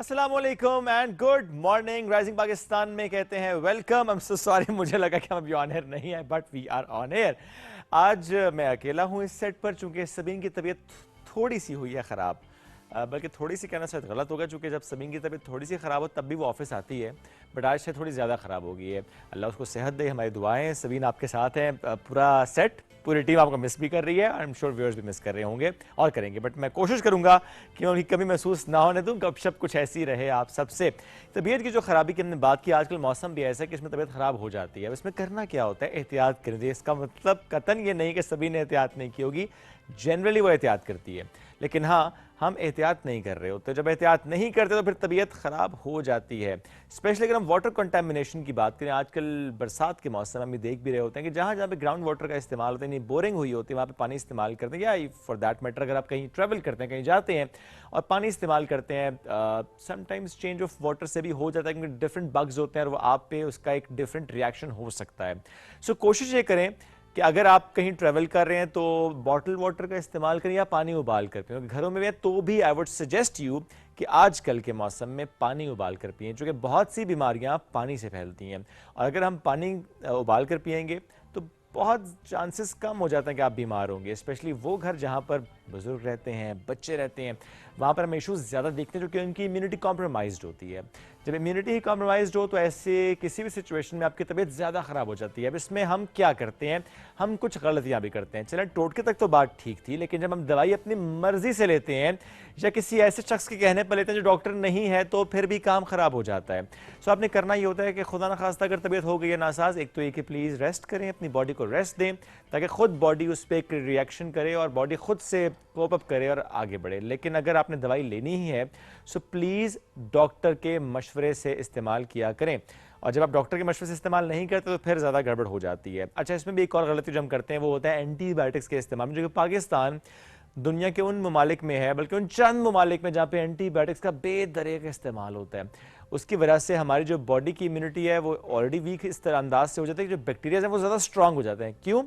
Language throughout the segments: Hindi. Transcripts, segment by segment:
अस्सलामुअलैकुम and good morning. Rising Pakistan में कहते हैं welcome. I am so sorry, मुझे लगा कि हम अभी ऑन एयर नहीं है, but we are on air. आज मैं अकेला हूँ इस सेट पर, चूंकि सबीन की तबीयत थोड़ी सी हुई है ख़राब। बल्कि थोड़ी सी कहना शायद गलत होगा, चूँकि जब सबीन की तबीयत थोड़ी सी ख़राब हो तब भी वो ऑफिस आती है, बट आज से थोड़ी ज़्यादा ख़राब हो गई है। अल्लाह उसको सेहत दे, हमारी दुआएं। सबीन आपके साथ हैं, पूरा सेट, पूरी टीम आपको मिस भी कर रही है। आई एम श्योर व्यूअर्स भी मिस कर रहे होंगे और करेंगे, बट मैं कोशिश करूंगा कि उनकी कमी महसूस ना होने दूं। गपशप कुछ ऐसी रहे आप सबसे। तबीयत की जो खराबी की हमने बात की, आजकल मौसम भी ऐसा है कि इसमें तबीयत खराब हो जाती है। अब इसमें करना क्या होता है? एहतियात करें। इसका मतलब कतन ये नहीं कि सभी ने एहतियात नहीं की होगी, जनरली वो एहतियात करती है, लेकिन हाँ, हम एहतियात नहीं कर रहे होते। जब एहतियात नहीं करते तो फिर तबीयत ख़राब हो जाती है। स्पेशली अगर हम वाटर कंटामिनेशन की बात करें, आजकल बरसात के मौसम में हम देख भी रहे होते हैं कि जहाँ जहाँ पे ग्राउंड वाटर का इस्तेमाल होता है, नहीं बोरिंग हुई होती है, वहाँ पे पानी इस्तेमाल करते हैं। या फॉर दैट मैटर अगर आप कहीं ट्रैवल करते हैं, कहीं जाते हैं और पानी इस्तेमाल करते हैं, समटाइम्स चेंज ऑफ वाटर से भी हो जाता है, क्योंकि डिफरेंट बग्स होते हैं और वो आप पे उसका एक डिफरेंट रिएक्शन हो सकता है। सो कोशिश ये करें कि अगर आप कहीं ट्रैवल कर रहे हैं तो बॉटल वाटर का इस्तेमाल करें या पानी उबाल कर पिए। घरों में भी है तो भी आई वुड सजेस्ट यू कि आजकल के मौसम में पानी उबाल कर पिएं, क्योंकि बहुत सी बीमारियां पानी से फैलती हैं और अगर हम पानी उबाल कर पिएंगे तो बहुत चांसेस कम हो जाते हैं कि आप बीमार होंगे। स्पेशली वो घर जहाँ पर बुजुर्ग रहते हैं, बच्चे रहते हैं, वहाँ पर हम इशूज़ ज़्यादा देखते हैं, जो कि उनकी इम्यूनिटी कॉम्प्रोमाइज़्ड होती है। जब इम्यूनिटी ही कॉम्प्रोमाइज़्ड हो तो ऐसे किसी भी सिचुएशन में आपकी तबीयत ज़्यादा ख़राब हो जाती है। अब इसमें हम क्या करते हैं? हम कुछ गलतियाँ भी करते हैं। चलें, टोटके तक तो बात ठीक थी, लेकिन जब हम दवाई अपनी मर्जी से लेते हैं या किसी ऐसे शख्स के कहने पर लेते हैं जो डॉक्टर नहीं है, तो फिर भी काम ख़राब हो जाता है। सो आपने करना ये होता है कि खुदा न खास्ता अगर तबीयत हो गई है नासाज, एक तो ये कि प्लीज़ रेस्ट करें, अपनी बॉडी को रेस्ट दें, ताकि खुद बॉडी उस पर एक रिएक्शन करे और बॉडी खुद से कोप अप करे और आगे बढ़े। लेकिन अगर आपने दवाई लेनी ही है सो प्लीज़ डॉक्टर के मशवरे से इस्तेमाल किया करें, और जब आप डॉक्टर के मशवरे से इस्तेमाल नहीं करते तो फिर ज़्यादा गड़बड़ हो जाती है। अच्छा, इसमें भी एक और गलती जो हम करते हैं वो होता है एंटीबायोटिक्स के इस्तेमाल में, जो कि पाकिस्तान दुनिया के उन ममालिक में है, बल्कि उन चंद ममालिक में जहाँ पे एंटीबायोटिक्स का बेदरीका इस्तेमाल होता है। उसकी वजह से हमारी जो बॉडी की इम्यूनिटी है वो ऑलरेडी वीक इस तरह अंदाज से हो जाता है कि जो बैक्टीरिया हैं वो ज़्यादा स्ट्रांग हो जाते हैं। क्यों?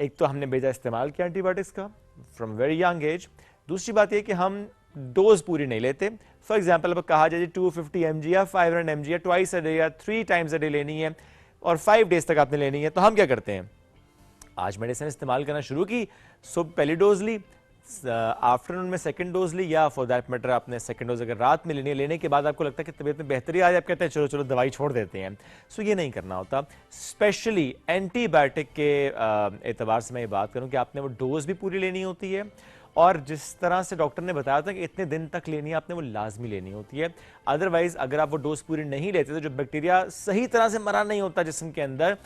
एक तो हमने बेजा इस्तेमाल किया एंटीबायोटिक्स का फ्रॉम वेरी यंग एज। दूसरी बात यह कि हम डोज पूरी नहीं लेते। फॉर एग्जाम्पल, अब कहा जाए 250 mg या 500 mg या ट्वाइस अ डे या 3 टाइम्स अ डे लेनी है और 5 डेज तक आपने लेनी है, तो हम क्या करते हैं? आज मेडिसिन इस्तेमाल करना शुरू की, सुबह पहली डोज ली, आफ्टरनून में सेकंड डोज ली, या फॉर दैट मैटर आपने सेकंड डोज अगर रात में लेनी है, लेने के बाद आपको लगता है कि तबीयत में बेहतरी आ जाए, आप कहते हैं चलो चलो दवाई छोड़ देते हैं। सो ये नहीं करना होता। स्पेशली एंटीबायोटिक के एतबार से मैं ये बात करूं कि आपने वो डोज भी पूरी लेनी होती है, और जिस तरह से डॉक्टर ने बताया था कि इतने दिन तक लेनी है आपने, वो लाजमी लेनी होती है। अदरवाइज अगर आप वो डोज पूरी नहीं लेते तो जो बैक्टीरिया सही तरह से मरा नहीं होता जिस्म के अंदर,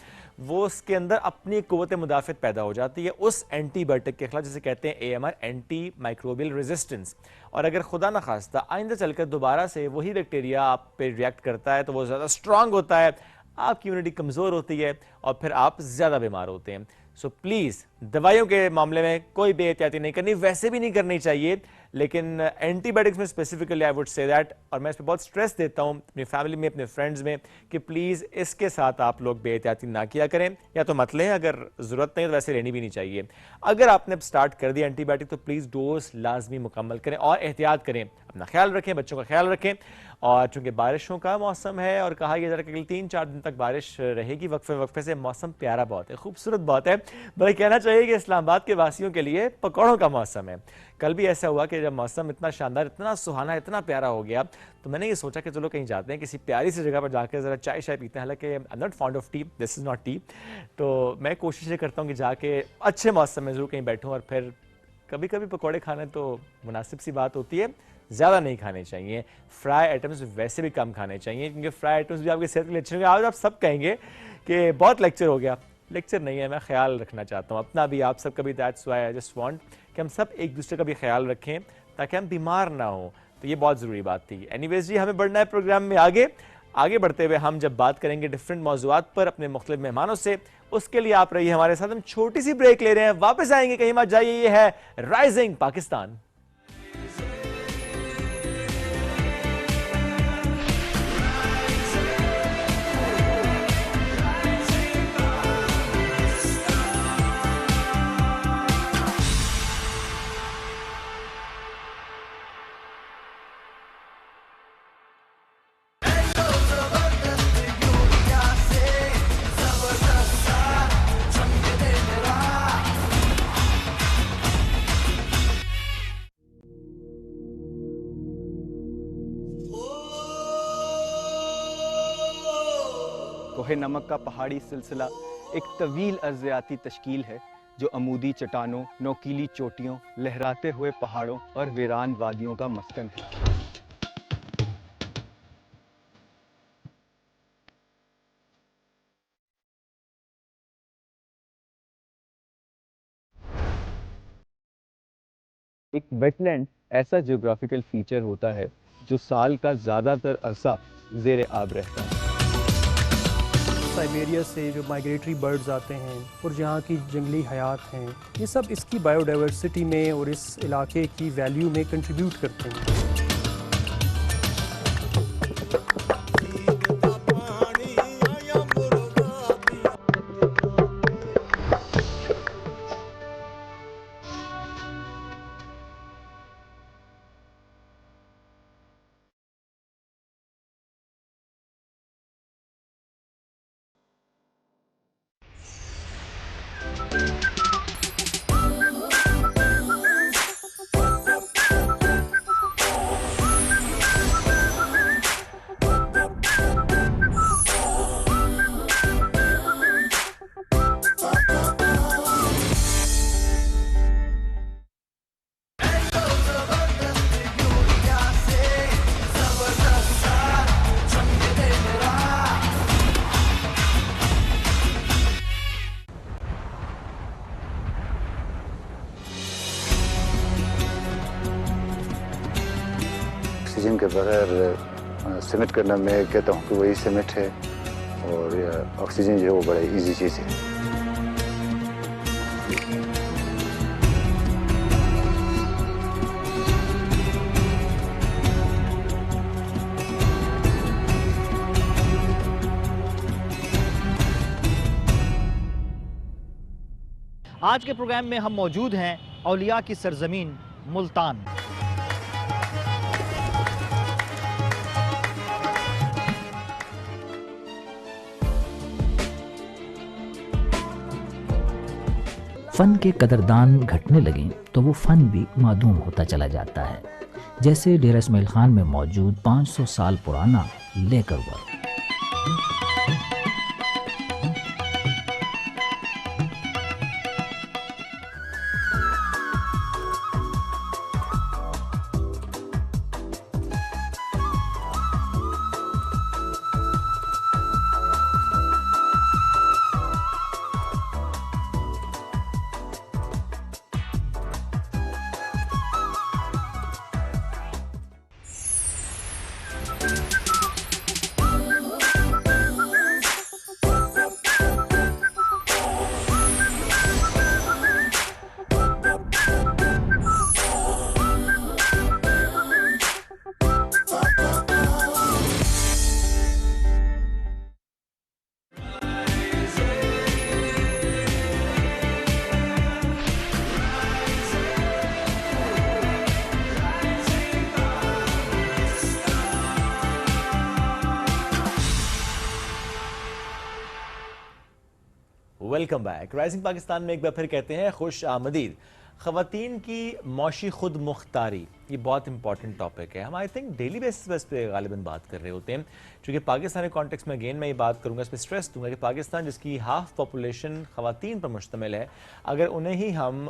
वो उसके अंदर अपनी कुव्वत मुदाफ़त पैदा हो जाती है उस एंटीबायोटिक के खिलाफ, जिसे कहते हैं AMR, एंटी माइक्रोबियल रेजिस्टेंस। और अगर खुदा न खास्ता आइंदा चलकर दोबारा से वही बैक्टीरिया आप पे रिएक्ट करता है तो वो ज़्यादा स्ट्रांग होता है, आपकी इम्यूनिटी कमज़ोर होती है और फिर आप ज़्यादा बीमार होते हैं। सो प्लीज़ दवाइयों के मामले में कोई बेहतियाती नहीं करनी, वैसे भी नहीं करनी चाहिए, लेकिन एंटीबायोटिक्स में specifically I would say that, और मैं इस पर बहुत स्ट्रेस देता हूँ अपनी फैमिली में, अपने फ्रेंड्स में, कि प्लीज़ इसके साथ आप लोग बेहतियाती ना किया करें, या तो मत लें, अगर ज़रूरत नहीं तो वैसे लेनी भी नहीं चाहिए। अगर आपने स्टार्ट कर दिया एंटीबायोटिक तो प्लीज़ डोज लाजमी मुकम्मल करें और एहतियात करें, अपना ख्याल रखें, बच्चों का ख्याल रखें। और चूंकि बारिशों का मौसम है और कहा यह जा रहा है कि 3-4 दिन तक बारिश रहेगी, वक्फे वक्फे से, मौसम प्यारा बहुत है, खूबसूरत बहुत है, बल्कि कहना चाहिए कि इस्लामाबाद के वासियों के लिए पकौड़ों का मौसम है। कल भी ऐसा हुआ कि जब मौसम इतना शानदार, इतना सुहाना, इतना प्यारा हो गया, तो मैंने ये सोचा कि चलो कहीं जाते हैं, किसी प्यारी सी जगह पर जाकर ज़रा चाय शाय पीते हैं। हालांकि I am not fond of T, this is not T, तो मैं कोशिश ये करता हूँ कि जाके अच्छे मौसम में ज़रूर कहीं बैठूँ, और फिर कभी कभी पकौड़े खाने तो मुनासिब सी बात होती है, ज़्यादा नहीं खाने चाहिए। फ्राई आइटम्स वैसे भी कम खाने चाहिए, क्योंकि फ्राई आइटम्स भी आपकी सेहत के लिए अच्छे होंगे। आज आप सब कहेंगे कि बहुत लेक्चर हो गया, लेक्चर नहीं है, मैं ख्याल रखना चाहता हूँ अपना भी, आप सबका भी। That's why I just want कि हम सब एक दूसरे का भी ख्याल रखें ताकि हम बीमार ना हो, तो ये बहुत ज़रूरी बात थी। एनीवेज जी, हमें बढ़ना है प्रोग्राम में आगे बढ़ते हुए हम जब बात करेंगे डिफरेंट मौज़ूआत पर अपने मुख्तलिफ मेहमानों से, उसके लिए आप रहिए हमारे साथ। हम छोटी सी ब्रेक ले रहे हैं, वापस आएंगे, कहीं मत जाइए। ये है राइजिंग पाकिस्तान। कोहे नमक का पहाड़ी सिलसिला एक तवील अर्ज़याती तश्कील है जो अमूदी चट्टानों, नोकीली चोटियों, लहराते हुए पहाड़ों और वीरान वादियों का मस्कन है। एक वेटलैंड ऐसा जियोग्राफिकल फीचर होता है जो साल का ज़्यादातर अरसा ज़ेरे आब रहता है। साइबेरिया से जो माइग्रेटरी बर्ड्स आते हैं और जहाँ की जंगली हयात हैं, ये सब इसकी बायोडाइवर्सिटी में और इस इलाके की वैल्यू में कंट्रीब्यूट करते हैं। ऑक्सीजन के बगैर सिमट करना मैं कहता हूँ कि वही सिमट है, और ऑक्सीजन जो है वो बड़ा इजी चीज़ है। आज के प्रोग्राम में हम मौजूद हैं औलिया की सरजमीन मुल्तान। फ़न के कदरदान घटने लगें तो वो फ़न भी मादूम होता चला जाता है, जैसे डेरा इस्माइल खान में मौजूद 500 साल पुराना लेकर work. Welcome back. Rising Pakistan में एक बार फिर कहते हैं खुश आमदीद। ख़वातीन की मौशी खुद मुख्तारी, ये बहुत इंपॉर्टेंट टॉपिक है। हम आई थिंक डेली बेसिस पे गालिबन बात कर रहे होते हैं, क्योंकि पाकिस्तानी कॉन्टेक्स्ट में अगेन मैं ये बात करूँगा, इस पर स्ट्रेस दूंगा कि पाकिस्तान जिसकी हाफ पॉपुलेशन ख़वातीन पर मुश्तमिल है, अगर उन्हें ही हम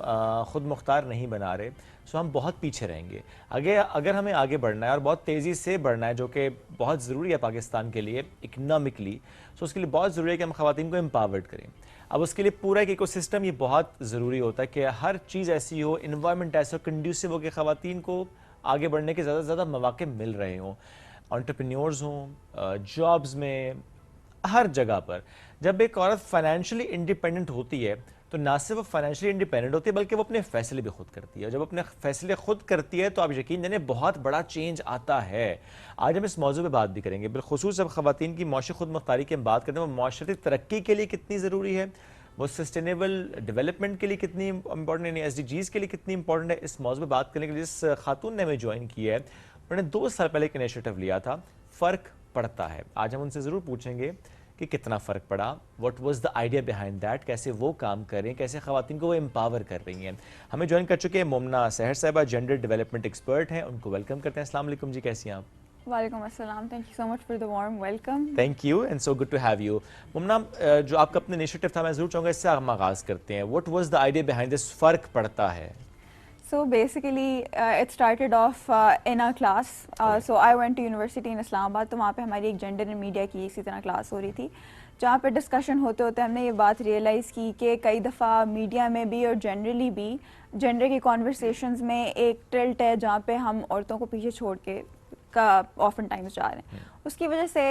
ख़ुद मुख्तार नहीं बना रहे तो हम बहुत पीछे रहेंगे। अगर हमें आगे बढ़ना है और बहुत तेज़ी से बढ़ना है, जो कि बहुत ज़रूरी है पाकिस्तान के लिए इकनॉमिकली, तो उसके लिए बहुत ज़रूरी है कि हम ख़वातीन को एम्पावर्ड करें। अब उसके लिए पूरा एक इकोसिस्टम ये बहुत ज़रूरी होता है कि हर चीज़ ऐसी हो, इन्वायरमेंट ऐसा हो, कंड्यूसिव हो कि ख़वातीन को आगे बढ़ने के ज़्यादा से ज़्यादा मौके मिल रहे हों, एंटरप्रेन्योर्स हों, जॉब्स में, हर जगह पर। जब एक औरत फाइनेंशियली इंडिपेंडेंट होती है तो ना सिर्फ फाइनेंशियली इंडिपेंडेंट होती है बल्कि वो अपने फैसले भी खुद करती है। जब अपने फैसले खुद करती है तो आप यकीन जानिए बहुत बड़ा चेंज आता है। आज हम इस मौजू पे बात भी करेंगे, बिलखुसूस जब ख़वातीन की मौशी खुद मुख्तारी की हम बात करते हैं, वो माशरती तरक्की के लिए कितनी ज़रूरी है, वो सस्टेनेबल डेवलपमेंट के लिए कितनी इंपॉर्टेंट, यानी SDGs के लिए कितनी इंपॉर्टेंट है। इस मौजू पे बात करने के लिए जिस खातून ने हमें ज्वाइन किया है, उन्होंने 2 साल पहले एक इनिशिएटिव लिया था, फ़र्क पड़ता है। आज हम उनसे ज़रूर पूछेंगे कि कितना फ़र्क पड़ा, what was the idea behind that, कैसे वो काम कर रही हैं, कैसे ख़वातीन को वो एम्पावर कर रही हैं। हमें ज्वाइन कर चुके हैं मोमना सहर साहिबा, जेंडर डेवलपमेंट एक्सपर्ट हैं, उनको वेलकम करते हैं। अस्सलाम वालेकुम जी, कैसी हैं आप? Walaikum assalam. Thank you so much for the warm welcome. Thank you and so good to have you. Momna, जो आपका अपना इनिशिएटिव था, मैं जरूर चाहूँगा इससे हम आगाज़ करते हैं। What was the idea behind this? फ़र्क पड़ता है? So basically, it started off in our class. So I went to university in Islamabad. तो वहाँ पे हमारी एक जेंडर एंड मीडिया की इसी तरह क्लास हो रही थी, जहाँ पे डिस्कशन होते होते हमने ये बात रियलाइज़ की कि कई दफ़ा मीडिया में भी और जनरली भी जेंडर की कॉन्वर्सेशंस में एक टिल्ट है जहाँ पे हम औरतों को पीछे छोड़ के का ऑफन टाइम्स जा रहे हैं। उसकी वजह से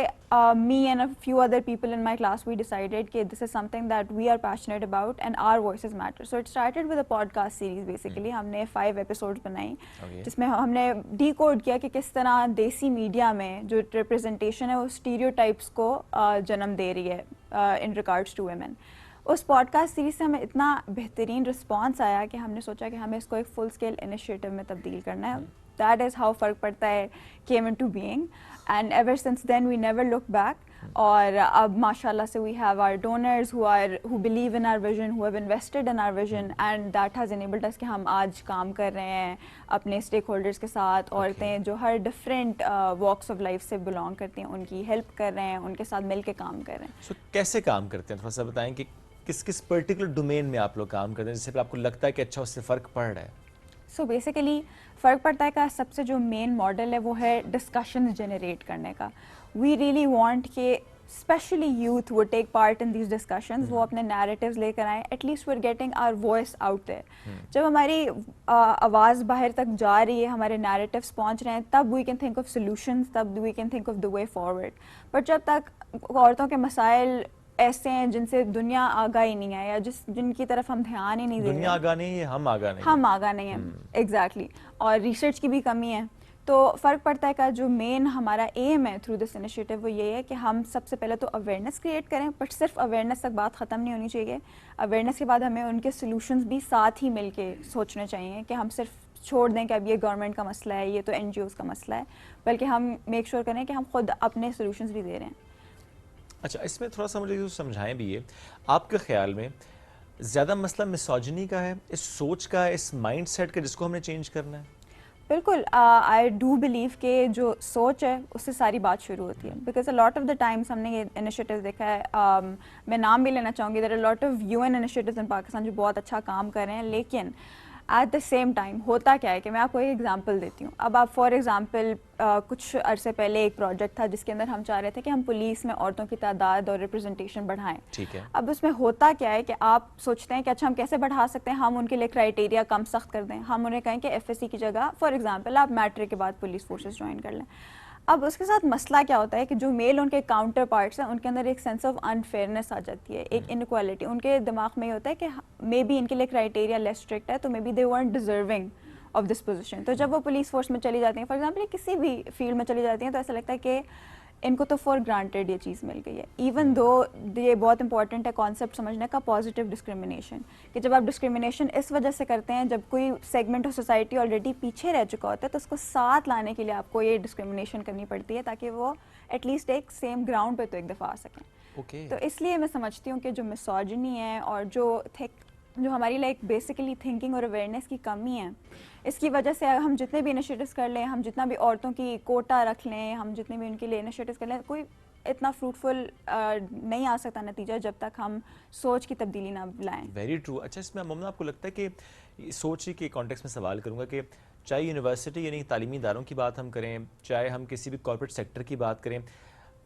me and a few other people in my class we decided कि this is something that we are passionate about and our voices matter. So it started with a podcast series. Basically हमने 5 एपिसोड्स बनाई जिसमें हमने डीकोड किया कि किस तरह देसी मीडिया में जो रिप्रेजेंटेशन है वो स्टीरियोटाइप्स को जन्म दे रही है इन रिगार्ड्स टू वुमेन। उस पॉडकास्ट सीरीज से हमें इतना बेहतरीन रिस्पॉन्स आया कि हमने सोचा कि हमें इसको एक फुल स्केल इनिशिएटिव में तब्दील करना है। That is how फ़र्क पड़ता है came into being, and ever since then we never looked back. और अब माशाल्लाह से we have our donors who believe in our vision, who have invested in our vision, and that has enabled us कि हम आज काम कर रहे हैं अपने stakeholders के साथ। औरतें जो हर different walks of life से belong करती हैं उनकी help कर रहे हैं, उनके साथ मिल के काम कर रहे हैं। So, कैसे काम करते हैं? थोड़ा सा बताएं कि किस किस पर्टिकुलर डोमेन में आप लोग काम करते हैं जिससे आपको लगता है कि अच्छा उससे फ़र्क पड़ रहा है? सो बेसिकली फ़र्क पड़ता है का सबसे जो मेन मॉडल है वो है डिस्कशंस जनरेट करने का। वी रियली वांट कि स्पेशली यूथ वो take part in these discussions, वो अपने नैरेटिव्स लेकर आएँ। At least we are getting our voice out there. जब हमारी आवाज़ बाहर तक जा रही है, हमारे नैरेटिव्स पहुंच रहे हैं, तब we can think of solutions, तब we can think of the way forward. But जब तक औरतों के मसाइल ऐसे हैं जिनसे दुनिया आगा ही नहीं है या जिनकी तरफ हम ध्यान ही नहीं दे रहे, दुनिया आगा नहीं है, हम आगा नहीं, हम आगा नहीं हैं। एग्जैक्टली। और रिसर्च की भी कमी है। तो फ़र्क पड़ता है का जो मेन हमारा एम है थ्रू दिस इनिशिएटिव वो ये है कि हम सबसे पहले तो अवेयरनेस क्रिएट करें, बट सिर्फ अवेयरनेस तक बात ख़त्म नहीं होनी चाहिए। अवेयरनेस के बाद हमें उनके सोल्यूशंस भी साथ ही मिल के सोचने चाहिए कि हम सिर्फ छोड़ दें कि अब ये गवर्नमेंट का मसला है, ये तो NGOs का मसला है, बल्कि हम मेक श्योर करें कि हम खुद अपने सोल्यूशंस भी दे रहे हैं। अच्छा, इसमें थोड़ा सा मुझे समझाएं भी ये, आपके ख्याल में ज़्यादा मसला मिसोजिनी का है, इस सोच का है, इस माइंडसेट का जिसको हमने चेंज करना है? बिल्कुल। आई डू बिलीव कि जो सोच है उससे सारी बात शुरू होती है। Because a lot of the times हमने ये इनिशिएटिव देखा है, मैं नाम भी लेना चाहूँगी, there are lot of UN initiatives in Pakistan जो बहुत अच्छा काम कर रहे हैं, लेकिन एट द सेम टाइम होता क्या है कि मैं आपको एक एग्जांपल देती हूँ। अब आप फॉर एग्जांपल कुछ अरसे पहले एक प्रोजेक्ट था जिसके अंदर हम चाह रहे थे कि हम पुलिस में औरतों की तादाद और रिप्रेजेंटेशन बढ़ाएं। ठीक है। अब उसमें होता क्या है कि आप सोचते हैं कि अच्छा हम कैसे बढ़ा सकते हैं, हम उनके लिए क्राइटेरिया कम सख्त कर दें, हम उन्हें कहें कि FSC की जगह फॉर एग्जांपल आप मैट्रिक के बाद पुलिस फोर्सेस ज्वाइन कर लें। अब उसके साथ मसला क्या होता है कि जो मेल उनके काउंटर पार्ट्स हैं उनके अंदर एक सेंस ऑफ अनफेयरनेस आ जाती है, एक इनक्वालिटी। उनके दिमाग में ये होता है कि मे बी इनके लिए क्राइटेरिया लेस स्ट्रिक्ट है, तो may be they weren't deserving of this position. तो जब वो पुलिस फोर्स में चली जाती हैं, फॉर एग्जांपल किसी भी फील्ड में चली जाती हैं, तो ऐसा लगता है कि इनको तो फॉर ग्रांटेड ये चीज़ मिल गई है। इवन दो ये बहुत इंपॉर्टेंट है कॉन्सेप्ट समझने का, पॉजिटिव डिस्क्रिमिनेशन, कि जब आप डिस्क्रिमिनेशन इस वजह से करते हैं जब कोई सेगमेंट ऑफ सोसाइटी ऑलरेडी पीछे रह चुका होता है, तो उसको साथ लाने के लिए आपको ये डिस्क्रिमिनेशन करनी पड़ती है ताकि वो एटलीस्ट एक सेम ग्राउंड पे तो एक दफ़ा आ सकें। तो इसलिए मैं समझती हूँ कि जो मिसोजिनी है और जो हमारी लाइक बेसिकली थिंकिंग और अवेयरनेस की कमी है, इसकी वजह से हम जितने भी इनिशिएटिव्स कर लें, हम जितना भी औरतों की कोटा रख लें, हम जितने भी उनके लिए इनिशिएटिव्स कर लें, कोई इतना फ्रूटफुल नहीं आ सकता नतीजा जब तक हम सोच की तब्दीली ना लाएं। Very true. अच्छा, इसमें मुमना आपको लगता है कि सोच के कॉन्टेक्स्ट में सवाल करूँगा कि चाहे यूनिवर्सिटी यानी तालीमी इदारों की बात हम करें, चाहे हम किसी भी कॉर्पोरेट सेक्टर की बात करें,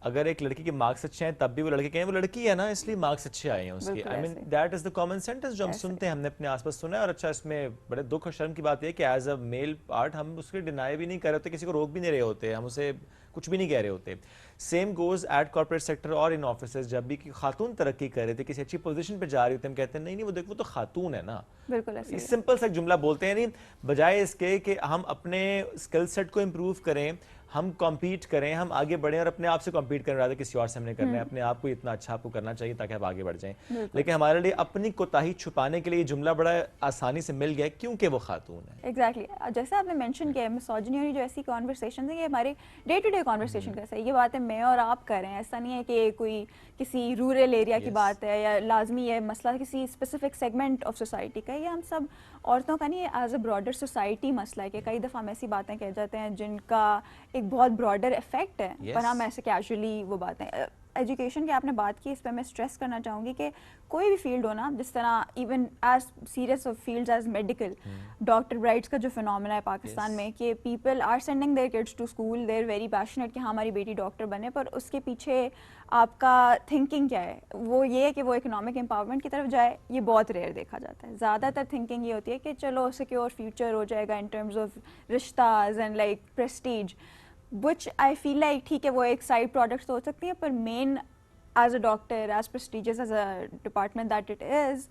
अगर एक लड़की के मार्क्स अच्छे हैं तब भी वो लड़के कहें वो लड़की है ना इसलिए मार्क्स अच्छे आए हैं उसके। आई mean that is the common sentence जो हम सुनते हैं, हमने अपने आसपास सुना है। और अच्छा, इसमें बड़े दुख और शर्म की बात है कि एज अ मेल पार्ट हम उसके डिनाई भी नहीं कर रहे होते, किसी को रोक भी नहीं रहे होते, हम उसे कुछ भी नहीं कह रहे होते। Same goes eight corporate sector और इन ऑफिस। जब भी खातून तरक्की कर रहे थे, किसी अच्छी पोजीशन पे जा रही होती, हम कहते हैं नहीं वो देखो वो तो खातून है ना। बिल्कुल ऐसे सिंपल सा जुमला बोलते हैं, नहीं बजाय इसके कि हम अपने स्किल सेट को इम्प्रूव करें, हम कॉम्पीट करें, हम आगे बढ़ें और अपने आप से कॉम्पीट करें, rather किसी और से हमने करना है। अपने आप को इतना अच्छा आपको करना चाहिए ताकि आप आगे बढ़ जाएं। लेकिन हमारे लिए अपनी कोताही छुपाने के लिए ये जुमला बड़ा आसानी से मिल गया क्योंकि वो खातून है। एग्जैक्टली जैसे आपने मेंशन किया, मिसोजिनी और जो ऐसी कॉन्वर्सेशन है ये हमारे डे टू डे कॉन्वर्सेशन का है। ये बातें मैं और आप कर रहे हैं, ऐसा नहीं है कि कोई किसी रूरल एरिया की बात है या लाजमी ये मसला किसी स्पेसिफिक सेगमेंट ऑफ सोसाइटी का है। ये हम सब औरतों का नहीं, एज अ ब्रॉडर सोसाइटी मसला है कि कई दफ़ा हम ऐसी बातें कह जाते हैं जिनका एक बहुत ब्रॉडर इफेक्ट है, Yes. पर हम ऐसे कैजुअली वो बातें। एजुकेशन की आपने बात की, इस पर मैं स्ट्रेस करना चाहूँगी कि कोई भी फील्ड हो ना, जिस तरह even as serious of fields as medical, doctor brides का जो फिनोमेना है पाकिस्तान में कि people are sending their kids to school, they are very passionate कि हाँ हमारी बेटी डॉक्टर बने, पर उसके पीछे आपका थिंकिंग क्या है? वो ये है कि वो इकोनॉमिक एम्पावरमेंट की तरफ जाए, ये बहुत रेयर देखा जाता है। ज़्यादातर थिंकिंग ये होती है कि चलो सिक्योर फ्यूचर हो जाएगा इन टर्म्स ऑफ रिश्ताज and like prestige, which I feel like ठीक है वो एक साइड प्रोडक्ट्स तो हो सकती हैं, पर main as a doctor, as prestigious as a department that it is,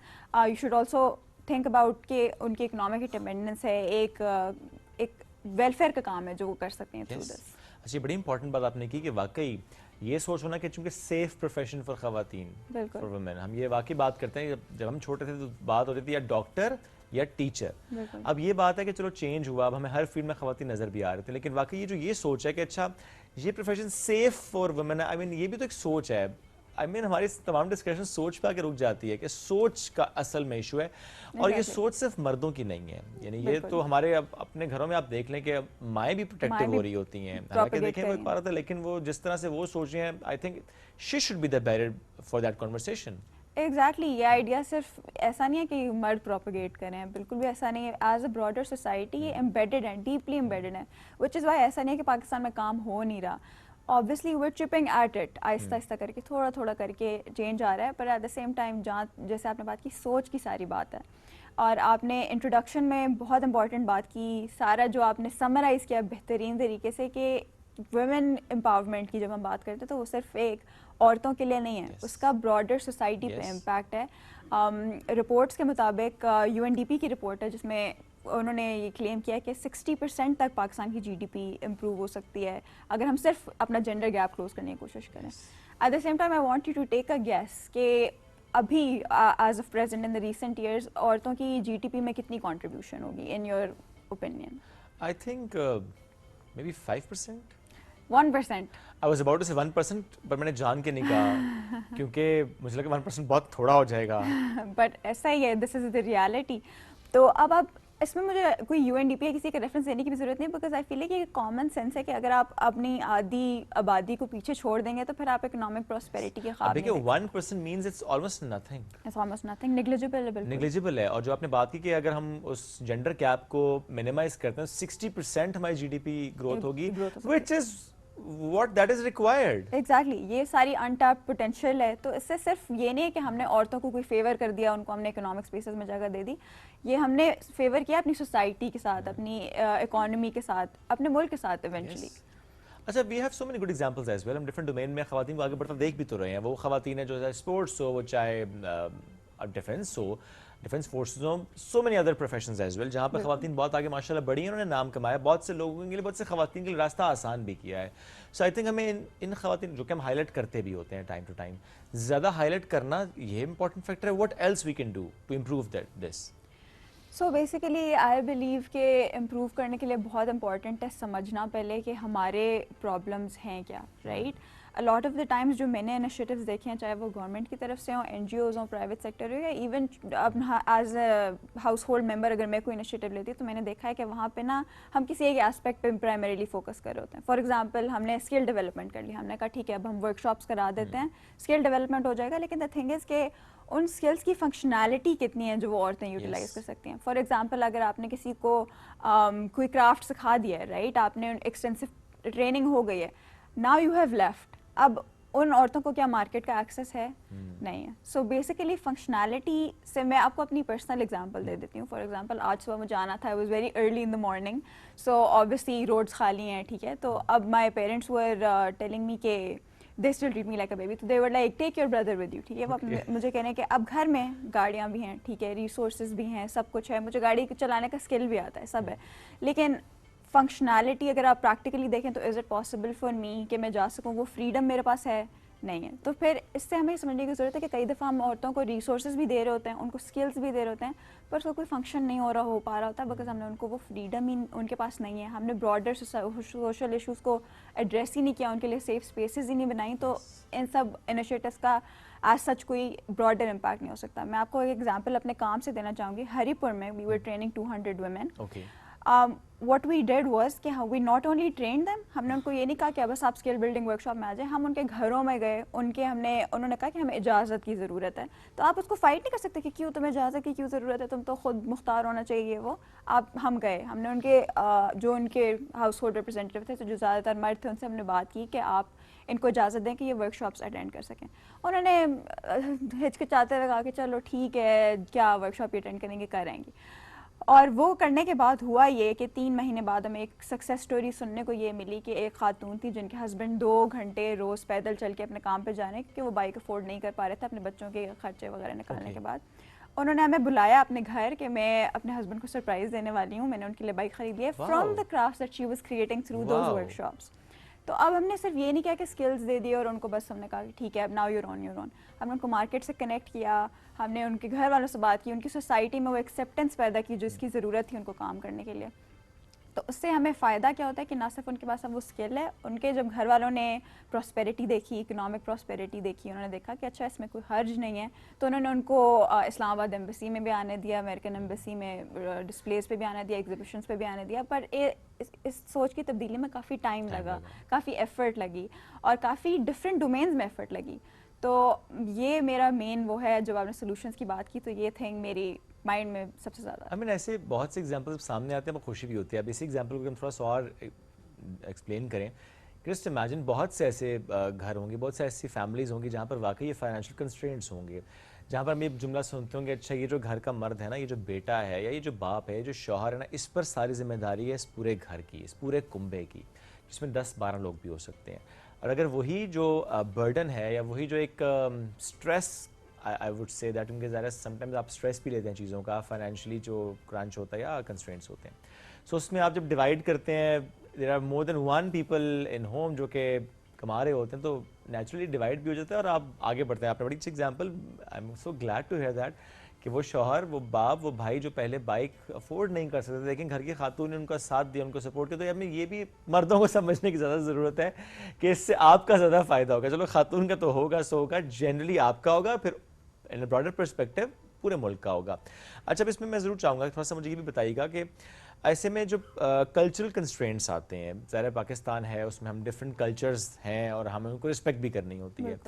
you should also think about कि उनकी economic independence है, एक welfare का काम है जो वो कर सकते हैं through Yes. this. अच्छा, बड़ी इंपॉर्टेंट बात आपने की कि वाकई ये सोच होना कि चूंकि सेफ प्रोफेशन फॉर खवातीन, बिल्कुल। फॉर वुमेन, हम ये वाकई बात करते हैं। जब हम छोटे थे तो बात होती थी या डॉक्टर या टीचर। बिल्कुल। अब ये बात है कि चलो चेंज हुआ, अब हमें हर फील्ड में खवातीन नजर भी आ रहे थे, लेकिन वाकई ये सोच है कि अच्छा ये प्रोफेशन सेफ फॉर वुमेन है, आई मीन ये भी तो एक सोच है। आई मीन हमारी तमाम डिस्कशन सोच पे आके रुक जाती है कि सोच का असल में इशू है, और ये सोच सिर्फ मर्दों की नहीं है। यानी ये तो हमारे अपने घरों में आप देख लें कि माएँ भी प्रोटेक्टिव हो रही होती हैं, हालांकि देखें वो एक औरत है, लेकिन वो जिस तरह से वो सोच रही हैं, I think she should be the barrier for that conversation. Exactly ये आइडिया सिर्फ ऐसा नहीं है कि मर्द प्रोपोगेट करें, बिल्कुल भी ऐसा नहीं है। एज अ ब्रॉडर सोसाइटी ये एम्बेडेड है, डीपली एम्बेडेड है, विच इज़ वाई ऐसा नहीं है कि पाकिस्तान में काम हो नहीं रहा। Obviously we are chipping at it, आहिस्ता आहिस्ता करके थोड़ा थोड़ा करके चेंज आ रहा है, पर एट द सेम टाइम जहाँ जैसे आपने बात की सोच की सारी बात है, और आपने इंट्रोडक्शन में बहुत इंपॉर्टेंट बात की, सारा जो आपने समराइज़ किया बेहतरीन तरीके से कि वुमेन एम्पावरमेंट की जब हम बात करते हैं तो वो सिर्फ एक औरतों के लिए नहीं है, उसका ब्रॉडर सोसाइटी पे इम्पैक्ट है। रिपोर्ट्स के मुताबिक UNDP की रिपोर्ट है जिसमें उन्होंने ये क्लेम किया कि 60% तक पाकिस्तान की GDP इम्प्रूव हो सकती है अगर हम सिर्फ अपना जेंडर गैप क्लोज करने की कोशिश करें। At the same time I want you to take a guess कि अभी as of present in the recent years औरतों की GDP में कितनी कंट्रीब्यूशन होगी in your opinion? I think maybe 5%। 1%। I was about to say 1%, पर मैंने जान के नहीं कहा क्योंकि मुझे लगा 1% बहुत थोड़ा हो जाएगा। बट ऐसा ही है, दिस इज द रियलिटी। तो अब आप इसमें मुझे कोई UNDP या किसी का रेफरेंस देने की भी जरूरत नहीं, बिकॉज आई फील कि कॉमन सेंस है कि अगर आप अपनी आधी आबादी को पीछे छोड़ देंगे तो फिर आप इकोनॉमिक प्रॉस्पेरिटी के ख्वाब देखिए 1% means it's almost nothing, it's almost nothing, negligible है, बिल्कुल नेग्लिजिबल है। और जो आपने बात की कि अगर हम उस जेंडर गैप को मिनिमाइज करते हैं 60% हमारी GDP ग्रोथ होगी, which is what that is required. Exactly, ये सारी अनटैप्ड पोटेंशियल है। तो इससे सिर्फ ये नहीं है कि हमने औरतों को कोई फेवर कर दिया, उनको हमने इकोनॉमिक स्पेसेस में जगह दे दी, ये हमने फेवर किया अपनी सोसाइटी के साथ, अपनी इकोनॉमी के साथ, अपने मुल्क के साथ इवेंचुअली। अच्छा, we have so many good examples as well. हम डिफरेंट डोमेन में खवातीन को आगे बढ़ता देख भी तो रहे हैं। वो खवातीन है जो चाहे स्पोर्ट्स हो, वो चाहे डिफेंस हो, डिफेंस फोर्सेज हो, so many other professions as well जहाँ पर खवातीन बहुत आगे माशाल्लाह बढ़ी हैं, उन्होंने नाम कमाया, बहुत से लोगों के लिए, बहुत से खवातीन के लिए रास्ता आसान भी किया है। सो आई थिंक हमें इन खवातीन जो कि हम हाईलाइट करते भी होते हैं टाइम टू टाइम, ज़्यादा हाईलाइट करना ये इंपॉर्टेंट फैक्टर है। What else we can do to improve this? So basically I believe के इम्प्रूव करने के लिए बहुत इंपॉर्टेंट है समझना पहले कि हमारे प्रॉब्लम्स हैं क्या, right? A lot of the times जो मैंने इनिशिएटिव्स देखे हैं, चाहे वो गवर्नमेंट की तरफ से हों, NGOs हों, प्राइवेट सेक्टर हो, या इवन अब as a household member अगर मैं कोई इनिशिएटिव लेती हूँ तो मैंने देखा है कि वहाँ पे ना हम किसी एक एस्पेक्ट पे प्राइमरीली फोकस कर रहे होते हैं। फॉर एग्जांपल हमने स्किल डेवलपमेंट कर लिया, हमने कहा ठीक है अब हम वर्कशॉप्स करा देते हैं, स्किल डेवलपमेंट हो जाएगा, लेकिन द थिंग इज़ के उन स्किल्स की फंक्शनैलिटी कितनी है जो वो औरतें यूटिलाइज कर सकती हैं। फॉर एग्जांपल अगर आपने किसी को कोई क्राफ्ट सिखा दिया है, राइट, आपने एक्सटेंसिव ट्रेनिंग हो गई है, नाउ यू हैव लेफ्ट, अब उन औरतों को क्या मार्केट का एक्सेस है? नहीं है। सो बेसिकली फंक्शनैलिटी से मैं आपको अपनी पर्सनल एग्जांपल दे देती हूँ। फॉर एग्जांपल आज सुबह मुझे आना था, I was very early in the morning, so obviously roads खाली हैं, ठीक है, तो अब my parents were telling me के they still treat me like a baby, तो they were like take your brother with you, ठीक है। वो मुझे कहने के अब घर में गाड़ियाँ भी हैं, ठीक है, रिसोर्सेज भी हैं, सब कुछ है, मुझे गाड़ी चलाने का स्किल भी आता है, सब है, लेकिन फंक्शनैलिटी अगर आप प्रैक्टिकली देखें तो is it possible for me कि मैं जा सकूँ, वो फ्रीडम मेरे पास है? नहीं है। तो फिर इससे हमें समझने की ज़रूरत है कि कई दफ़ा हम औरतों को रिसोर्सेज भी दे रहे होते हैं, उनको स्किल्स भी दे रहे होते हैं, पर उसका कोई फंक्शन नहीं हो पा रहा होता बिकॉज हमने उनको वो फ्रीडम ही उनके पास नहीं है। हमने ब्रॉडर सोशल इशूज़ को एड्रेस ही नहीं किया, उनके लिए सेफ स्पेसेस ही नहीं बनाई। तो इन सब इनिशिएटिव्स का एज सच कोई ब्रॉडर इम्पैक्ट नहीं हो सकता। मैं आपको एक एग्जांपल अपने काम से देना चाहूँगी। हरीपुर में we were training 200 women. What we did was कि we not only train them, हमने उनको ये नहीं कहा कि बस आप स्किल बिल्डिंग वर्कशॉप में आ जाए, हम उनके घरों में गए, उन्होंने कहा कि हमें इजाज़त की ज़रूरत है। तो आप उसको फाइट नहीं कर सकते कि क्यों तुम्हें इजाज़त की क्यों ज़रूरत है, तुम तो खुद मुख्तार होना चाहिए। वो हम गए, हमने उनके जो उनके हाउस होल्ड रिप्रेजेंटेटिव थे, तो जो ज़्यादातर मर्द थे, उनसे हमने बात की कि आप इनको इजाज़त दें कि ये वर्कशॉप्स अटेंड कर सकें। उन्होंने हिचकिचाते हुए कहा कि चलो ठीक है, क्या वर्कशॉप अटेंड करेंगे, करेंगे। और वो करने के बाद हुआ ये कि 3 महीने बाद हमें एक सक्सेस स्टोरी सुनने को ये मिली कि एक खातून थी जिनके हस्बैंड 2 घंटे रोज़ पैदल चल के अपने काम पे जाने, क्योंकि वो बाइक अफोर्ड नहीं कर पा रहे थे अपने बच्चों के खर्चे वगैरह निकालने के बाद। उन्होंने हमें बुलाया अपने घर कि मैं अपने हस्बैंड को सरप्राइज़ देने वाली हूँ, मैंने उनके लिए बाइक खरीदी है from the craft that she was creating through those workshops. तो अब हमने सिर्फ ये नहीं किया कि स्किल्स दे दिए और उनको बस हमने कहा कि ठीक है अब नाउ यूर ऑन। हमने उनको मार्केट से कनेक्ट किया, हमने उनके घर वालों से बात की, उनकी सोसाइटी में वो एक्सेप्टेंस पैदा की जो इसकी ज़रूरत थी उनको काम करने के लिए। तो उससे हमें फ़ायदा क्या होता है कि ना सिर्फ उनके पास अब वो स्किल है, उनके जब घर वालों ने प्रॉस्पेरिटी देखी, इकोनॉमिक प्रॉस्पेरिटी देखी, उन्होंने देखा कि अच्छा इसमें कोई हर्ज नहीं है, तो उन्होंने उनको इस्लामाबाद एम्बेसी में भी आने दिया, अमेरिकन एम्बेसी में डिस्प्लेस पे भी आने दिया, एग्जीबिशंस पे भी आने दिया। पर इस सोच की तब्दीली में काफ़ी टाइम लगा, काफ़ी एफ़र्ट लगी और काफ़ी डिफरेंट डोमेन्स में एफ़र्ट लगी। तो ये मेरा मेन वो है, जब आपने सोल्यूशंस की बात की तो ये थिंग मेरी माइंड में सबसे ज़्यादा। ऐसे बहुत से एग्जांपल्स सामने आते हैं, खुशी भी होती है। अब इसी एग्जांपल को हम थोड़ा सा और एक्सप्लेन करें। जस्ट इमेजिन बहुत से ऐसे घर होंगे, बहुत से ऐसी फैमिलीज़ होंगी जहाँ पर वाकई ये फाइनेंशियल कंस्ट्रेंट्स होंगे, जहाँ पर हम ये जुमला सुनते होंगे, अच्छा ये जो घर का मर्द है ना, ये जो बेटा है या ये जो बाप है, ये जो शौहर है ना, इस पर सारी जिम्मेदारी है इस पूरे घर की, इस पूरे कुंबे की, जिसमें 10-12 लोग भी हो सकते हैं। और अगर वही जो बर्डन है या वही जो एक stress, I would say that, उनके ज़रा समटाइम्स आप स्ट्रेस भी लेते हैं चीज़ों का, फाइनेंशियली जो क्रंच होता है या कंस्ट्रेंट्स होते हैं, सो उसमें आप जब डिवाइड करते हैं, there are more than 1 people in home जो कि कमा रहे होते हैं, तो नेचुरली डिवाइड भी हो जाता है और आप आगे बढ़ते हैं। आपने बड़ी अच्छी example, I am so glad to hear that, कि वो शौहर, वो बाप, वो भाई जो पहले बाइक अफोर्ड नहीं कर सकते थे, लेकिन घर की खातून ने उनका साथ दिया, उनको सपोर्ट किया। तो हमें ये भी मर्दों को समझने की ज़्यादा ज़रूरत है कि इससे आपका ज़्यादा फ़ायदा होगा। चलो खातून का तो होगा, सो होगा, जनरली आपका होगा, फिर इन ब्रॉडर पर्सपेक्टिव पूरे मुल्क का होगा। अच्छा, अब इसमें मैं ज़रूर चाहूँगा थोड़ा सा मुझे ये भी बताइएगा कि ऐसे में जो कल्चरल कंस्ट्रेंट्स आते हैं, ज़ाहिर पाकिस्तान है, उसमें हम डिफरेंट कल्चर्स हैं और हमें उनको रिस्पेक्ट भी करनी होती है।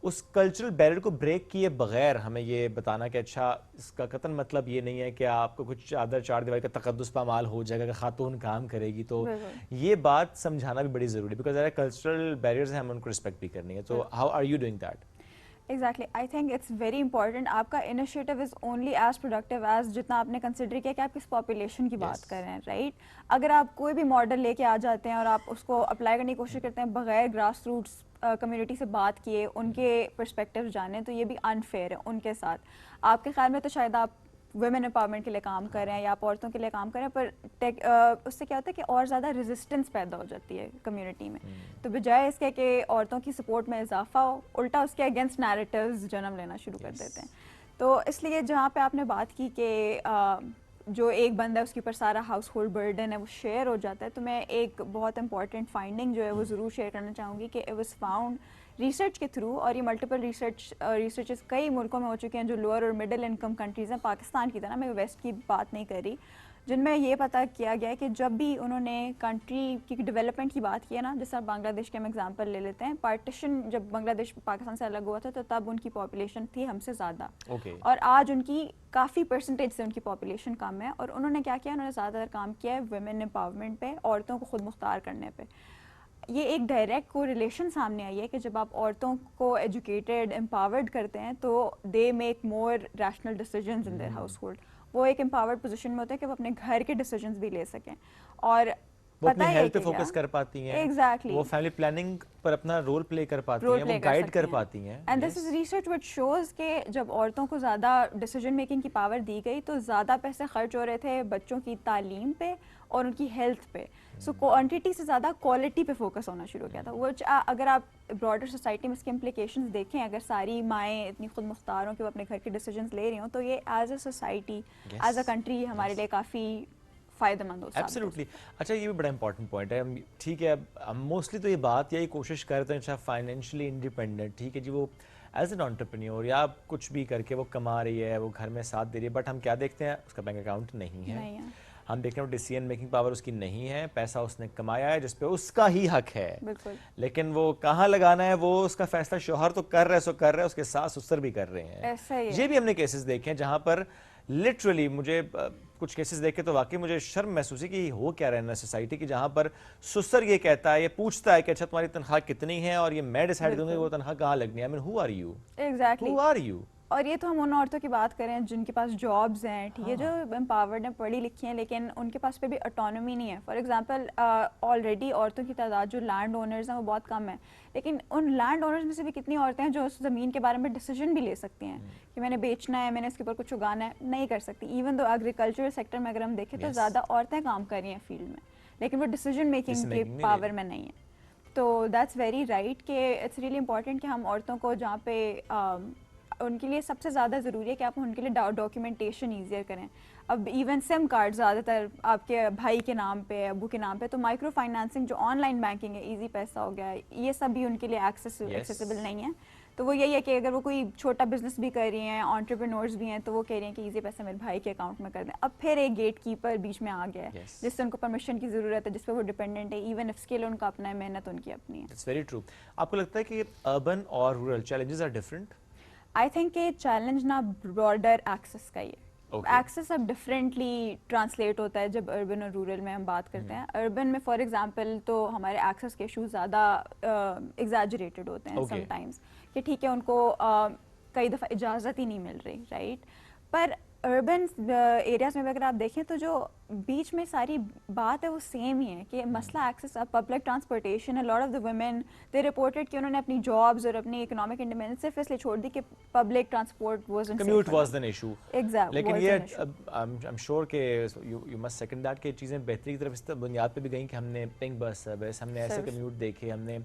उस कल्चरल बैरियर को ब्रेक किए बगैर हमें ये बताना कि अच्छा इसका कतन मतलब ये नहीं है कि आपको कुछ चार दीवार का तकद्दुस पामाल हो जाएगा कि खातून काम करेगी, तो ये बात समझाना भी बड़ी ज़रूरी है, बिकॉज ज़रा कल्चरल बैरियर्स हैं, हमें उनको रिस्पेक्ट भी करनी है। तो how are you doing that? Exactly, I think it's very important. आपका initiative is only as productive as जितना आपने कंसिडर किया कि आप किस पॉपुलेशन की बात कर रहे हैं, राइट? अगर आप कोई भी मॉडल लेके आ जाते हैं और आप उसको अप्लाई करने की कोशिश करते हैं बगैर ग्रास रूट्स कम्युनिटी से बात किए, उनके पर्सपेक्टिव जाने, तो ये भी अनफेयर है उनके साथ। आपके ख्याल में तो शायद आप वुमेन एम्पावरमेंट के लिए काम कर रहे हैं या आप औरतों के लिए काम कर रहे हैं, पर उससे क्या होता है कि और ज़्यादा रेजिस्टेंस पैदा हो जाती है कम्युनिटी में। तो बजाय इसके कि औरतों की सपोर्ट में इजाफा हो, उल्टा उसके अगेंस्ट नैरेटिव्स जन्म लेना शुरू कर देते हैं। तो इसलिए जहाँ पे आपने बात की कि जो एक बंदा है उसके ऊपर सारा हाउस होल्ड बर्डन है वो शेयर हो जाता है, तो मैं एक बहुत इंपॉर्टेंट फाइंडिंग जो है वो ज़रूर शेयर करना चाहूँगी कि इट वाज फाउंड रिसर्च के थ्रू, और ये मल्टीपल रिसर्चेस कई मुल्कों में हो चुके हैं जो लोअर और मिडिल इनकम कंट्रीज़ हैं, पाकिस्तान की तरह, मैं वेस्ट की बात नहीं कर रही, जिनमें ये पता किया गया है कि जब भी उन्होंने कंट्री की डेवलपमेंट की बात की है ना, जैसे बांग्लादेश के हम एग्जांपल ले लेते हैं, पार्टीशन जब बांग्लादेश पाकिस्तान से अलग हुआ था तो तब उनकी पॉपुलेशन थी हमसे ज़्यादा, और आज उनकी काफ़ी परसेंटेज से उनकी पॉपुलेशन कम है, और उन्होंने क्या किया, उन्होंने ज़्यादातर काम किया है वुमेन एम्पावरमेंट पे, औरतों को खुद मुख्तार करने पे। ये एक डायरेक्ट को रिलेशन सामने आई है कि जब आप औरतों को एजुकेटेड एम्पावर्ड करते हैं तो they make more rational decisions in their house hold. वो एक एम्पावर्ड पोजीशन में होते हैं कि वो अपने घर के डिसीजंस भी ले सकें, और वो अपनी हेल्थ पे फोकस कर पाती हैं, एग्जैक्टली, वो फैमिली प्लानिंग पर अपना रोल प्ले कर पाती हैं, वो गाइड कर पाती हैं। And this is research which shows कि जब औरतों को ज़्यादा डिसीजन मेकिंग की पावर दी गई तो ज़्यादा पैसे खर्च हो रहे थे बच्चों की तालीम पे और उनकी हेल्थ पे। सो क्वांटिटी से ज़्यादा क्वालिटी पे फोकस होना शुरू हो गया था। वो अगर आप ब्रॉडर सोसाइटी में इसके इम्प्लीकेशंस देखें, अगर सारी माएँ इतनी खुद मुख्तार हों कि वो अपने घर के डिसीजंस ले रही हों, तो ये as a society, as a country हमारे लिए काफ़ी फ़ायदेमंद हो। एब्सोल्युटली। अच्छा, ये भी बड़ा इंपॉर्टेंट पॉइंट है। ठीक है, हम मोस्टली तो ये बात यही कोशिश करते हैं, अच्छा फाइनेंशियली इंडिपेंडेंट, ठीक है जी, वो एज एन एंटरप्रेन्योर या कुछ भी करके वो कमा रही है, वो घर में साथ दे रही है, बट हम क्या देखते हैं, उसका बैंक अकाउंट नहीं है। हम देखते हैं डिसीजन मेकिंग पावर उसकी नहीं है, पैसा उसने कमाया है जिस पे उसका ही हक है, लेकिन वो कहाँ लगाना है वो उसका फैसला शौहर तो कर रहे हैं, सो कर रहे हैं, उसके सास ससुर भी कर रहे हैं। ये भी हमने केसेस देखे हैं जहाँ पर लिटरली मुझे कुछ केसेस देखे तो वाकई मुझे शर्म महसूस है कि हो क्या रहना है सोसाइटी की, जहाँ पर ससुर ये कहता है, ये पूछता है कि अच्छा तुम्हारी तनख्वाह कितनी है और ये मैं डिसाइड करूंगी वो तनख्वाह कहाँ लगनी है। I mean who are you? Exactly, who are you? और ये तो हम उन औरतों की बात करें जिनके पास जॉब्स हैं, ठीक है, जो एम्पावर्ड हैं, पढ़ी लिखी हैं, लेकिन उनके पास पे भी ऑटोनॉमी नहीं है। फॉर एग्जांपल ऑलरेडी औरतों की तादाद जो लैंड ओनर्स हैं वो बहुत कम है, लेकिन उन लैंड ओनर्स में से भी कितनी औरतें हैं जो उस ज़मीन के बारे में डिसीजन भी ले सकती हैं कि मैंने बेचना है, मैंने इसके ऊपर कुछ उगाना है, नहीं कर सकती। इवन दो एग्रीकल्चरल सेक्टर में अगर हम देखें तो ज़्यादा औरतें काम कर रही हैं फील्ड में, लेकिन वो डिसीजन मेकिंग की पावर में नहीं है। तो दैट्स वेरी राइट कि इट्स रियली इंपॉर्टेंट कि हम औरतों को जहाँ पे उनके लिए सबसे ज़्यादा ज़रूरी है कि आप उनके लिए डॉक्यूमेंटेशन ईजियर करें। अब इवन सिम कार्ड ज़्यादातर आपके भाई के नाम पे, अबू के नाम पे, तो माइक्रो फाइनेंसिंग जो ऑनलाइन बैंकिंग है, इजी पैसा हो गया, ये सब भी उनके लिए एक्सेसिबल नहीं है। तो वो यही है कि अगर वो कोई छोटा बिजनेस भी कर रही हैं, एंटरप्रेन्योर्स भी हैं, तो वो कह रही हैं कि इजी पैसा मेरे भाई के अकाउंट में कर दें। अब फिर एक गेट कीपर बीच में आ गया है जिससे उनको परमिशन की ज़रूरत है, जिस पर वो डिपेंडेंट है, इवन इफ स्किल उनका अपना है, मेहनत उनकी अपनी है। It's very true. आपको लगता है कि अर्बन और rural challenges are different? I think ये चैलेंज ना ब्रॉडर एक्सेस का ही है। एक्सेस अब डिफरेंटली ट्रांसलेट होता है जब अर्बन और रूरल में हम बात करते हैं। अर्बन में फॉर एग्जांपल तो हमारे एक्सेस के इशूज ज़्यादा एग्जैजरेटेड होते हैं समटाइम्स, कि ठीक है उनको कई दफ़ा इजाज़त ही नहीं मिल रही, राइट। पर अर्बन एरियाज़ में अगर आप देखें तो जो बीच में सारी बात है वो सेम ही है कि मसला एक्सेस ऑफ पब्लिक ट्रांसपोर्टेशन है। Lot of the women they reported कि उन्होंने अपनी जॉब्स और अपनी इकोनॉमिक इंडिपेंडेंस सिर्फ इसलिए छोड़ दी कि public transport was commute was an issue. Exact, लेकिन ये आई एम श्योर कि यू मस्ट सेकंड दैट कि चीज़ें बेहतरी की तरफ इस बुनियाद पे भी गई कि हमने पिंक बस सर्विस, हमने ऐसे कम्यूट देखे, हमने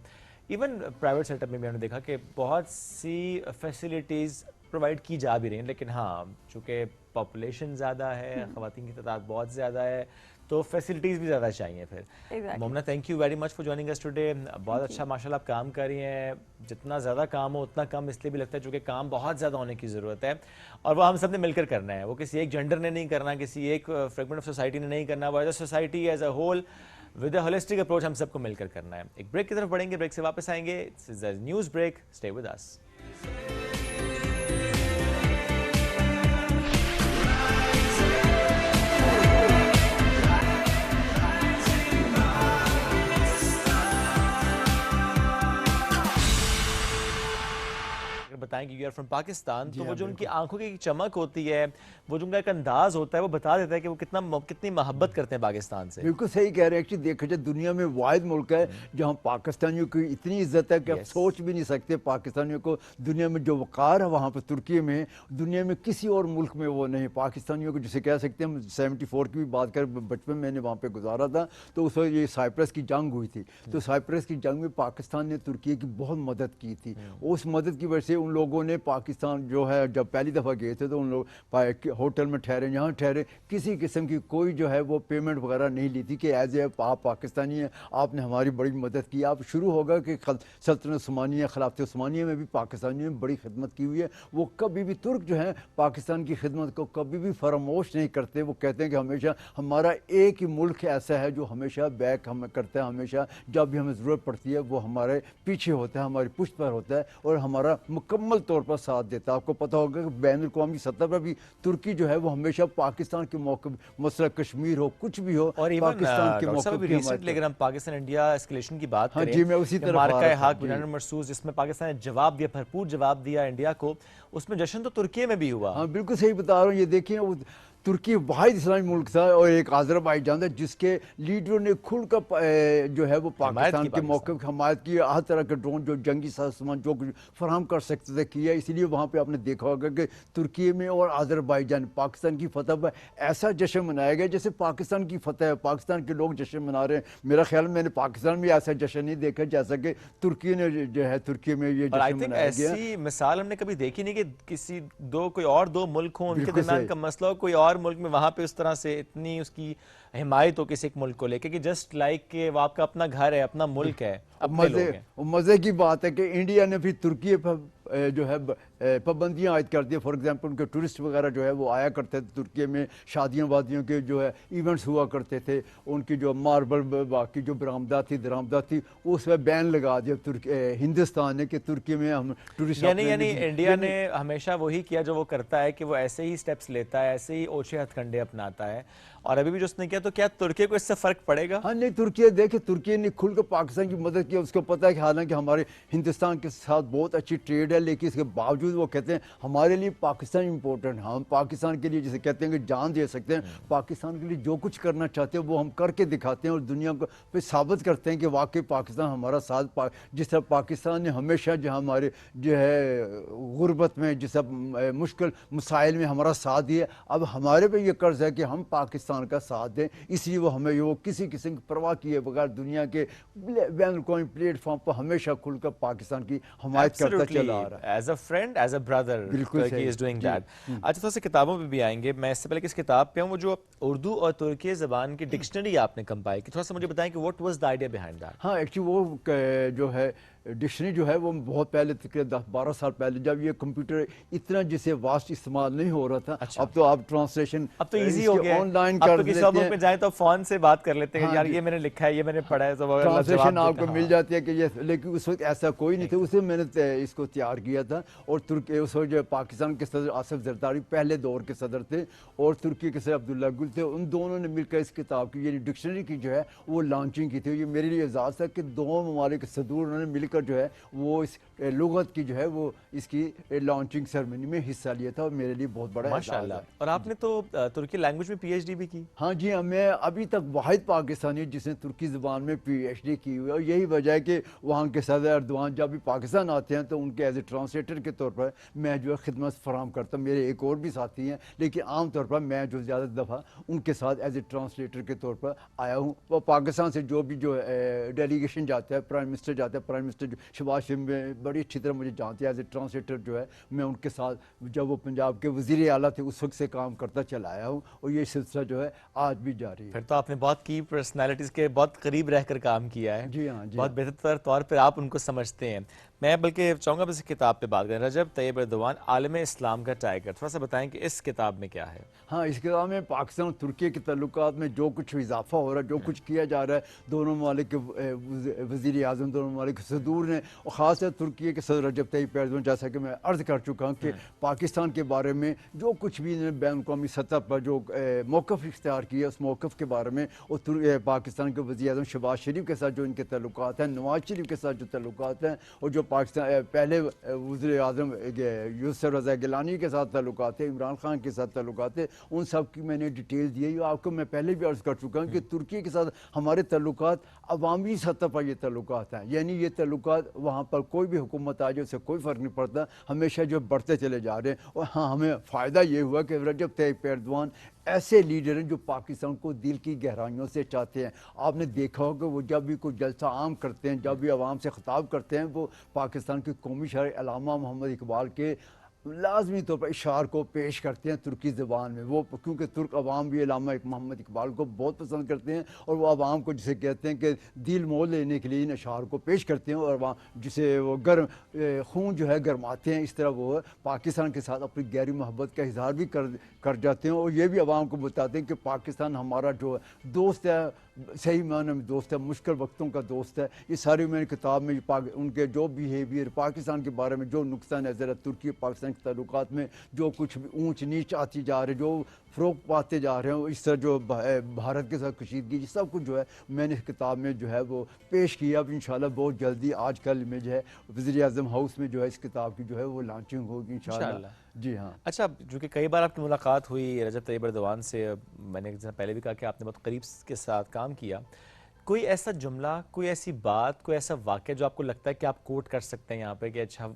इवन प्राइवेट सेटअप में भी हमने देखा कि बहुत सी फैसिलिटीज़ प्रोवाइड की जा भी रही हैं, लेकिन हाँ चूँकि पॉपुलेशन ज़्यादा है, ख़वातीन की तादाद बहुत ज़्यादा है, तो फैसिलिटीज़ भी ज़्यादा चाहिए फिर। Momna, thank you very much for joining us today. बहुत अच्छा माशाल्लाह आप काम कर रही हैं। जितना ज़्यादा काम हो उतना कम इसलिए भी लगता है चूँकि काम बहुत ज़्यादा होने की ज़रूरत है और वो हम सब ने मिलकर करना है। वो किसी एक जेंडर ने नहीं करना, किसी एक फ्रेगमेंट ऑफ सोसाइटी ने नहीं करना, वो as a society as a whole with a holistic approach हम सबको मिलकर करना है। एक ब्रेक की तरफ बढ़ेंगे, ब्रेक से वापस आएंगे। This is a news break, stay with us. बताएं कि यू आर फ्रॉम पाकिस्तान, तो वो जो उनकी आंखों की चमक होती है, वो जो उनका एक अंदाज होता है, वो बता देता है कि वो कितनी मोहब्बत करते हैं पाकिस्तान से। बिल्कुल सही कह रहे हैं। एक्चुअली देखा जाए दुनिया में वाहिद मुल्क है जहाँ पाकिस्तानियों की इतनी इज्जत है कि आप सोच भी नहीं सकते। पाकिस्तानियों को दुनिया में जो वक़ार है वहाँ पर तुर्की में, दुनिया में किसी और मुल्क में वो नहीं। पाकिस्तानियों को जिसे कह सकते हैं, हम 74 की भी बात करें, बचपन में मैंने वहाँ पर गुजारा था, तो उस वक्त ये साइप्रस की जंग हुई थी, तो साइप्रस की जंग में पाकिस्तान ने तुर्की की बहुत मदद की थी। उस मदद की वजह से उन लोगों ने पाकिस्तान जो है जब पहली दफ़ा गए थे तो उन लोग होटल में ठहरे, यहाँ ठहरे, किसी किस्म की कोई जो है वो पेमेंट वगैरह नहीं ली थी कि एज ए आप पाकिस्तानी हैं, आपने हमारी बड़ी मदद की। आप शुरू होगा कि सल्तनत उस्मानिया, खिलाफत उस्मानिया में भी पाकिस्तानियों ने बड़ी खिदमत की हुई है। वो कभी भी तुर्क जो है पाकिस्तान की खिदमत को कभी भी फरामोश नहीं करते। वो कहते हैं कि हमेशा हमारा एक ही मुल्क ऐसा है जो हमेशा बैक हमें करता है, हमेशा जब भी हमें ज़रूरत पड़ती है वो हमारे पीछे होता है, हमारी पुष्ट पर होता है और हमारा मुकम्मल तौर पर साथ देता है। आपको पता होगा कि बैनुल-अक़वामी सतह पर भी तुर्की जो है वो हमेशा पाकिस्तान के मौके, मसला कश्मीर हो, कुछ भी हो, और पाकिस्तान के मौके पे रिसेंटली अगर हम पाकिस्तान इंडिया एस्केलेशन की बात करें, जी मैं उसी तरफ मार्का हक यूनान मरसूस, जिसमें पाकिस्तान ने जवाब दिया, भरपूर जवाब दिया इंडिया को, उसमें जश्न तो तुर्की में भी हुआ। हाँ बिल्कुल सही बता रहा हूँ। ये देखिए तुर्की वाहिद इस्लामी मुल्क था और एक आज़रबाईजान था जिसके लीडरों ने खुल कर जो है वो पाकिस्तान के मौके की हमायत की, हर तरह के ड्रोन जो जंगी सामान जो कुछ फराहम कर सकते थे किया। इसीलिए वहाँ पे आपने देखा होगा कि तुर्की में और आज़रबाईजान पाकिस्तान की फतह पर ऐसा जश्न मनाया गया जैसे पाकिस्तान की फतह है, पाकिस्तान के लोग जश्न मना रहे हैं। मेरा ख्याल मैंने पाकिस्तान में ऐसा जश्न नहीं देखा जैसा कि तुर्की ने जो है तुर्की में ये जश्न मनाया गया। ऐसी मिसाल हमने कभी देखी नहीं कि किसी कोई और दो मुल्क हो, उनके दरमियान का मसला हो, कोई और मुल्क में वहां पे उस तरह से इतनी उसकी हिमायत हो किसी एक मुल्क को लेके कि जस्ट लाइक कि वो आपका अपना घर है, अपना मुल्क है, अपने लोग हैं। मजे की बात है कि इंडिया ने भी तुर्की पर जो है पाबंदियाँ आयद कर दी। फॉर एग्जांपल उनके टूरिस्ट वगैरह जो है वो आया करते थे तुर्की में, शादियों वादियों के जो है इवेंट्स हुआ करते थे, उनकी जो मार्बल बाकी जो बरामदात थी उस पर बैन लगा दिया हिंदुस्तान ने कि तुर्की में हम टूरिस्ट। यानी इंडिया ने हमेशा वही किया जो वो करता है कि वो ऐसे ही स्टेप्स लेता है, ऐसे ही ओछे हथकंडे अपनाता है, और अभी भी जो उसने किया। तो क्या तुर्की को इससे फर्क पड़ेगा? हाँ नहीं, तुर्की देखिए तुर्की ने खुलकर पाकिस्तान की मदद की। उसको पता है कि हालांकि हमारे हिंदुस्तान के साथ बहुत अच्छी ट्रेड है, लेकिन इसके बावजूद वो कहते हैं हमारे लिए पाकिस्तान इंपॉर्टेंट है, हम पाकिस्तान के लिए जिसे कहते हैं कि जान दे सकते हैं, पाकिस्तान के लिए जो कुछ करना चाहते हैं वो हम करके दिखाते हैं और दुनिया को पे साबित करते हैं कि वाकई पाकिस्तान हमारा साथ। जिस तरह पाकिस्तान ने हमेशा जो हमारे जो है गुर्बत में जिस मुश्किल मसाइल में हमारा साथ दिया, अब हमारे पे ये कर्ज है कि हम पाकिस्तान का साथ दें। इसलिए वो हमें वो किसी किस्म की परवाह किए बगैर दुनिया के बैन-अल-अक़वामी प्लेटफॉर्म पर हमेशा खुलकर पाकिस्तान की हमायत करता चला आ रहा है। As a friend, as a brother, Turkey is doing that. अच्छा, थोड़ा सा किताबों पे भी आएंगे। मैं इससे पहले किस किताब पे हूँ, वो जो उर्दू और तुर्की ज़बान की डिक्शनरी आपने कंपाइल की, थोड़ा सा मुझे बताएं कि what was the idea behind that. हाँ, एक्चुअली वो जो है डिक्शनरी जो है वो बहुत पहले तकरीबन 10-12 साल पहले जब ये कंप्यूटर इतना जिसे वास्ट इस्तेमाल नहीं हो रहा था। अच्छा। अब तो आप ट्रांसलेशन अब तो इजी हो गया, ऑनलाइन अब कर तो किसी और मुल्क में जाए तो फोन से बात कर लेते हैं, यार ये मैंने लिखा है, ये मैंने पढ़ा है, तो ट्रांसलेशन आपको मिल जाती है कि ये। लेकिन उस वक्त ऐसा कोई नहीं था, उसे मैंने इसको तैयार किया था। और तुर्की उस वक्त जो पाकिस्तान के सदर आसिफ जरदारी पहले दौर के सदर थे और तुर्की के सदर अब्दुल्ला गुल थे, उन दोनों ने मिलकर इस किताब की ये डिक्शनरी की जो है वो लॉन्चिंग की थी। ये मेरे लिए एजाज़ था कि दो ममालिक के सदूर उन्होंने मिलकर जो है वो इस लुगत की जो है वो इसकी लॉन्चिंग सेरेमनी में हिस्सा लिया था और मेरे लिए बहुत बड़ा माशाल्लाह। और आपने तो तुर्की लैंग्वेज में पीएचडी भी की? हाँ जी, मैं अभी तक वाहिद पाकिस्तानी जिसने तुर्की ज़बान में पीएचडी की हुई है। और यही वजह है कि वहाँ के सदर अर्दवान जब भी पाकिस्तान आते हैं तो उनके एज ए ट्रांसलेटर के तौर पर मैं जो है खिदमत फराहम करता हूँ। मेरे एक और भी साथी हैं, लेकिन आम तौर पर मैं जो ज़्यादा दफ़ा उनके साथ एज ए ट्रांसलेटर के तौर पर आया हूँ। वो पाकिस्तान से जो भी जो डेलीगेशन जाता है, प्राइम मिनिस्टर जाता है, प्राइम मिनिस्टर शहबाज शरीफ में बड़ी अच्छी तरह मुझे जानते हैं। एज ए ट्रांसलेटर जो है मैं उनके साथ जब वो पंजाब के वज़ीर आला थे उस वक्त से काम करता चला आया हूँ और ये सिलसिला जो है आज भी जारी है। फिर तो आपने बहुत की पर्सनैलिटीज़ के बहुत करीब रहकर काम किया है। जी हाँ जी, बहुत बेहतर तौर पर आप उनको समझते हैं। मैं बल्कि चाहूँगा बस किताब पे बात करें, रजब तैयब एर्दोग़ान आलम इस्लाम का टाइगर। थोड़ा सा बताएं कि इस किताब में क्या है? हाँ, इस किताब में पाकिस्तान और तुर्की के तल्लुकात में जो कुछ इजाफा हो रहा है, जो कुछ किया जा रहा है, दोनों ममालिक के वज़ीर आज़म, दोनों ममालिक के सदूर ने, और ख़ासकर तुर्की के सदर रजब तैयब एर्दोग़ान, जैसा कि मैं अर्ज़ कर चुका हूँ कि पाकिस्तान के बारे में जो कुछ भी इन्होंने बैन-अल-अक़वामी सतह पर जो मौक़िफ़ इख्तियार किया उस मौक़िफ़ के बारे में, और पाकिस्तान के वज़ीर आज़म शहबाज शरीफ के साथ जो इनके तल्लुकात हैं, नवाज़ शरीफ के साथ जो तल्लुकात हैं, और जो पाकिस्तान पहले वज़ीर आज़म यूसुफ़ रज़ा गिलानी के साथ तल्लुकात थे, इमरान खान के साथ तल्लुकात थे, उन सब की मैंने डिटेल दी है। आपको मैं पहले भी अर्ज़ कर चुका हूँ कि तुर्की के साथ हमारे तल्लुकात अवामी सतह पर ये तल्लुकात हैं, यानी ये तल्लुकात वहाँ पर कोई भी हुकूमत आ जाए उससे कोई फ़र्क नहीं पड़ता, हमेशा जो बढ़ते चले जा रहे हैं। और हाँ, हमें फ़ायदा ये हुआ कि रजब तैयब एर्दोग़ान ऐसे लीडर हैं जो पाकिस्तान को दिल की गहराइयों से चाहते हैं। आपने देखा हो कि वो जब भी कोई जलसा आम करते हैं, जब भी आवाम से खिताब करते हैं, वो पाकिस्तान के कौमी शायर अल्लामा मोहम्मद इकबाल के लाजमी तौर पर इशार को पेश करते हैं तुर्की ज़बान में। वो क्योंकि तुर्क अवाम भी अल्लामा मोहम्मद इकबाल को बहुत पसंद करते हैं और वो अवाम को जिसे कहते हैं कि दिल मोल लेने के लिए इन इशार को पेश करते हैं और वहाँ जिसे वो गर्म खून जो है गरमाते हैं। इस तरह वो पाकिस्तान के साथ अपनी गहरी मोहब्बत का इजहार भी कर जाते हैं और ये भी अवाम को बताते हैं कि पाकिस्तान हमारा जो दोस्त है, सही मायने में दोस्त है, मुश्किल वक्तों का दोस्त है। ये सारी मैंने किताब में उनके जो बिहेवियर, पाकिस्तान के बारे में जो नुक्ता नज़र है तुर्की पाकिस्तान मुल्क ताल्लुकात में जो कुछ भी ऊंच नीच आती जा रही, जो फ़रोग पाते जा रहे हैं, इस तरह जो भारत के साथ कशीदगी, सब कुछ जो है मैंने इस किताब में जो है वो पेश किया। अब इंशाल्लाह बहुत जल्दी आजकल में जो है वज़ीर-ए-आज़म हाउस में जो है इस किताब की जो है वो लॉन्चिंग होगी इंशाल्लाह। जी हाँ। अच्छा, जो कि कई बार आपकी मुलाकात हुई रजब तैयब एर्दोगान से, मैंने पहले भी कहा कि आपने बहुत करीब के साथ काम किया, कोई ऐसा जुमला, कोई ऐसी बात, कोई ऐसा वाक़या जो आपको लगता है कि आप कोट कर सकते हैं यहाँ पे कि अच्छा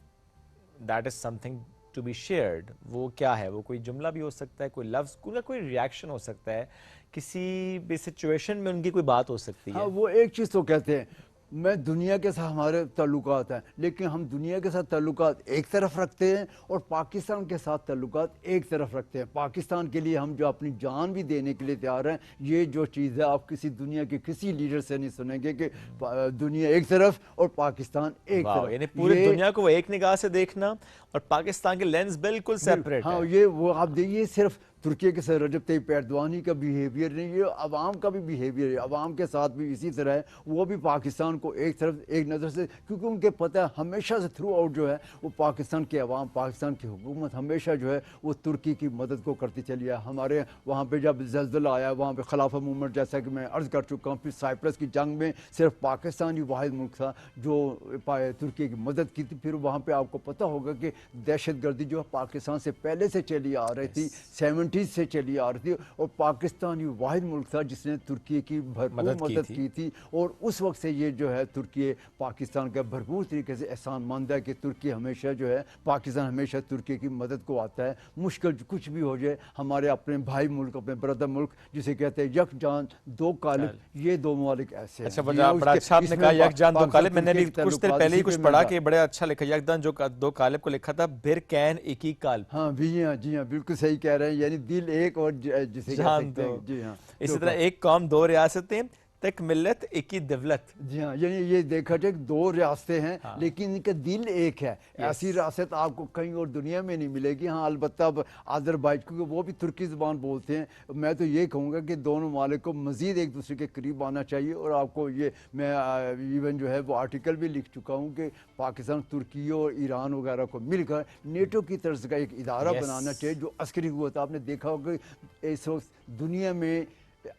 that is something to be shared, वो क्या है? वो कोई जुमला भी हो सकता है, कोई लफ्ज़, कोई रिएक्शन हो सकता है, किसी भी सिचुएशन में उनकी कोई बात हो सकती है। हाँ, वो एक चीज़ तो कहते हैं, मैं दुनिया के साथ हमारे ताल्लुकात हैं, लेकिन हम दुनिया के साथ ताल्लुकात एक तरफ रखते हैं और पाकिस्तान के साथ ताल्लुकात एक तरफ रखते हैं। पाकिस्तान के लिए हम जो अपनी जान भी देने के लिए तैयार हैं, ये जो चीज़ है आप किसी दुनिया के किसी लीडर से नहीं सुनेंगे कि दुनिया एक तरफ और पाकिस्तान एक तरफ। यानी पूरी दुनिया को वो एक निगाह से देखना और पाकिस्तान के लेंस बिल्कुल सेपरेट। हाँ, ये वो आप देखिए, सिर्फ तुर्की के साथ रजब तैयब एर्दोगान का बिहेवियर नहीं, ये अवाम का भी बिहेवियर है, अवाम के साथ भी इसी तरह है। वो भी पाकिस्तान को एक तरफ एक नज़र से, क्योंकि उनके पता है हमेशा से थ्रू आउट जो है वो पाकिस्तान के अवाम, पाकिस्तान की हुकूमत हमेशा जो है वो तुर्की की मदद को करती चली है। हमारे वहाँ पर जब ज़ल्ज़ला आया, वहाँ पर खिलाफत मूवमेंट, जैसा कि मैं अर्ज़ कर चुका हूँ, फिर साइप्रस की जंग में सिर्फ पाकिस्तान ही वाहिद मुल्क था जो तुर्की की मदद की थी। फिर वहाँ पर आपको पता होगा कि दहशत गर्दी जो पाकिस्तान से पहले से चली आ रही थी, 70s से चली आ रही थी, और पाकिस्तान ये वाहिद मुल्क था जिसने तुर्की की भरपूर मदद की थी। और उस वक्त से ये जो है तुर्की पाकिस्तान का भरपूर तरीके से एहसानमंद है कि तुर्की हमेशा जो है, पाकिस्तान हमेशा तुर्की की मदद को आता है। मुश्किल कुछ भी हो जाए, हमारे अपने भाई मुल्क, अपने ब्रदर मुल्क जिसे कहते हैं यकजान दो कालिब, ये दो ममालिक ऐसे अच्छा, बड़ा अच्छा आपने कहा यकजान दो कालिब। मैंने भी कुछ देर पहले ही कुछ पढ़ा कि बड़े अच्छा लिखा, यकजान जो दो कालिब को लिखा था बिर कैन एक ही काल्ब। हाँ जी हाँ, बिल्कुल सही कह रहे हैं, यानी दिल एक और जिसे कह सकते हैं। जी हाँ, इसी तरह एक कौम दो रियासतें, तक मिल्लत एक ही दौलत। जी हाँ, यानी ये देखा जाए दो रियासतें हैं, हाँ, लेकिन इनका दिल एक है। ऐसी रियासत आपको कहीं और दुनिया में नहीं मिलेगी। हाँ, अलबत्ता अज़रबैजान, क्योंकि वो भी तुर्की ज़बान बोलते हैं। मैं तो ये कहूँगा कि दोनों मालिक को मज़ीद एक दूसरे के करीब आना चाहिए। और आपको ये मैं इवन जो है वो आर्टिकल भी लिख चुका हूँ कि पाकिस्तान, तुर्की और ईरान वगैरह को मिलकर नेटो की तर्ज का एक इदारा बनाना चाहिए जो अस्करी क़ुव्वत। आपने देखा होगा इस वक्त दुनिया में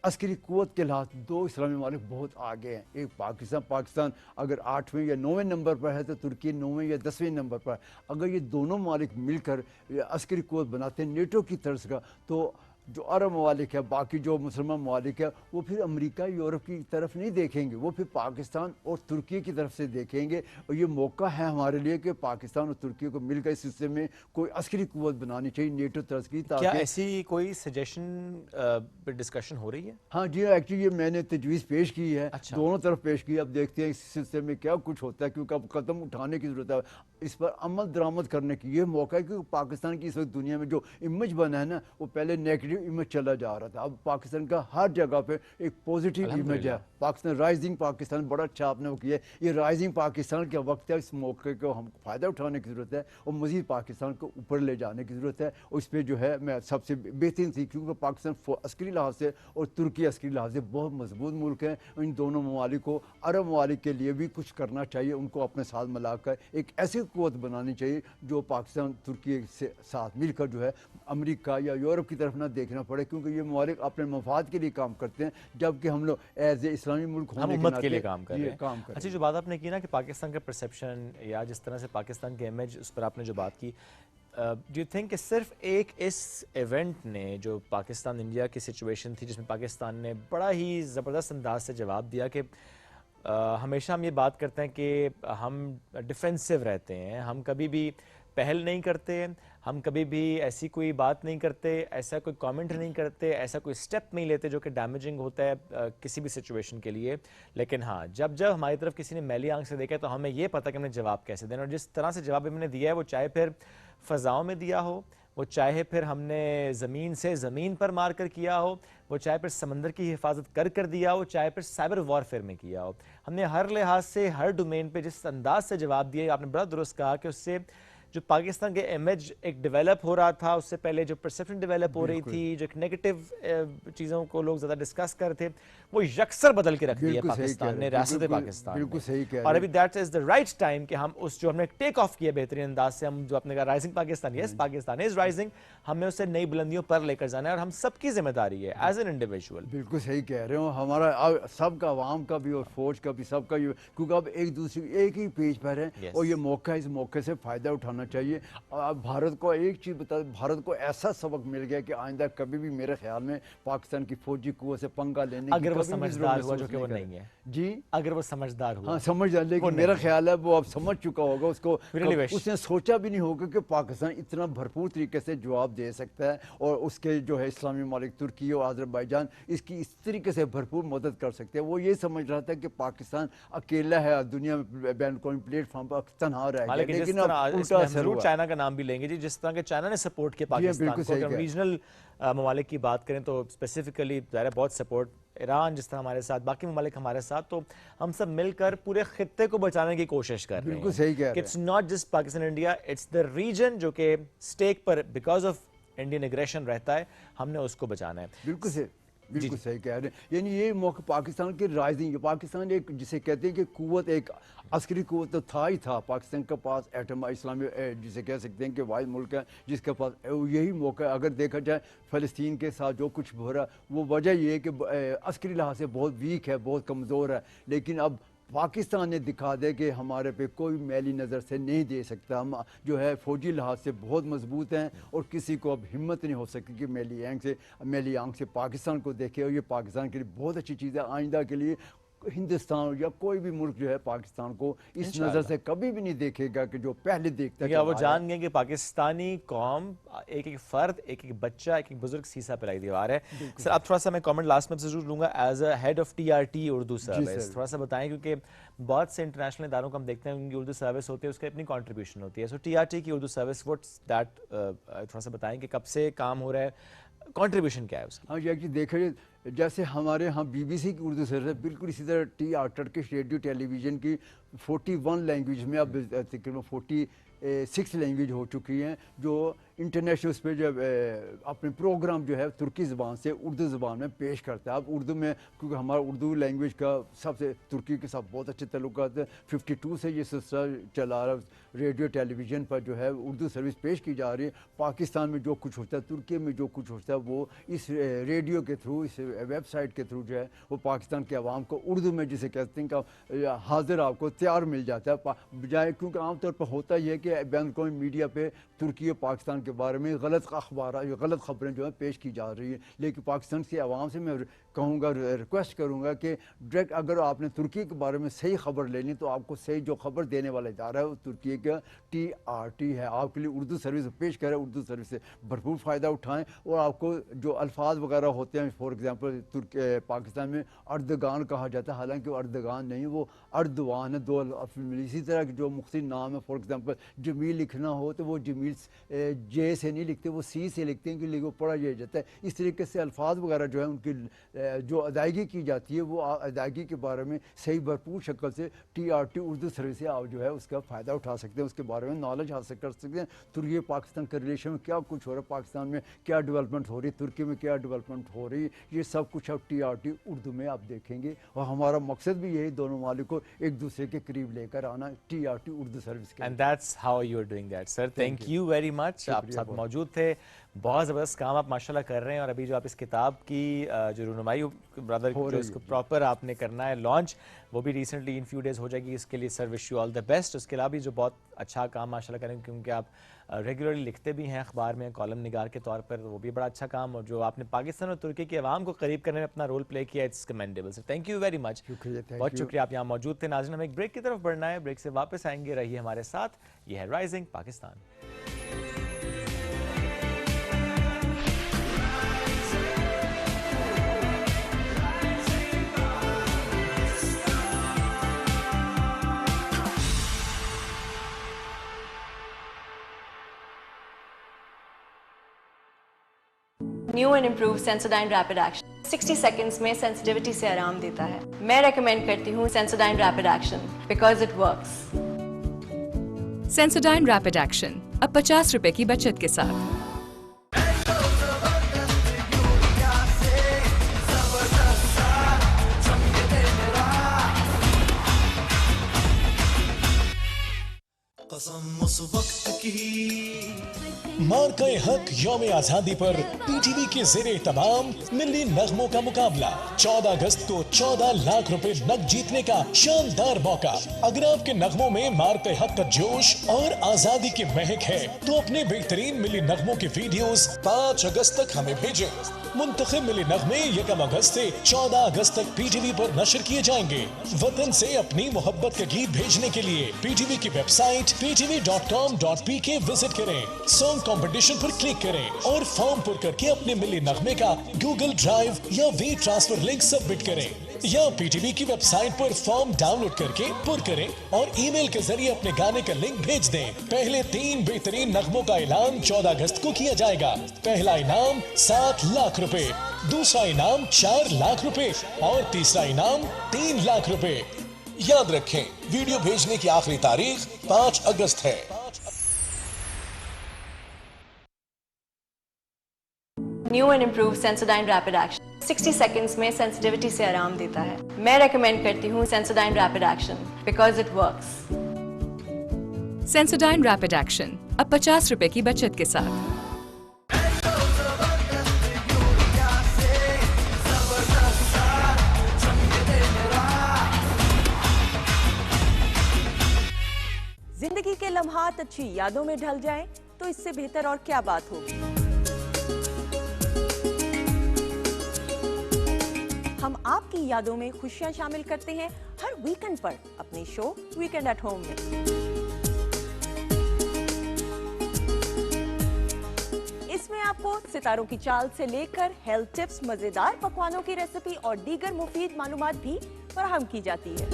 अस्करी क़ुव्वत के लिहाज दो इस्लामी मालिक बहुत आगे हैं। एक पाकिस्तान अगर 8वें या 9वें नंबर पर है तो तुर्की 9वें या 10वें नंबर पर। अगर ये दोनों मालिक मिलकर अस्करी क़ुव्वत बनाते हैं नेटो की तर्ज का, तो जो अरब ममालिक है, बाकी जो मुसलमान ममालिक है, वो फिर अमेरिका, यूरोप की तरफ नहीं देखेंगे, वो फिर पाकिस्तान और तुर्की की तरफ से देखेंगे। और ये मौका है हमारे लिए कि पाकिस्तान और तुर्की को मिलकर इस हिस्से में कोई अस्करी क़ुव्वत बनानी चाहिए नेटो तर्ज की। क्या ऐसी कोई सजेशन पर डिस्कशन हो रही है? हाँ जी, एक्चुअली ये मैंने तजवीज़ पेश की है। अच्छा। दोनों तरफ पेश की। अब देखते हैं इस सिलसिले में क्या कुछ होता है, क्योंकि अब कदम उठाने की ज़रूरत है, इस पर अमल दरामद करने की। ये मौका है क्योंकि पाकिस्तान की इस वक्त दुनिया में जो इमेज बना है ना, वो पहले नेगेटिव इमेज चला जा रहा था। अब पाकिस्तान का हर जगह पे एक पॉजिटिव इमेज है। पाकिस्तान राइजिंग पाकिस्तान, बड़ा अच्छा आपने वो किया है। ये राइजिंग पाकिस्तान का वक्त है, इस मौके को हम फ़ायदा उठाने की ज़रूरत है और मज़ीद पाकिस्तान को ऊपर ले जाने की ज़रूरत है। और इस पर जो है मैं सबसे बेहतरीन थी, क्योंकि पाकिस्तान अस्करी लिहाज से और तुर्की अस्करी लिहाज से बहुत मजबूत मुल्क है। इन दोनों ममालिक को, अरब ममालिक के लिए भी कुछ करना चाहिए, उनको अपने साथ मिलाकर एक ऐसी क़ुव्वत बनानी चाहिए जो पाकिस्तान तुर्की से साथ मिलकर जो है अमेरिका या यूरोप की तरफ ना देखना पड़े, क्योंकि ये ममालिक अपने मफाद के लिए काम करते हैं, जबकि हम लोग एज ए इस्लामी मुल्क होने के लिए काम कर रहे हैं। अच्छा, जो बात आपने की ना कि पाकिस्तान का परसेप्शन या जिस तरह से पाकिस्तान की इमेज, उस पर आपने जो बात की, डू यू थिंक कि सिर्फ एक इस इवेंट ने, जो पाकिस्तान इंडिया की सिचुएशन थी जिसमें पाकिस्तान ने बड़ा ही ज़बरदस्त अंदाज से जवाब दिया कि हमेशा हम ये बात करते हैं कि हम डिफेंसिव रहते हैं, हम कभी भी पहल नहीं करते, हम कभी भी ऐसी कोई बात नहीं करते, ऐसा कोई कमेंट नहीं करते, ऐसा कोई स्टेप नहीं लेते जो कि डैमेजिंग होता है किसी भी सिचुएशन के लिए। लेकिन हाँ, जब जब हमारी तरफ किसी ने मैली आंख से देखा तो हमें ये पता कि हमने जवाब कैसे देना, और जिस तरह से जवाब हमने दिया है, वो चाहे फिर फ़ज़ाओं में दिया हो, वो चाहे फिर हमने ज़मीन से ज़मीन पर मार कर किया हो, वो चाहे फिर समंदर की हिफाजत कर दिया हो, चाहे फिर साइबर वॉरफेयर में किया हो, हमने हर लिहाज से, हर डोमेन पे जिस अंदाज से जवाब दिया, आपने बड़ा दुरुस्त कहा कि उससे जो पाकिस्तान के इमेज एक डेवलप हो रहा था, उससे पहले जो परसेप्शन डेवलप हो रही थी, जो एक नेगेटिव चीज़ों को लोग ज़्यादा डिस्कस कर रहे थे, वो यकसर बदल के रख दिया पाकिस्तान ने, रियासत पाकिस्तान। बिल्कुल सही कह रहे हैं। और अभी that is the right time कि हम उस जो हमने टेक ऑफ किया बेहतरीन अंदाज से, हम जो आपने कहा rising Pakistan, yes Pakistan is rising, हमें उसे नई बुलंदियों पर लेकर जाना है और हम सबकी जिम्मेदारी है एज एन इंडिविजुअल। बिल्कुल सही कह रहे हो, हमारा सबका, आवाम का भी और फौज का भी, सबका, क्योंकि अब एक दूसरे एक ही पेज पर है और ये मौका, इस मौके से फ़ायदा उठाना चाहिए। अब भारत को एक चीज़ बता, भारत को ऐसा सबक मिल गया कि आइंदा कभी भी मेरे ख्याल में पाकिस्तान की फौजी कुव्वत से पंगा लेने की, अगर वो समझदार हुआ, जो कि वो नहीं है जी, अगर वो समझदार हुआ, हाँ समझदार, लेकिन मेरा ख्याल है वो अब समझ चुका होगा, उसको उसने सोचा भी नहीं होगा कि पाकिस्तान इतना भरपूर तरीके से जवाब दे सकता है और उसके जो है इस्लामी ममालिक तुर्की और आज़रबाईजान इसकी इस तरीके से भरपूर मदद कर सकते हैं। वो ये समझ रहा था कि पाकिस्तान अकेला है दुनिया में, बैन प्लेटफॉर्म पर तनहा रह गया, लेकिन अब उल्टा असर हुआ। चाइना का नाम भी लेंगे जी, जिस तरह के चाइना ने सपोर्ट किया पाकिस्तान को, अगर रीजनल ममालिक की बात करें तो स्पेसिफिकली बहुत सपोर्ट, ईरान जिस तरह हमारे साथ, बाकी ममालिक हमारे साथ, तो हम सब मिलकर पूरे खित्ते को बचाने की कोशिश कर रहे हैं। बिल्कुल सही कह रहे हैं। It's not just Pakistan India, it's the region जो कि स्टेक पर बिकॉज ऑफ इंडियन एग्रेशन रहता है, हमने उसको बचाना है। बिल्कुल सही कह रहे हैं। यानी ये मौका पाकिस्तान की राइजिंग, पाकिस्तान एक जिसे कहते हैं कि कुव्वत, एक अस्करी कुव्वत तो था ही था, पाकिस्तान के पास एटम इस्लामी जिसे कह सकते हैं कि वाहिद मुल्क है जिसके पास यही मौका है। अगर देखा जाए फ़लस्तीन के साथ जो कुछ हो रहा है, वो वजह ये है कि अस्करी लिहाज से बहुत वीक है, बहुत कमज़ोर है, लेकिन अब पाकिस्तान ने दिखा दे कि हमारे पे कोई मैली नज़र से नहीं दे सकता। हम जो है फ़ौजी लिहाज से बहुत मजबूत हैं और किसी को अब हिम्मत नहीं हो सकती कि मैली आंख से पाकिस्तान को देखे, और ये पाकिस्तान के लिए बहुत अच्छी चीज़ है। आइंदा के लिए हिंदुस्तान या कोई भी मुल्क जो है पाकिस्तान को इस नज़र से कभी भी नहीं देखेगा कि जो पहले देखता है। वो जान गए कि पाकिस्तानी कौम, एक एक फ़र्द, एक एक बच्चा, एक एक बुजुर्ग सीसा पिलाई दीवार है। सर अब थोड़ा सा मैं कमेंट लास्ट में जरूर लूँगा as a head of TRT Urdu service, थोड़ा सा बताएं, क्योंकि बहुत से इंटरनेशनल इदारों को हम देखते हैं उनकी उर्दू सर्विस होती है, उसकी अपनी कॉन्ट्रीब्यूशन होती है। सो TRT की उर्दू सर्विस, व्हाट्स दैट, थोड़ा सा बताएं कि कब से काम हो रहा है, कॉन्ट्रीब्यूशन क्या है उसकी? हाँ ये देखिए, जैसे हमारे यहाँ BBC की उर्दू सर्विस बिल्कुल इसी तरह टर्किश रेडियो टेलीविज़न की 41 लैंग्वेज में अब तकरीबन 46 लैंग्वेज हो चुकी हैं, जो इंटरनेशनल उस पर जो अपने प्रोग्राम जो है तुर्की ज़बान से उर्दू ज़बान में पेश करता है। अब उर्दू में, क्योंकि हमारा उर्दू लैंग्वेज का सबसे तुर्की के साथ बहुत अच्छे तल्लुकात हैं, 52 से ये सिलसिला चला रहा, रेडियो टेलीविज़न पर जो है उर्दू सर्विस पेश की जा रही है। पाकिस्तान में जो कुछ होता है, तुर्की में जो कुछ होता है, वो इस रेडियो के थ्रू, इस वेबसाइट के थ्रू जो है वो पाकिस्तान के अवाम को उर्दू में जिसे कहते हैं कि हाजिर आपको तैयार मिल जाता है, बजाय, क्योंकि आमतौर पर होता ही है कि बैन मीडिया पे तुर्की और पाकिस्तान के बारे में गलत खबरें जो है पेश की जा रही है। लेकिन पाकिस्तान के अवाम से मैं कहूँगा, रिक्वेस्ट करूँगा कि डायरेक्ट अगर आपने तुर्की के बारे में सही खबर लेनी तो आपको सही जो खबर देने वाला इदारा है वो तुर्की का TRT है, आपके लिए उर्दू सर्विस पेश करे। उर्दू सर्विस से भरपूर फ़ायदा उठाएँ और आपको जो अल्फाज वगैरह होते हैं, फॉर एग्ज़ाम्पल पाकिस्तान में अर्दगान कहा जाता है, हालांकि वो अर्दगान नहीं, वो अर्दवान है, दो इसी तरह के जो मुख्तलिफ नाम है। फॉर एग्ज़ाम्पल जमील लिखना हो तो वो जमील J से नहीं लिखते, वो C से लिखते हैं, क्योंकि वो पढ़ा जाता है। इस तरीके से अल्फाज वगैरह जो है उनकी जो अदायगी की जाती है, वो अदायगी के बारे में सही भरपूर शक्ल से TRT उर्दू सर्विस से आप जो है उसका फ़ायदा उठा सकते हैं, उसके बारे में नॉलेज हासिल कर सकते हैं। तुर्की पाकिस्तान के रिलेशन में क्या कुछ हो रहा है, पाकिस्तान में क्या डेवलपमेंट हो रही है, तुर्की में क्या डेवलपमेंट हो रही है, ये सब कुछ अब TRT उर्दू में आप देखेंगे। और हमारा मकसद भी यही, दोनों मालिक को एक दूसरे के करीब लेकर आना, TRT उर्दू सर्विस के। And that's how you are doing that sir, thank you very much. आप साथ मौजूद थे, बहुत ज़बरदस्त काम आप माशाल्लाह कर रहे हैं, और अभी जो आप इस किताब की जो रुनुमाई ब्रदर जो इसको प्रॉपर आपने करना है लॉन्च, वो भी रिसेंटली इन फ्यू डेज हो जाएगी। इसके लिए sir wish you all the best. उसके अलावा भी जो बहुत अच्छा काम माशाल्लाह करेंगे, क्योंकि आप रेगुलरली लिखते भी हैं अखबार में कॉलम निगार के तौर पर, वो भी बड़ा अच्छा काम, और जो आपने पाकिस्तान और तुर्की के अवाम को करीब करने में अपना रोल प्ले किया, it's commendable sir, thank you very much. बहुत शुक्रिया, आप यहाँ मौजूद थे। नाज़रीन, हम एक ब्रेक की तरफ बढ़ना है, ब्रेक से वापस आएंगे, रहिए हमारे साथ। ये है rising Pakistan. New and improve Sensodyne rapid action 60 seconds में सेंसिटिविटी से आराम देता है। मैं रेकमेंड करती हूँ Sensodyne rapid action because it works. Sensodyne rapid action अब 50 रुपए की बचत के साथ। मार्के हक यौम आजादी पर पीटीवी के ज़ेरे तमाम मिली नगमों का मुकाबला 14 अगस्त को 14 लाख रुपए नग जीतने का शानदार मौका। अगर आपके नगमों में मार्के हक का जोश और आजादी की महक है तो अपने बेहतरीन मिली नगमों के वीडियोस 5 अगस्त तक हमें भेजें। मुंतखब मिली नगमे 1 अगस्त से 14 अगस्त तक पीटीवी पर नशर किए जाएंगे। वतन से अपनी मोहब्बत के गीत भेजने के लिए पीटीवी की वेबसाइट ptv.com.pk विजिट करें, सॉन्ग कंपटीशन पर क्लिक करें और फॉर्म पुर करके अपने मिली नगमे का गूगल ड्राइव या वी ट्रांसफर लिंक सबमिट करें या पीटीवी की वेबसाइट पर फॉर्म डाउनलोड करके पुर करें और ईमेल के जरिए अपने गाने का लिंक भेज दें। पहले 3 बेहतरीन नगमों का ऐलान 14 अगस्त को किया जाएगा। पहला इनाम 7 लाख रुपए, दूसरा इनाम 4 लाख रुपए और तीसरा इनाम 3 लाख रुपए। याद रखें, वीडियो भेजने की आखिरी तारीख 5 अगस्त है। New and improve Sensodyne rapid action 60 seconds में सेंसिटिविटी से आराम देता है। मैं रेकमेंड करती हूँ Sensodyne rapid action because it works. Sensodyne rapid action अब 50 रुपए की बचत के साथ। जिंदगी के लम्हात अच्छी यादों में ढल जाएं तो इससे बेहतर और क्या बात होगी। हम आपकी यादों में खुशियां शामिल करते हैं हर वीकेंड पर अपने शो वीकेंड एट होम में। इसमें आपको सितारों की चाल से लेकर हेल्थ टिप्स, मजेदार पकवानों की रेसिपी और दीगर मुफीद मालूमात भी फराहम की जाती है।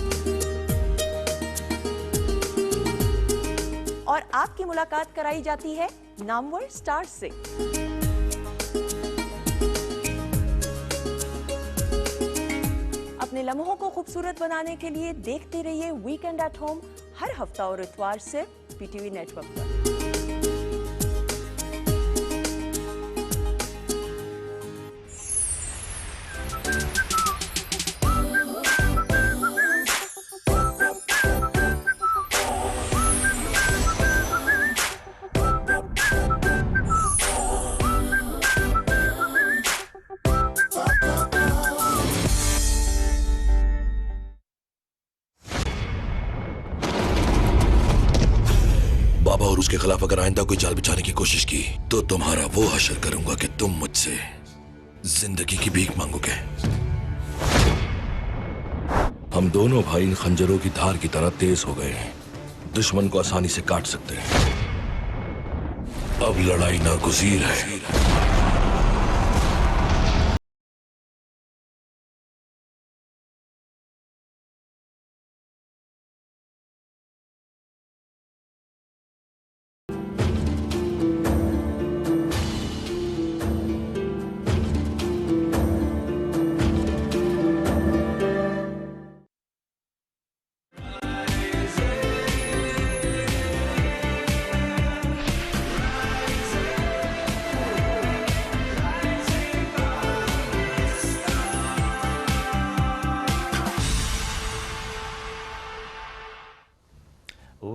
और आपकी मुलाकात कराई जाती है नामवर स्टार्स से। अपने लम्हों को खूबसूरत बनाने के लिए देखते रहिए वीकेंड एट होम हर हफ्ता और इतवार से पीटीवी नेटवर्क पर। और उसके खिलाफ अगर आइंदा कोई जाल बिछाने की कोशिश की तो तुम्हारा वो हशर करूंगा कि तुम मुझसे जिंदगी की भीख मांगोगे। हम दोनों भाई इन खंजरों की धार की तरह तेज हो गए हैं, दुश्मन को आसानी से काट सकते हैं। अब लड़ाई नागुज़ीर है।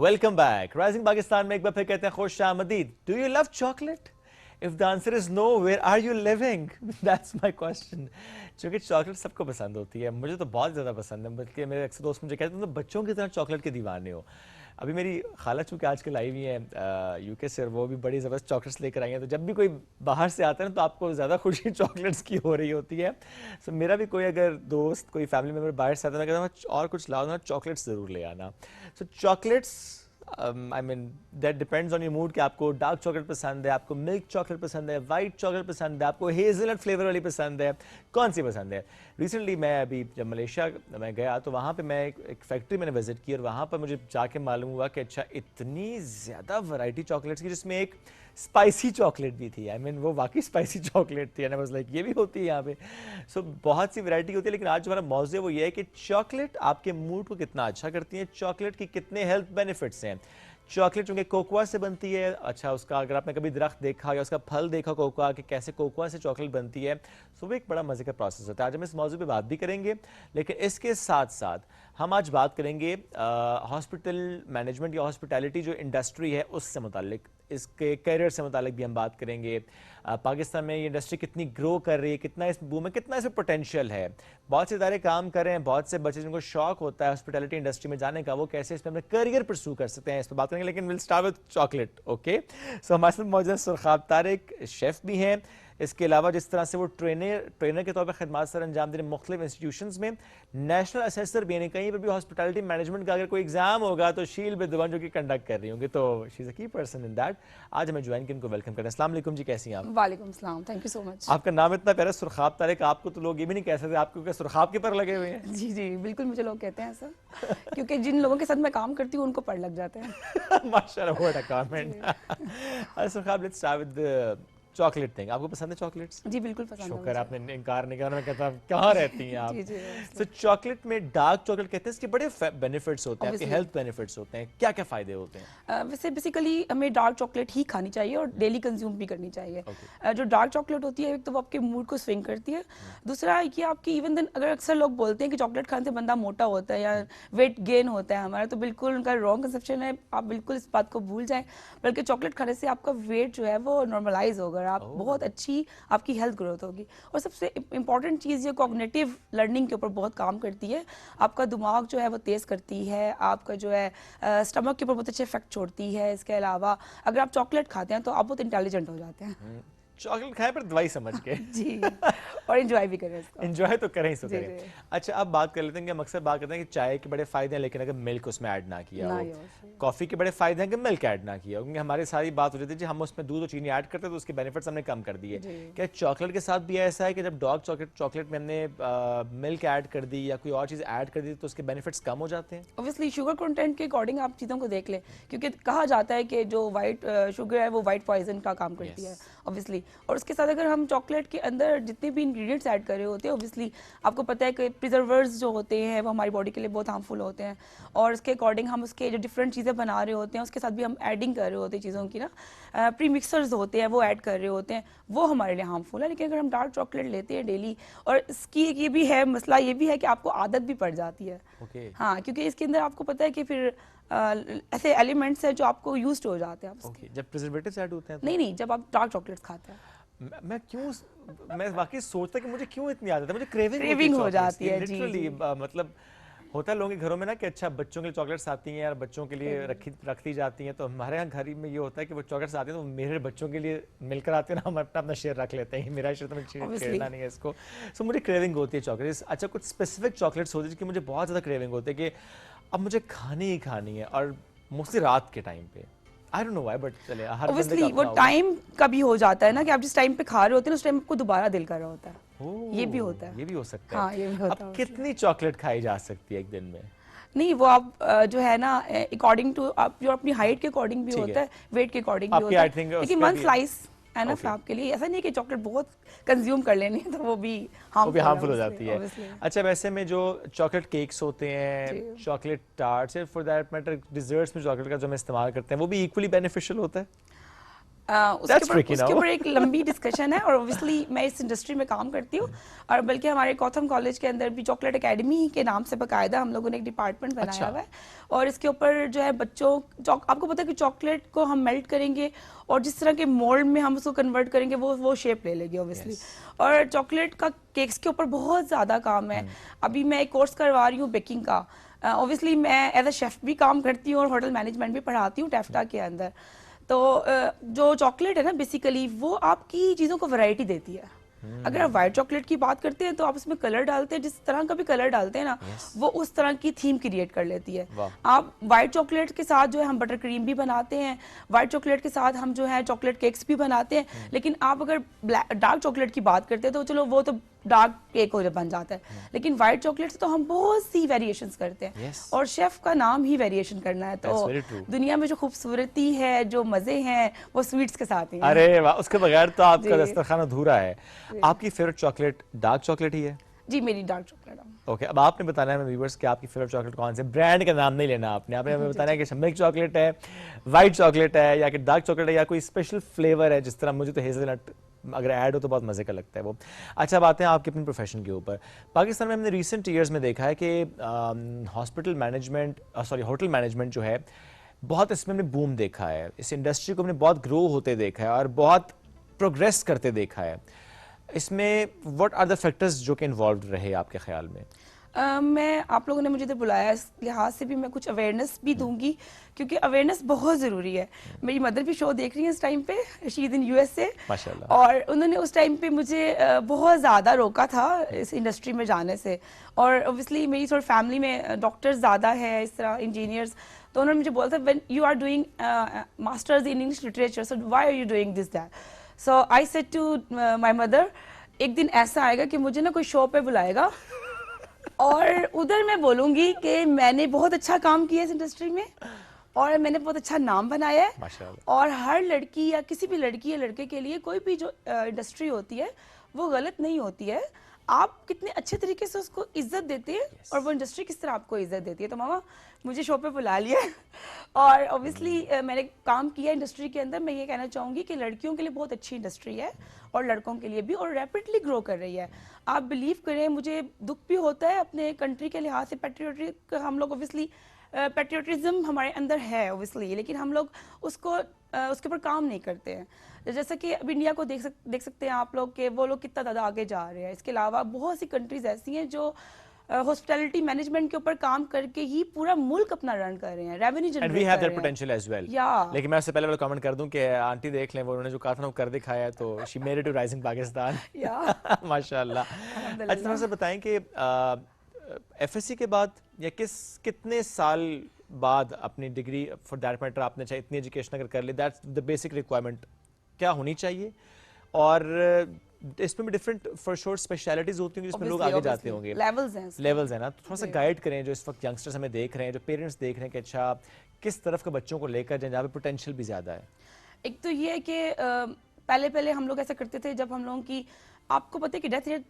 Welcome back. राइजिंग पाकिस्तान में एक बार फिर कहते हैं खुश आमदीद। Do you love chocolate? If the answer is no, where are you living? That's my question. क्योंकि चॉकलेट सबको पसंद होती है, मुझे तो बहुत ज़्यादा पसंद है, बल्कि मेरे अक्सर दोस्त मुझे कहते हैं तुम तो बच्चों की तरह चॉकलेट के दीवाने हो। अभी मेरी खाला चूँकि आजकल आई हुई है यूके से, और वो भी बड़ी ज़बरदस्त चॉकलेट्स लेकर आई हैं, तो जब भी कोई बाहर से आता है ना तो आपको ज़्यादा खुशी चॉकलेट्स की हो रही होती है। सो मेरा भी कोई अगर दोस्त, कोई फैमिली मेम्बर बाहर से आता है, मैं कहता हूँ और कुछ लाओ ना, चॉकलेट्स ज़रूर ले आना। So chocolates I mean that depends on your mood कि आपको डार्क चॉकलेट पसंद है, आपको मिल्क चॉकलेट पसंद है, वाइट चॉकलेट पसंद है, आपको हेज़लनट फ्लेवर वाली पसंद है, कौन सी पसंद है। रिसेंटली मैं अभी जब मलेशिया में गया तो वहाँ पे मैं एक फैक्ट्री मैंने विजिट की, और वहाँ पर मुझे जाके मालूम हुआ कि अच्छा इतनी ज़्यादा वैरायटी चॉकलेट्स की, जिसमें एक स्पाइसी चॉकलेट भी थी। आई मीन वो वाकई स्पाइसी चॉकलेट थी, एंड आई वाज लाइक ये भी होती है यहाँ पे। सो बहुत सी वैरायटी होती है, लेकिन आज जो हमारा मौज़ू है वो ये है कि चॉकलेट आपके मूड को कितना अच्छा करती है, चॉकलेट की कितने हेल्थ बेनिफिट्स हैं। चॉकलेट चूंकि कोकोआ से बनती है, अच्छा उसका अगर आपने कभी दरख्त देखा या उसका फल देखा कोकोआ कि कैसे कोकोआ से चॉकलेट बनती है, तो वो एक बड़ा मजे का प्रोसेस होता है। आज हम इस मौजू पे बात भी करेंगे, लेकिन इसके साथ साथ हम आज बात करेंगे हॉस्पिटल मैनेजमेंट या हॉस्पिटैलिटी जो इंडस्ट्री है उससे मुतालिक, इसके कैरियर से मुतालिक भी हम बात करेंगे। पाकिस्तान में ये इंडस्ट्री कितनी ग्रो कर रही है, कितना इस बूम में, कितना इसमें पोटेंशियल है। बहुत से इदारे काम कर रहे हैं, बहुत से बच्चे जिनको शौक होता है हॉस्पिटैलिटी इंडस्ट्री में जाने का, वो कैसे इसमें अपना करियर परस्यू कर सकते हैं, इस पर बात करेंगे। लेकिन will start with chocolate. Okay, so हमारे साथ मौजूद सुरखाब तारिक शेफ भी हैं। इसके अलावा जिस तरह से वो ट्रेनर के तौर पर खिदमत सर अंजाम दे रहे मुख्तलिफ इंस्टीट्यूशंस में, नेशनल असेसर भी, यानी कहीं पर भी हॉस्पिटैलिटी मैनेजमेंट का अगर कोई एग्जाम होगा तो शील बिदवान जो कि कंडक्ट कर रही होंगी, तो शी इज अ की पर्सन इन दैट। आज हमें ज्वाइन किया, उनको वेलकम करें। अस्सलाम वालेकुम जी, कैसी हैं आप? वालेकुम सलाम, थैंक यू सो मच। आपका नाम इतना प्यारा सुरखाब तारिक, आपको तो लोग ये भी नहीं कह सकते आपको क्या सुरखाब के पर लगे हुए हैं। जी जी बिल्कुल, मुझे लोग कहते हैं ऐसा क्योंकि जिन लोगों के साथ मैं काम करती हूँ उनको पर लग जाते हैं। माशाल्लाह, what a comment. Surkhab, let's start with chocolate thing. आपको पसंद है चॉकलेट्स? जी बिल्कुल पसंद है। शुक्र आपने इनकार नहीं किया, मैं कहता कहाँ रहती हैं आप। तो चॉकलेट में डार्क चॉकलेट कहते हैं, इसके बड़े बेनिफिट्स होते हैं, आपके हेल्थ बेनिफिट्स होते हैं, क्या क्या फायदे होते हैं? वैसे बेसिकली हमें डार्क चॉकलेट ही खानी चाहिए और डेली कंज्यूम भी करनी चाहिए। जो डार्क चॉकलेट होती है, एक तो वो आपके मूड को स्विंग करती है, दूसरा है कि आपकी इवन देन अगर अक्सर लोग बोलते हैं कि चॉकलेट खाने से बंदा मोटा होता है या वेट गेन होता है हमारा, तो बिल्कुल उनका रॉन्ग कंसेप्शन है। आप बिल्कुल इस बात को भूल जाएं, बल्कि चॉकलेट खाने से आपका वेट जो है वो नॉर्मलाइज होगा, आप बहुत अच्छी आपकी हेल्थ ग्रोथ होगी। और सबसे इंपॉर्टेंट चीज़ ये कॉग्निटिव लर्निंग के ऊपर बहुत काम करती है। आपका दिमाग जो है वो तेज़ करती है, आपका जो है स्टमक के ऊपर बहुत अच्छे इफेक्ट छोड़ती है। इसके अलावा अगर आप चॉकलेट खाते हैं तो आप बहुत इंटेलिजेंट हो जाते हैं। चॉकलेट खाएं पर दवाई समझ के। जी, और एंजॉय भी करें इसको। एंजॉय तो करें ही सो करें। अच्छा, अब बात कर लेते हैं कि हम अक्सर बात करते हैं कि चाय के बड़े फायदे हैं, लेकिन अगर मिल्क उसमें ऐड ना किया हो, कॉफ़ी के बड़े फायदे हैं कि मिल्क ऐड ना किया हो, क्योंकि हमारी सारी बात हो जाती है जी हम उसमें दूध और चीनी ऐड करते हैं तो उसके बेनिफिट्स हमने कम कर दिए। क्या चॉकलेट के साथ भी ऐसा है कि जब डार्क चॉकलेट में हमने मिल्क ऐड कर दी या कोई और चीज़ ऐड कर दी तो उसके बेनिफिट्स कम हो जाते हैं? ऑब्वियसली शुगर कंटेंट के अकॉर्डिंग आप चीज़ों को देख लें, क्योंकि कहा जाता है कि जो वाइट शुगर है वो वाइट पॉइजन का काम करती है ऑब्वियसली। और उसके साथ अगर हम चॉकलेट के अंदर जितने भी इंग्रेडिएंट्स ऐड कर रहे होते हैं, ऑब्वियसली आपको पता है कि प्रिजर्वर्स जो होते हैं वो हमारी बॉडी के लिए बहुत हार्मफुल होते हैं, और उसके अकॉर्डिंग हम उसके जो डिफरेंट चीज़ें बना रहे होते हैं उसके साथ भी हम एडिंग कर रहे होते हैं चीज़ों की ना, प्री मिक्सर्स होते हैं वो ऐड कर रहे होते हैं, वो हमारे लिए हार्मफुल है। लेकिन अगर हम डार्क चॉकलेट लेते हैं डेली, और इसकी ये भी है मसला, ये भी है कि आपको आदत भी पड़ जाती है। हाँ, क्योंकि इसके अंदर आपको पता है कि फिर ऐसे एलिमेंट्स हैं जो आपको यूज्ड हो जाते हैं। जब प्रिजर्वेटिव्स ऐड होते हैं तो? नहीं, जब आप डार्क चॉकलेट्स खाते हैं। मैं वाकई सोचता कि मुझे क्यों इतनी आदत है, मुझे क्रेविंग हो जाती है। लिटरली मतलब होता है लोगों के घरों में ना कि अच्छा बच्चों के लिए चॉकलेट्स आती हैं यार, बच्चों के लिए रखती जाती हैं, तो हमारे यहाँ घर में ये होता है कि वो चॉकलेट्स आती हैं तो मेरे बच्चों के लिए मिलकर आते हैं ना, हम अपना शेयर रख लेते हैं, मेरा शेयर तो मैं छेड़ना नहीं है इसको। सो मुझे क्रेविंग होती है चॉकलेट्स। अच्छा, कुछ स्पेसिफिक चॉकलेट्स होती है कि मुझे बहुत ज़्यादा क्रेविंग होती है कि अब मुझे खानी ही खानी है, और मोस्टली रात के टाइम पे। I don't know why, but चले हर बंदे का वो टाइम कभी हो जाता है ना कि आप जिस टाइम पे खा रहे होते हैं उस टाइम आपको दोबारा दिल कर रहा होता है। ये भी होता है। ये भी हो सकता है। हाँ, ये भी होता है। अब कितनी चॉकलेट खाई जा सकती है एक दिन में? नहीं, वो आप जो है ना अकॉर्डिंग टू आप जो अपनी हाइट के अकॉर्डिंग भी होता है, वेट के अकॉर्डिंग भी होता है, लेकिन 1 स्लाइस एनफ आपके लिए। ऐसा नहीं है कि चॉकलेट बहुत कंज्यूम कर लेनी है तो वो भी हार्मफुल हो जाती है। अच्छा, वैसे में जो चॉकलेट केक्स होते हैं, chocolate tarts, for that matter desserts में चॉकलेट का जो हम इस्तेमाल करते हैं वो भी इक्वली बेनिफिशियल होता है? उसके ऊपर एक लंबी डिस्कशन है, और ऑब्वियसली मैं इस इंडस्ट्री में काम करती हूँ, और बल्कि हमारे गौतम कॉलेज के अंदर भी चॉकलेट एकेडमी के नाम से बाकायदा हम लोगों ने एक डिपार्टमेंट बनाया हुआ है, और इसके ऊपर जो है बच्चों आपको पता है कि चॉकलेट को हम मेल्ट करेंगे और जिस तरह के मोल्ड में हम उसको कन्वर्ट करेंगे वो शेप ले लेगी ऑब्वियसली। और चॉकलेट का केक्स के ऊपर बहुत ज़्यादा काम है। अभी मैं एक कोर्स करवा रही हूँ बेकिंग का। ऑब्वियसली मैं एज अ शेफ़ भी काम करती हूँ और होटल मैनेजमेंट भी पढ़ाती हूँ टैफ्टा के अंदर। तो जो चॉकलेट है ना बेसिकली वो आपकी चीज़ों को वैरायटी देती है। अगर आप व्हाइट चॉकलेट की बात करते हैं तो आप उसमें कलर डालते हैं, जिस तरह का भी कलर डालते हैं ना वो उस तरह की थीम क्रिएट कर लेती है। आप व्हाइट चॉकलेट के साथ जो है हम बटर क्रीम भी बनाते हैं, व्हाइट चॉकलेट के साथ हम जो है चॉकलेट केक्स भी बनाते हैं, लेकिन आप अगर डार्क चॉकलेट की बात करते हैं तो चलो वो तो डार्क केक हो बन जाता है, लेकिन व्हाइट चॉकलेट से तो हम बहुत सी वेरिएशंस करते हैं। और शेफ का नाम ही वेरिएशन करना है, तो दुनिया में जो खूबसूरती है, जो मजे हैं वो स्वीट्स के साथ ही हैं। अरे वाह, उसके बगैर तो आपका दस्तरखान अधूरा है। आपकी फेवरेट चॉकलेट डार्क चॉकलेट ही है? जी मेरी डार्क चॉकलेट। ओके, अब आपने बताना है व्यूअर्स कि आपकी फेवरेट चॉकलेट कौन से, ब्रांड का नाम नहीं लेना आपने हमें बताना है कि मिल्क चॉकलेट है, वाइट चॉकलेट है, या कि डार्क चॉकलेट है, या कोई स्पेशल फ्लेवर है। जिस तरह मुझे तो हेज़लनट अगर ऐड हो तो बहुत मज़े का लगता है वो। अच्छा, बातें हैं आपके अपने प्रोफेशन के ऊपर। पाकिस्तान में हमने रिसेंट ईयर्स में देखा है कि हॉस्पिटल मैनेजमेंट होटल मैनेजमेंट जो है बहुत इसमें हमने बूम देखा है, इस इंडस्ट्री को हमने बहुत ग्रो होते देखा है और बहुत प्रोग्रेस करते देखा है। इसमें व्हाट आर द फैक्टर्स जो कि इन्वॉल्व रहे आपके ख्याल में? मैं आप लोगों ने मुझे इधर बुलाया, इस लिहाज से भी मैं कुछ अवेयरनेस भी दूंगी, क्योंकि अवेयरनेस बहुत ज़रूरी है। मेरी मदर भी शो देख रही है इस टाइम पे, शी इज़ इन यूएसए, माशाल्लाह, और उन्होंने उस टाइम पे मुझे बहुत ज़्यादा रोका था इस इंडस्ट्री में जाने से। और ओबियसली मेरी थोड़ी फैमिली में डॉक्टर्स ज़्यादा है, इस तरह इंजीनियर्स, तो उन्होंने मुझे बोला था when you are doing masters in English literature, so why are you doing this that. So I said to my mother, एक दिन ऐसा आएगा कि मुझे ना कोई शो पे बुलाएगा और उधर मैं बोलूंगी कि मैंने बहुत अच्छा काम किया इस इंडस्ट्री में और मैंने बहुत अच्छा नाम बनाया है, और हर लड़की या किसी भी लड़की या लड़के के लिए कोई भी जो इंडस्ट्री होती है वो गलत नहीं होती है। आप कितने अच्छे तरीके से उसको इज्जत देते हैं और वो इंडस्ट्री किस तरह आपको इज्जत देती है। तो मामा मुझे शो पे बुला लिया और ऑब्वियसली मैंने काम किया इंडस्ट्री के अंदर। मैं ये कहना चाहूँगी कि लड़कियों के लिए बहुत अच्छी इंडस्ट्री है और लड़कों के लिए भी, और रैपिडली ग्रो कर रही है। आप बिलीव करें, मुझे दुख भी होता है अपने कंट्री के लिहाज से। पैट्रियोटिक हम लोग ऑब्वियसली पैट्रियोटिज्म हमारे अंदर है ऑब्वियसली, लेकिन हम लोग उसके ऊपर काम नहीं करते हैं। जैसा कि अब इंडिया को देख सकते हैं आप लोग कि वो लोग कितना ज़्यादा आगे जा रहे हैं। इसके अलावा बहुत सी कंट्रीज ऐसी हैं जो हॉस्पिटैलिटी मैनेजमेंट के ऊपर काम करके ही पूरा मुल्क अपना रन कर रहे हैं, रेवेन्यू जनरेट कर रहे हैं। And we have that potential as well. लेकिन मैं उससे पहले वाला कमेंट कर दूं कि आंटी देख लें, वो उन्होंने जो कहा था ना वो कर दिखाया है, तो she made it to Rising Pakistan. माशाल्लाह। अच्छा, थोड़ा सा बताएं कि एफएससी के बाद या कितने साल बाद अपनी डिग्री, फॉर दैट मैटर आपने चाहे इतनी एजुकेशन अगर कर ली, दैट्स द बेसिक रिक्वायरमेंट क्या होनी चाहिए? और इसमें भी डिफरेंट फॉर श्योर स्पेशलिटीज होती होंगी जिसमें लोग आगे जाते होंगे, लेवल्स हैं ना, तो थोड़ा सा गाइड करें जो इस वक्त यंगस्टर्स हमें देख रहे हैं, जो पेरेंट्स देख रहे हैं कि अच्छा किस तरफ के बच्चों को लेकर जाएं जहाँ पे पोटेंशियल भी ज़्यादा है। एक तो ये है कि पहले हम लोग ऐसा करते थे, जब हम लोगों की, आपको पता है कि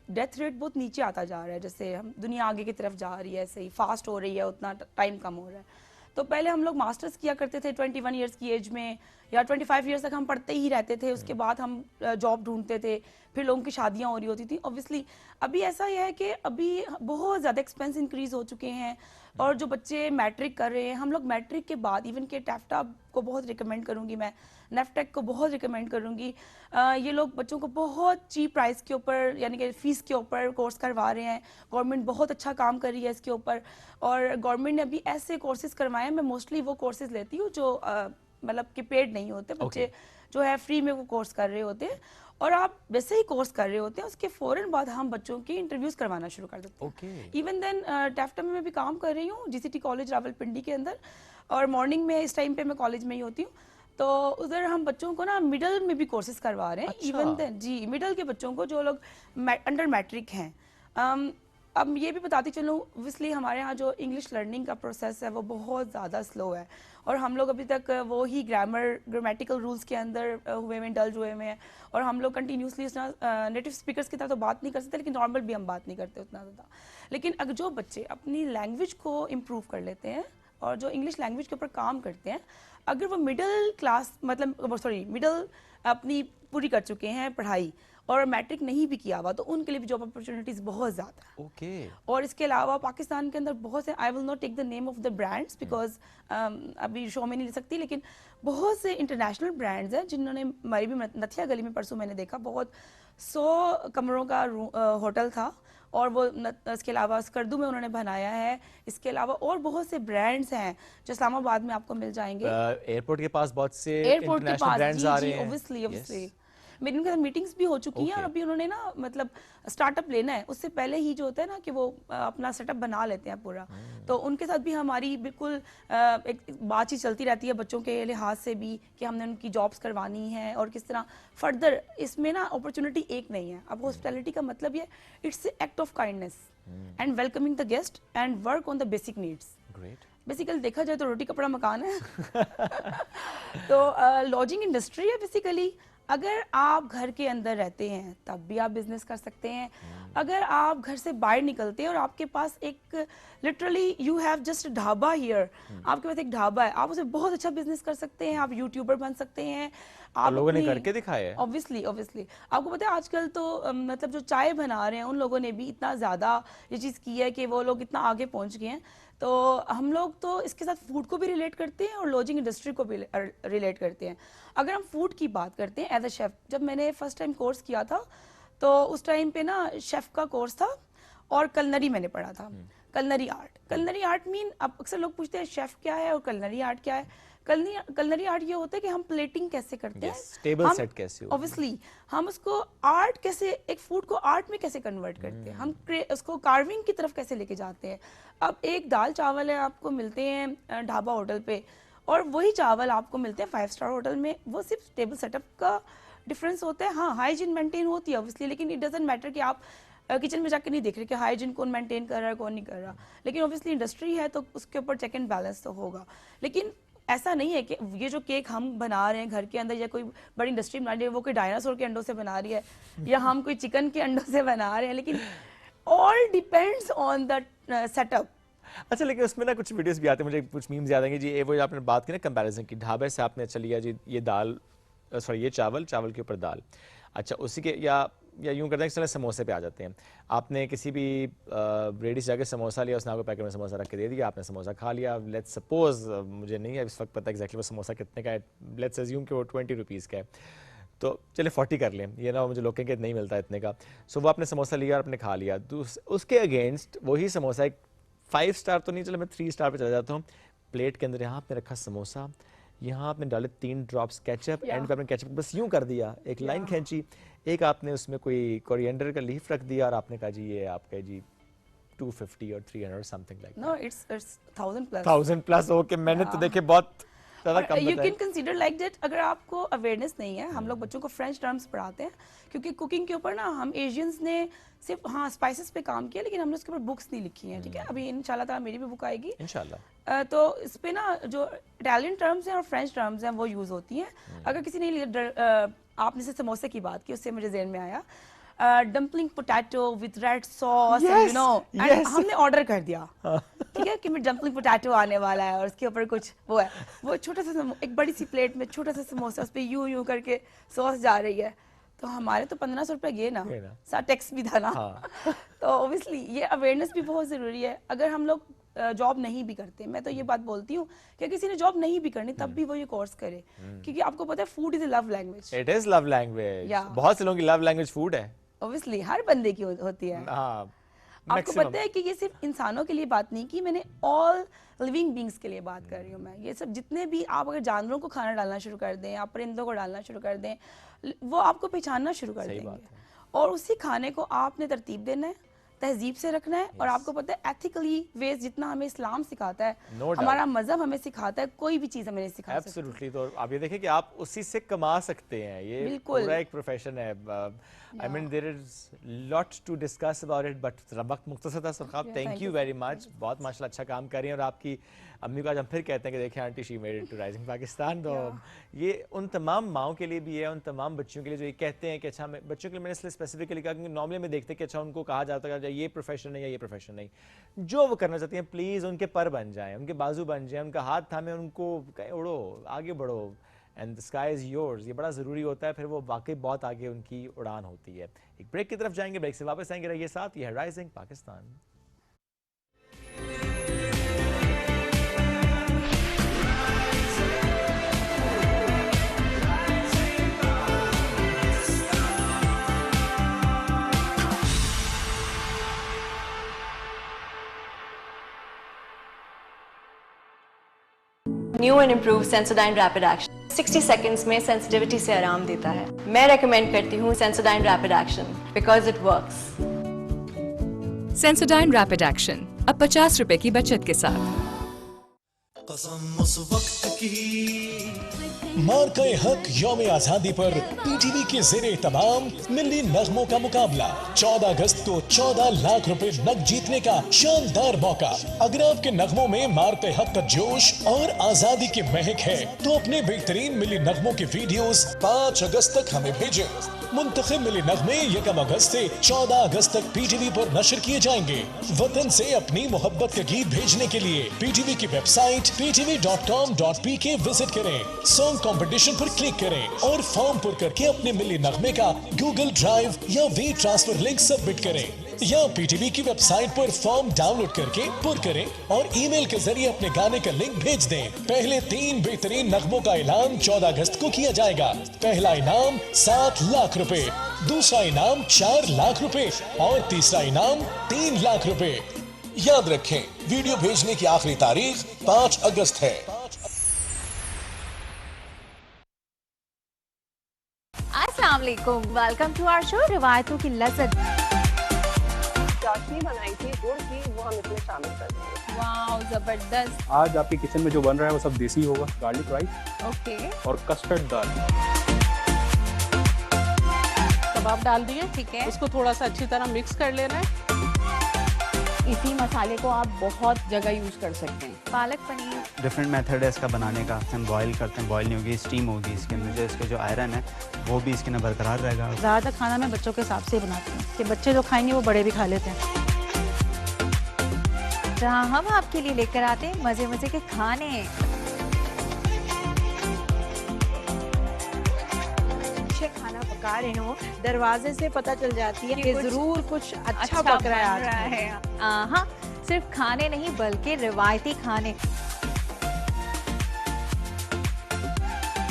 डेथ रेट बहुत नीचे आता जा रहा है, जैसे हम दुनिया आगे की तरफ जा रही है, ऐसे ही फास्ट हो रही है, उतना टाइम कम हो रहा है। तो पहले हम लोग मास्टर्स किया करते थे 21 इयर्स की एज में, या 25 इयर्स तक हम पढ़ते ही रहते थे, उसके बाद हम जॉब ढूंढते थे, फिर लोगों की शादियां हो रही होती थी। ऑब्वियसली अभी ऐसा ही है कि अभी बहुत ज़्यादा एक्सपेंस इंक्रीज़ हो चुके हैं, और जो बच्चे मैट्रिक कर रहे हैं, हम लोग मैट्रिक के बाद इवन के टैफ्टा को बहुत रिकमेंड करूँगी मैं, नेफ्टेक को बहुत रिकमेंड करूँगी। ये लोग बच्चों को बहुत चीप प्राइस के ऊपर, यानी कि फ़ीस के ऊपर कोर्स करवा रहे हैं। गवर्नमेंट बहुत अच्छा काम कर रही है इसके ऊपर, और गवर्नमेंट ने अभी ऐसे कोर्सेज़ करवाए हैं। मैं मोस्टली वो कोर्सेज़ लेती हूँ जो मतलब कि पेड नहीं होते, बच्चे जो है फ्री में वो कोर्स कर रहे होते हैं, और आप वैसे ही कोर्स कर रहे होते हैं, उसके फ़ौरन बाद हम बच्चों की इंटरव्यूज़ करवाना शुरू कर देते हैं। इवन देन टैफ्टा में मैं भी काम कर रही हूँ, जीसीटी कॉलेज रावलपिंडी के अंदर, और मॉर्निंग में इस टाइम पे मैं कॉलेज में ही होती हूँ। तो उधर हम बच्चों को ना मिडल में भी कोर्सेज करवा रहे हैं। इवन देन जी, मिडल के बच्चों को जो लोग अंडर मैट्रिक हैं। अब ये भी बताती चलूँ, ऑब्वियसली हमारे यहाँ जो इंग्लिश लर्निंग का प्रोसेस है वो बहुत ज़्यादा स्लो है, और हम लोग अभी तक वो ही ग्रामेटिकल रूल्स के अंदर हुए में इंडल्ज हुए में हैं, और हम लोग कंटिन्यूसली नेटिव स्पीकर्स की तरह तो बात नहीं कर सकते, लेकिन नॉर्मल भी हम बात नहीं करते उतना ज़्यादा। लेकिन अगर जो बच्चे अपनी लैंग्वेज को इम्प्रूव कर लेते हैं और जो इंग्लिश लैंग्वेज के ऊपर काम करते हैं, अगर वो मिडिल क्लास मिडिल अपनी पूरी कर चुके हैं पढ़ाई और मैट्रिक नहीं भी किया हुआ, तो उनके लिए भी जॉब अपॉर्चुनिटीज बहुत ज़्यादा है। और इसके अलावा पाकिस्तान के अंदर बहुत से, I will not take the name of the brands because अभी शो में नहीं ले सकती, लेकिन बहुत से इंटरनेशनल ब्रांड्स हैं जिन्होंने, हमारी भी नथिया गली में परसों मैंने देखा, बहुत 100 कमरों का होटल था, और वो इसके अलावा स्कर्दू में उन्होंने बनाया है। इसके अलावा और बहुत से ब्रांड्स हैं जो इस्लामाबाद में आपको मिल जाएंगे। एयरपोर्ट के पास बहुत से इंटरनेशनल ब्रांड्स आ रहे हैं। ऑब्वियसली मेरी उनके साथ मीटिंग्स भी हो चुकी हैं, और अभी उन्होंने ना मतलब स्टार्टअप लेना है, उससे पहले ही जो होता है ना कि वो अपना सेटअप बना लेते हैं पूरा। तो उनके साथ भी हमारी बिल्कुल एक बातचीत चलती रहती है बच्चों के लिहाज से भी, कि हमने उनकी जॉब्स करवानी है और किस तरह फर्दर। इसमें ना अपॉर्चुनिटी एक नहीं है। अब हॉस्पिटैलिटी का मतलब ये, it's act of kindness and welcoming the guest and work on the basic needs. Basically देखा जाए तो रोटी कपड़ा मकान है। तो लॉजिंग इंडस्ट्री है बेसिकली। अगर आप घर के अंदर रहते हैं तब भी आप बिजनेस कर सकते हैं, अगर आप घर से बाहर निकलते हैं और आपके पास एक literally you have just dhaba here, आपके पास एक ढाबा है, आप उसे बहुत अच्छा बिजनेस कर सकते हैं, आप यूट्यूबर बन सकते हैं। आप लोगों ने करके दिखाया है। ऑब्वियसली आपको पता है आजकल तो मतलब जो चाय बना रहे हैं उन लोगों ने भी इतना ज़्यादा ये चीज़ की है कि वो लोग इतना आगे पहुंच गए हैं। तो हम लोग तो इसके साथ फूड को भी रिलेट करते हैं और लॉजिंग इंडस्ट्री को भी रिलेट करते हैं। अगर हम फूड की बात करते हैं एज अ शेफ़, जब मैंने फर्स्ट टाइम कोर्स किया था तो उस टाइम पे ना शेफ़ का कोर्स था और कलनरी मैंने पढ़ा था, कलनरी आर्ट मीन अब अक्सर लोग पूछते हैं शेफ़ क्या है और कलनरी आर्ट क्या है। कलनरी आर्ट ये होता है कि हम प्लेटिंग कैसे करते हैं, टेबल सेट कैसे हो, ऑब्वियसली हम उसको आर्ट कैसे, एक फूड को आर्ट में कैसे कन्वर्ट करते हैं, हम उसको कार्विंग की तरफ कैसे लेके जाते हैं। अब एक दाल चावल है आपको मिलते हैं ढाबा होटल पे और वही चावल आपको मिलते हैं 5 स्टार होटल में, वो सिर्फ टेबल सेटअप का डिफरेंस होता है। हाँ हाइजीन मेंटेन होती है ऑब्वियसली, लेकिन इट डजंट मैटर कि आप किचन में जाकर नहीं देख रहे कि हाइजीन कौन मेंटेन कर रहा है कौन नहीं कर रहा, लेकिन ऑब्वियसली इंडस्ट्री है तो उसके ऊपर चेक एंड बैलेंस तो होगा। लेकिन ऐसा नहीं है कि ये जो केक हम बना रहे हैं घर के अंदर या कोई बड़ी इंडस्ट्री बना रही है वो कोई डायनासोर के अंडों से बना रही है या हम कोई चिकन के अंडों से बना रहे हैं, लेकिन all depends on the setup. अच्छा, लेकिन उसमें ना कुछ वीडियोस भी आते हैं, मुझे कुछ मीम्स याद आएंगे जी। वो आपने बात की ना कंपैरिजन की, ढाबे से आपने अच्छा लिया जी ये दाल, सॉरी ये चावल के ऊपर दाल, अच्छा उसी के या यूँ करते हैं कि चलो समोसे पे आ जाते हैं। आपने किसी भी रेडी से जाकर समोसा लिया, उसने आपको पैकेट में समोसा रख के दे दिया, आपने समोसा खा लिया। लेट्स सपोज, मुझे नहीं है इस वक्त पता एग्जैक्टली वो समोसा कितने का है, लेट्स अज्यूम कि वो 20 रुपीज़ का है, तो चले 40 कर लें, ये ना मुझे लोग कहेंगे नहीं मिलता इतने का। सो वो आपने समोसा लिया और आपने खा लिया, उसके अगेंस्ट वही समोसा एक 5 स्टार तो नहीं, चलो मैं 3 स्टार पे चला जाता हूँ। प्लेट के अंदर यहाँ आपने रखा समोसा, यहाँ आपने डाले 3 ड्रॉप्स केचप, एंड पे आपने केचप बस यूं कर दिया, एक लाइन खींची, एक आपने उसमें कोई कोरिएंडर का लीफ रख दिया और आपने कहा जी ये आपका जी 250 और 300 something like. No it's 1000 plus. Okay, मैंने तो देखे बहुत ज़्यादा कम बताया। You can consider like that. अगर आपको अवेयरनेस नहीं है, हम लोग बच्चों को फ्रेंच टर्म्स पढ़ाते हैं क्योंकि कुकिंग के ऊपर ना हम एशियंस ने सिर्फ हाँ स्पाइसेस पे काम किया, लेकिन हमने उसके ऊपर बुक्स नहीं लिखी हैं, ठीक है। अभी इंशाल्लाह ताला मेरी भी बुक आएगी इंशाल्लाह, तो इस पे ना जो इटालियन टर्म्स हैं और फ्रेंच टर्म्स हैं वो यूज़ होती हैं। अगर किसी ने आपने से समोसे की बात की, उससे मुझे ज़हन में आया dumpling potato with red sauce, you know, and हमने ऑर्डर कर दिया, ठीक है, कि मैं डम्पलिंग पोटैटो आने वाला है और उसके ऊपर कुछ वो है, वो छोटा सा एक बड़ी सी प्लेट में छोटा सा समोसा, उस पर यूं करके सॉस जा रही है, तो हमारे तो 1500 रुपये गए ना, साथ टैक्स भी था ना। तो ऑब्वियसली ये अवेयरनेस भी बहुत ज़रूरी है। अगर हम लोग जॉब नहीं भी करते, मैं तो ये बात बोलती हूँ कि किसी ने जॉब नहीं भी करनी तब भी वो ये कोर्स करे, क्योंकि आपको पता है food is a love language. It is love language, बहुत से लोगों की लव लैंग्वेज फूड है, ऑब्वियसली हर बंदे की होती है। आपको पता है कि ये सिर्फ इंसानों के लिए बात नहीं की मैंने, ऑल लिविंग बींग्स के लिए बात कर रही हूँ मैं। ये सब जितने भी आप अगर जानवरों को खाना डालना शुरू कर दें, आप परिंदों को डालना शुरू कर दें, वो आपको पहचानना शुरू कर देंगे, और उसी खाने को आपने तरतीब देना है, तहजीब से रखना है। और आपको पता है एथिकली वेज जितना हमें इस्लाम सिखाता है, हमारा मजहब हमें सिखाता है, कोई भी चीज़ हमें नहीं सिखा सकती। एब्सोल्युटली। तो आप ये देखें कि आप उसी से कमा सकते हैं, ये पूरा एक प्रोफेशन है। I mean there is lot to discuss about it, but वक्त मुख्तसर था। Sarkhab, thank you very much, बहुत माशाल्लाह अच्छा काम कर रही हैं। और आपकी अम्मी को आज हम फिर कहते हैं कि देखिए aunty she made it to rising Pakistan. तो ये उन तमाम माओं के लिए भी है, उन तमाम बच्चों के लिए जो ये कहते हैं कि अच्छा, बच्चों के लिए मैंने इसलिए स्पेसिफिकली कहा क्योंकि नॉर्मली में देखते हैं कि अच्छा उनको कहा जाता है ये प्रोफेशन नहीं या ये प्रोफेशन नहीं, जो वो करना चाहती हैं प्लीज़ उनके पर बन जाएं, उनके बाजू बन जाएं, उनका हाथ थामे, उनको कहीं उड़ो, आगे बढ़ो, and the sky is yours. ये बड़ा ज़रूरी होता है, फिर वो वाकई बहुत आगे उनकी उड़ान होती है। एक ब्रेक की तरफ जाएंगे, ब्रेक से वापस आएंगे, रहिए साथ, ये है rising Pakistan. New and improve Sensodyne rapid action 60 seconds में सेंसिटिविटी से आराम देता है। मैं रेकमेंड करती हूँ Sensodyne rapid action because it works. Sensodyne rapid action अब 50 रुपए की बचत के साथ। कसम उस वक्त की। मार्का हक यौम आजादी पर पीटीवी के ज़ेरे तमाम मिली नगमों का मुकाबला। 14 अगस्त को 14 लाख रुपए नग जीतने का शानदार मौका। अगर आपके नगमों में मार्का हक का जोश और आजादी की महक है तो अपने बेहतरीन मिली नगमों के वीडियोस 5 अगस्त तक हमें भेजें। मुंतखब मिली नगमे 1 अगस्त से 14 अगस्त तक पीटीवी पर नशर किए जाएंगे। वतन से अपनी मोहब्बत के गीत भेजने के लिए पीटीवी की वेबसाइट ptv.com.pk विजिट करें, सॉन्ग कंपटीशन पर क्लिक करें और फॉर्म पुर करके अपने मिली नगमे का गूगल ड्राइव या वी ट्रांसफर लिंक सबमिट करें या पीटीवी की वेबसाइट पर फॉर्म डाउनलोड करके पुर करें और ईमेल के जरिए अपने गाने का लिंक भेज दें। पहले 3 बेहतरीन नगमों का ऐलान 14 अगस्त को किया जाएगा। पहला इनाम 7 लाख रुपए, दूसरा इनाम 4 लाख रुपए और तीसरा इनाम 3 लाख रुपए। याद रखें, वीडियो भेजने की आखिरी तारीख 5 अगस्त है। अस्सलाम वालेकुम, वेलकम टू आवर शो रिवायतों की लज़्ज़त। चाशनी बनाई थी गुड़ की, वो हम इसमें शामिल कर देंगे। वाओ, जबरदस्त। आज आपके किचन में जो बन रहा है वो सब देसी होगा। गार्लिक राइस ओके और कस्टर्ड दाल। कबाब डाल दिए, ठीक है। इसको थोड़ा सा अच्छी तरह मिक्स कर लेना है। इसी मसाले को आप बहुत जगह यूज कर सकते हैं। पालक पनीर डिफरेंट मेथड है इसका बनाने का। हम बॉईल करते हैं, बॉईल नहीं होगी, स्टीम होगी इसके अंदर। जो इसके जो आयरन है वो भी इसके अंदर बरकरार रहेगा। ज़्यादातर खाना मैं बच्चों के हिसाब से बनाती हूँ कि बच्चे जो खाएंगे वो बड़े भी खा लेते हैं। जहाँ हम आपके लिए लेकर आते हैं मजे मजे के खाने। खाना पका रहे हो, दरवाजे से पता चल जाती है कि जरूर कुछ अच्छा पक रहा है। हाँ, सिर्फ खाने नहीं बल्कि रिवायती खाने।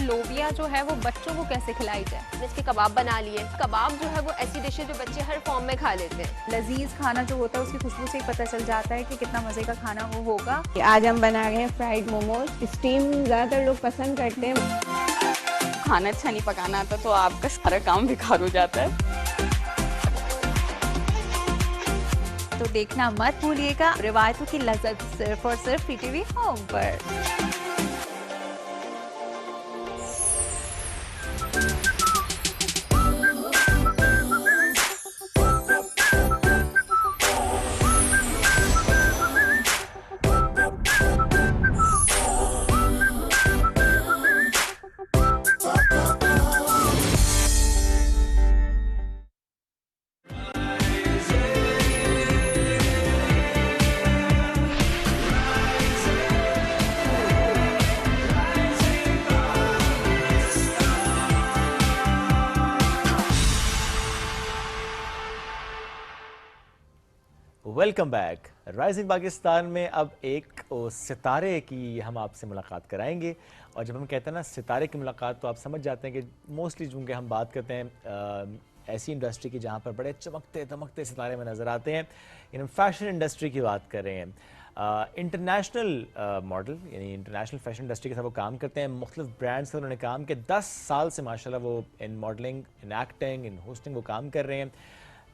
लोबिया जो है वो बच्चों को कैसे खिलाई जाए। इसके कबाब बना लिए। कबाब जो है वो ऐसी डिश है जो बच्चे हर फॉर्म में खा लेते हैं। लजीज खाना जो होता है उसकी खुशबू से ही पता चल जाता है कि कितना मजे का खाना वो होगा। आज हम बना रहे हैं फ्राइड मोमोज। स्टीम ज्यादातर लोग पसंद करते हैं। खाना अच्छा नहीं पकाना आता तो आपका सारा काम बेकार हो जाता है। तो देखना मत भूलिएगा रिवायतों की लज़्ज़त सिर्फ और सिर्फ पीटीवी होम पर। Welcome back. राइजिंग पाकिस्तान में अब एक सितारे की हम आपसे मुलाकात कराएंगे। और जब हम कहते हैं ना सितारे की मुलाकात, तो आप समझ जाते हैं कि मोस्टली चूँकि हम बात करते हैं ऐसी इंडस्ट्री की जहाँ पर बड़े चमकते दमकते सितारे में नज़र आते हैं। हम फैशन इंडस्ट्री की बात कर रहे हैं। इंटरनेशनल मॉडल यानी इंटरनेशनल फैशन इंडस्ट्री के साथ वो काम करते हैं। मुख्तलिफ ब्रांड्स से उन्होंने काम किया। 10 साल से माशाल्लाह वो इन modelling, in acting, in hosting वो काम कर रहे हैं।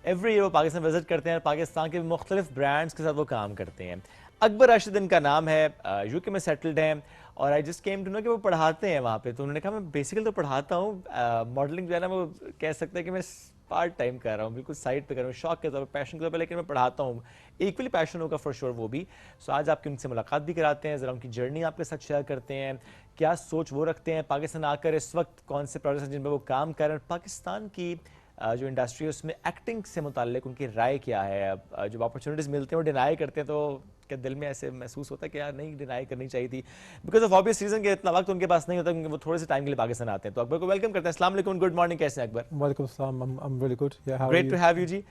एवरी ईयर वो पाकिस्तान विजिट करते हैं। पाकिस्तान के मुख्तलिफ ब्रांड्स के साथ वो काम करते हैं। अकबर राशिद इनका नाम है, यूके में सेटल्ड हैं। और I just came to know कि वो पढ़ाते हैं वहाँ पे। तो उन्होंने कहा मैं बेसिकली तो पढ़ाता हूँ, मॉडलिंग जो है ना वो कह सकते हैं कि मैं पार्ट टाइम कर रहा हूँ, बिल्कुल साइड पे कर रहा हूँ, शौक के तौर पर, पैशन के तौर पर, लेकिन मैं पढ़ाता हूँ। इक्वली पैशन होगा फॉर श्योर वो भी। सो आज आपकी उनसे मुलाकात भी कराते हैं, ज़रा उनकी जर्नी आपके साथ शेयर करते हैं, क्या सोच वो रखते हैं पाकिस्तान आकर इस वक्त, कौन से प्रोजेक्ट्स हैं जिन पर वो काम कर रहे हैं, पाकिस्तान की जो इंडस्ट्री है उसमें एक्टिंग से मुताल्लिक उनकी राय क्या है। जब अपॉर्चुनिटीज़ मिलते हैं वो डिनाई करते हैं तो क्या दिल में ऐसे महसूस होता है कि यार नहीं डिनाई करनी चाहिए थी, बिकॉज ऑफ ऑब्वियस रीजन कि इतना वक्त उनके पास नहीं होता क्योंकि वो थोड़े से टाइम के लिए पाकिस्तान आते हैं। तो अकबर को वेलकम करते हैं। अस्सलाम वालेकुम, गुड मॉर्निंग, कैसे हैं अकबर? वालेकुम अस्सलाम, I am very good, great to have you ji.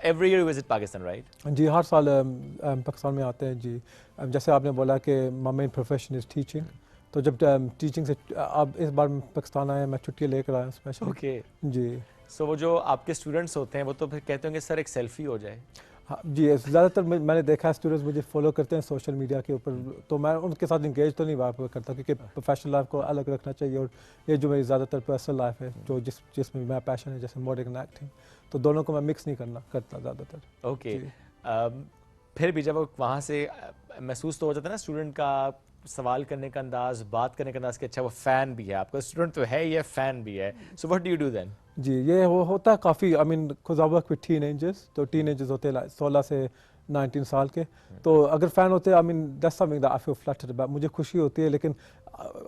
Every year visit Pakistan, right? जी, हर साल पाकिस्तान में आते हैं जी। जैसे आपने बोला कि my main profession is teaching, तो जब टीचिंग से अब इस बार पाकिस्तान आए, मैं छुट्टियाँ लेकर आया स्पेशल। ओके जी। सो वो जो आपके स्टूडेंट्स होते हैं वो तो फिर कहते होंगे सर एक सेल्फी हो जाए। हाँ जी, ज़्यादातर मैंने देखा है स्टूडेंट्स मुझे फॉलो करते हैं सोशल मीडिया के ऊपर, तो मैं उनके साथ इंगेज तो नहीं बात करता क्योंकि प्रोफेशनल लाइफ को अलग रखना चाहिए और ये जो मेरी ज़्यादातर पर्सनल लाइफ है जो जिसमें मेरा पैशन है जैसे मॉडलिंग एंड एक्टिंग, तो दोनों को मैं मिक्स नहीं करता ज़्यादातर। ओके। फिर भी जब वहाँ से महसूस तो हो जाता है ना स्टूडेंट का सवाल करने का अंदाज, बात करने का अंदाज कि अच्छा वो फ़ैन भी है, आपका स्टूडेंट तो है, ये फ़ैन भी है. So what do you do then? जी, ये वो होता है काफ़ी, I mean because I work with teenagers, तो टीनेजर्स होते हैं 16 से 19 साल के, तो अगर फ़ैन होते हैं, I mean that's something that I feel flattered about, मुझे खुशी होती है, लेकिन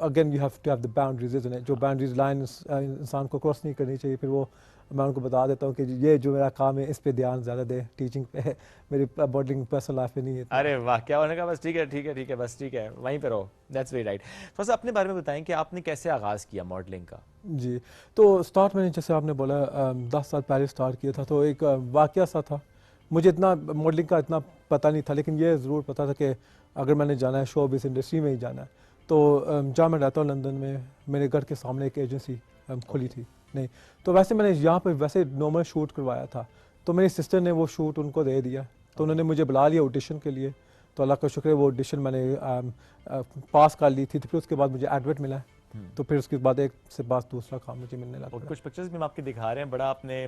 again you have to have the boundaries, isn't it? जो बाउंड्रीज लाइन इंसान को क्रॉस नहीं करनी चाहिए. फिर वो मैं उनको बता देता हूँ कि ये जो मेरा काम है इस पे ध्यान ज़्यादा दे, टीचिंग पे, मेरी मॉडलिंग पर्सनल लाइफ पे नहीं है. अरे वाह, क्या होने का, बस ठीक है ठीक है ठीक है, बस ठीक है, वहीं पे रहो. That's very right. थोड़ा सा अपने बारे में बताएं कि आपने कैसे आगाज़ किया मॉडलिंग का? जी, तो स्टार्ट मैंने जैसे आपने बोला 10 साल पहले स्टार्ट किया था, तो एक वाक़या सा था. मुझे इतना मॉडलिंग का इतना पता नहीं था, लेकिन ये ज़रूर पता था कि अगर मैंने जाना है शोबिज़ इंडस्ट्री में ही जाना है, तो जहाँ मैं रहता हूँ लंदन में, मेरे घर के सामने एक एजेंसी खुली थी. नहीं, तो वैसे मैंने यहाँ पे वैसे नॉर्मल शूट करवाया था, तो मेरी सिस्टर ने वो शूट उनको दे दिया, तो उन्होंने मुझे बुला लिया ऑडिशन के लिए. तो अल्लाह का शुक्र है वो ऑडिशन मैंने पास कर ली थी. तो फिर उसके बाद मुझे एडवर्ट मिला, तो फिर उसके बाद एक से बाद दूसरा काम मुझे मिलने लगा. और कुछ पिक्चर्स भी हम आपके दिखा रहे हैं, बड़ा आपने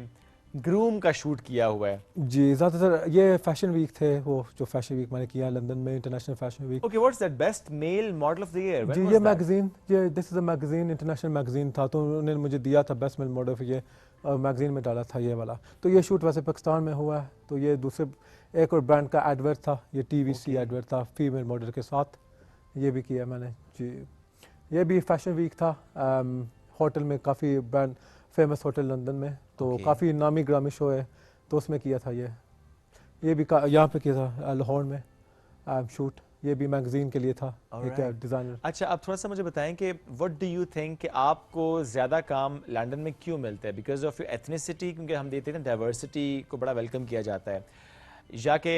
ग्रूम का शूट किया हुआ है. जी, ज़्यादातर ये फैशन वीक थे, वो जो फैशन वीक मैंने किया लंदन में, international fashion week. Okay, what's that best male model of the year? जी, ये मैगजीन, ये this is a magazine, international magazine था, तो उन्होंने मुझे दिया था बेस्ट मेल मॉडल ऑफ ये, मैगजीन में डाला था ये वाला. तो ये शूट वैसे पाकिस्तान में हुआ है. तो ये दूसरे एक और ब्रांड का एडवर्ट था, ये TVC एडवर्ट था फीमेल मॉडल के साथ, ये भी किया मैंने. जी, ये भी फैशन वीक था, होटल में, काफ़ी ब्रांड फेमस होटल लंदन में, तो काफ़ी नामी ग्रामी शो है, तो उसमें किया था. ये भी यहाँ पे किया था लाहौर में शूट, ये भी मैगजीन के लिए था. एक डिज़ाइनर. अच्छा, आप थोड़ा सा मुझे बताएं कि व्हाट डू यू थिंक कि आपको ज़्यादा काम लंदन में क्यों मिलता है? बिकॉज ऑफ योर एथनिसिटी, क्योंकि हम देखते हैं डाइवर्सिटी को बड़ा वेलकम किया जाता है, या कि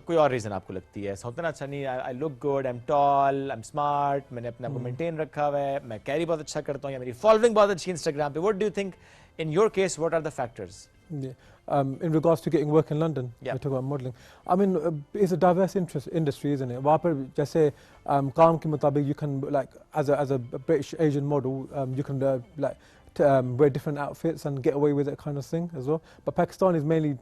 कोई और रीज़न आपको लगती है? होता ना, अच्छा नहीं, I look good, I am tall, I am smart, मैंने अपने आप को मेंटेन रखा हुआ है, मैं कैरी बहुत अच्छा करता हूँ, या मेरी फॉलोइंग बहुत अच्छी इंस्टाग्राम पे. What do you think in your case, what are the factors? In regards to getting work in London, we talk about modelling. I mean, it's a diverse industry, isn't it? वहाँ पर जैसे काम के मुताबिक you can, like, as a British Asian model, you can wear different outfits and get away with that kind of thing as well. But Pakistan is mainly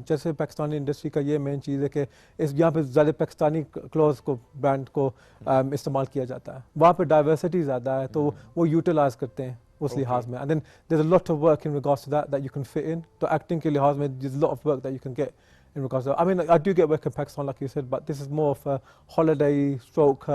जैसे पाकिस्तानी इंडस्ट्री का ये मेन चीज़ है कि इस यहाँ पे ज़्यादा पाकिस्तानी क्लोथ को, ब्रांड को इस्तेमाल किया जाता है. वहाँ पे डाइवर्सिटी ज़्यादा है, तो वो यूटिलाइज करते हैं उस लिहाज में. And then there is a lot of work in regards to that you can fit in. तो एक्टिंग के लिहाज में there is a lot of work that you can get in regards to, I mean, I do get work in Pakistan, like you said, but this is more of a holiday stroke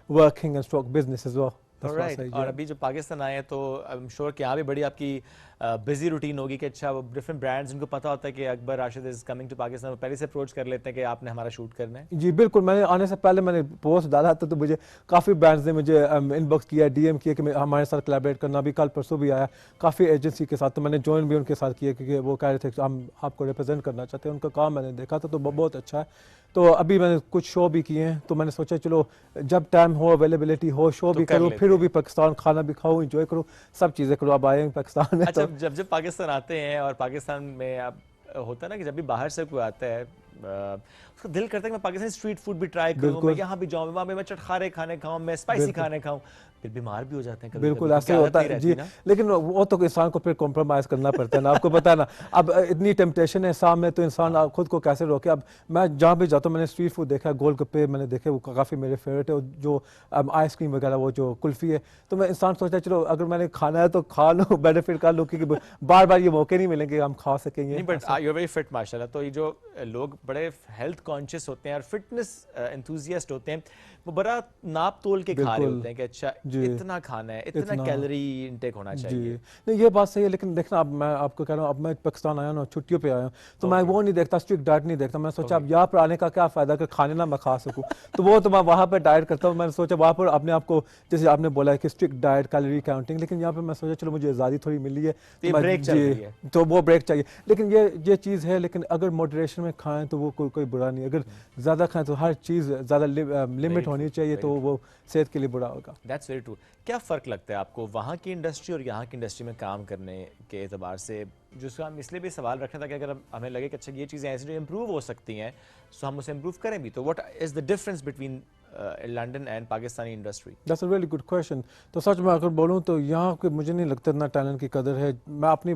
working and stroke business as well. Right. और अभी जो पाकिस्तान आए हैं, तो आई एम श्योर कि यहाँ भी बड़ी आपकी बिजी रूटीन होगी कि अच्छा, वो डिफरेंट ब्रांड्स, उनको पता होता है कि Akbar Rashid is coming to Pakistan, वो पहले से अप्रोच कर लेते हैं कि आपने हमारा शूट करना है. जी बिल्कुल, मैंने आने से पहले मैंने पोस्ट डाला था, तो मुझे काफ़ी ब्रांड्स ने मुझे इनबॉक्स किया, DM किया कि हमारे साथ कोलैबोरेट करना. भी कल परसों भी आया काफ़ी एजेंसी के साथ, तो मैंने ज्वाइन भी उनके साथ किया, क्योंकि वो कह रहे थे कि हम आपको रिप्रेजेंट करना चाहते हैं. उनका काम मैंने देखा था, तो बहुत अच्छा है. तो अभी मैंने कुछ शो भी किए हैं, तो मैंने सोचा चलो जब टाइम हो, अवेलेबिलिटी हो, शो भी करूँ, फिर वो भी पाकिस्तान, खाना भी खाऊँ, इंजॉय करूँ, सब चीज़ें करूँ. अब आए पाकिस्तान में. अच्छा, जब पाकिस्तान आते हैं, और पाकिस्तान में अब होता है ना कि जब भी बाहर से कोई आता है, उसका दिल करता है कि मैं पाकिस्तानी स्ट्रीट फूड भी ट्राई करूँ, मैं यहाँ भी जाऊँ, वहाँ पे मैं चटखारे खाने खाऊँ, मैं स्पाइसी खाने खाऊँ. फिर बीमार भी हो जाते हैं. बिल्कुल ऐसे होता है जी, लेकिन वो तो इंसान को फिर कॉम्प्रोमाइज़ करना पड़ता है ना, आपको पता है ना. अब इतनी टेम्पटेशन है सामने, तो इंसान खुद को कैसे रोके. अब मैं जहाँ भी जाता हूँ, मैंने स्ट्रीट फूड देखा, गोलगप्पे मैंने देखे, वो काफ़ी मेरे फेवरेट है. जो आइसक्रीम वगैरह, वो जो कुल्फ़ी है, तो मैं इंसान सोचता है चलो अगर मैंने खाना है तो खा लो, बेनिफिट कर लो, क्योंकि बार बार ये मौके नहीं मिलेंगे हम खा सकेंगे. नहीं, but you are very fit माशाल्लाह. तो ये जो लोग बड़े हेल्थ कॉन्शियस होते हैं और फिटनेस एंथुजियास्ट होते हैं, वो बड़ा नाप तोल के खा रहे होते हैं कि अच्छा इतना खाना है, इतना कैलोरी इनटेक होना चाहिए. नहीं, ये बात सही है, लेकिन देखना, अब मैं आपको कह रहा हूँ, अब मैं पाकिस्तान आया ना, छुट्टियों पे आया हूँ, तो मैं वो नहीं देखता, स्ट्रिक्ट डाइट नहीं देखता. मैंने सोचा अब यहाँ पर आने का क्या फ़ायदा कि खाने ना मैं खा सकूँ, तो वो तो मैं वहाँ पर डाइट करता हूँ. मैंने सोचा वहाँ पर अपने आप को, जैसे आपने बोला है कि स्ट्रिक्ट डाइट, कैलोरी काउंटिंग, लेकिन यहाँ पर मैं सोचा चलो मुझे आज़ादी थोड़ी मिली है, तो वो ब्रेक चाहिए. लेकिन ये चीज़ है, लेकिन अगर मॉडरेशन में खाएँ तो वो कोई बुरा नहीं. अगर ज़्यादा खाएँ तो हर चीज़ ज़्यादा लिमिट होनी चाहिए, तो वो सेहत के लिए बुरा होगा. That's very true. क्या फ़र्क लगता है आपको वहाँ की इंडस्ट्री और यहाँ की इंडस्ट्री में काम करने के एतबार से? जिसका हम इसलिए भी सवाल रखना था कि अगर हमें लगे कि अच्छा ये चीज़ें ऐसी जो इम्प्रूव हो सकती हैं, तो हम उसे इम्प्रूव करें भी. तो what is the difference between London and Pakistani industry? That's a really good question. तो सच में अगर बोलूँ तो यहाँ के मुझे नहीं लगता इतना टैलेंट की कदर है। मैं अपनी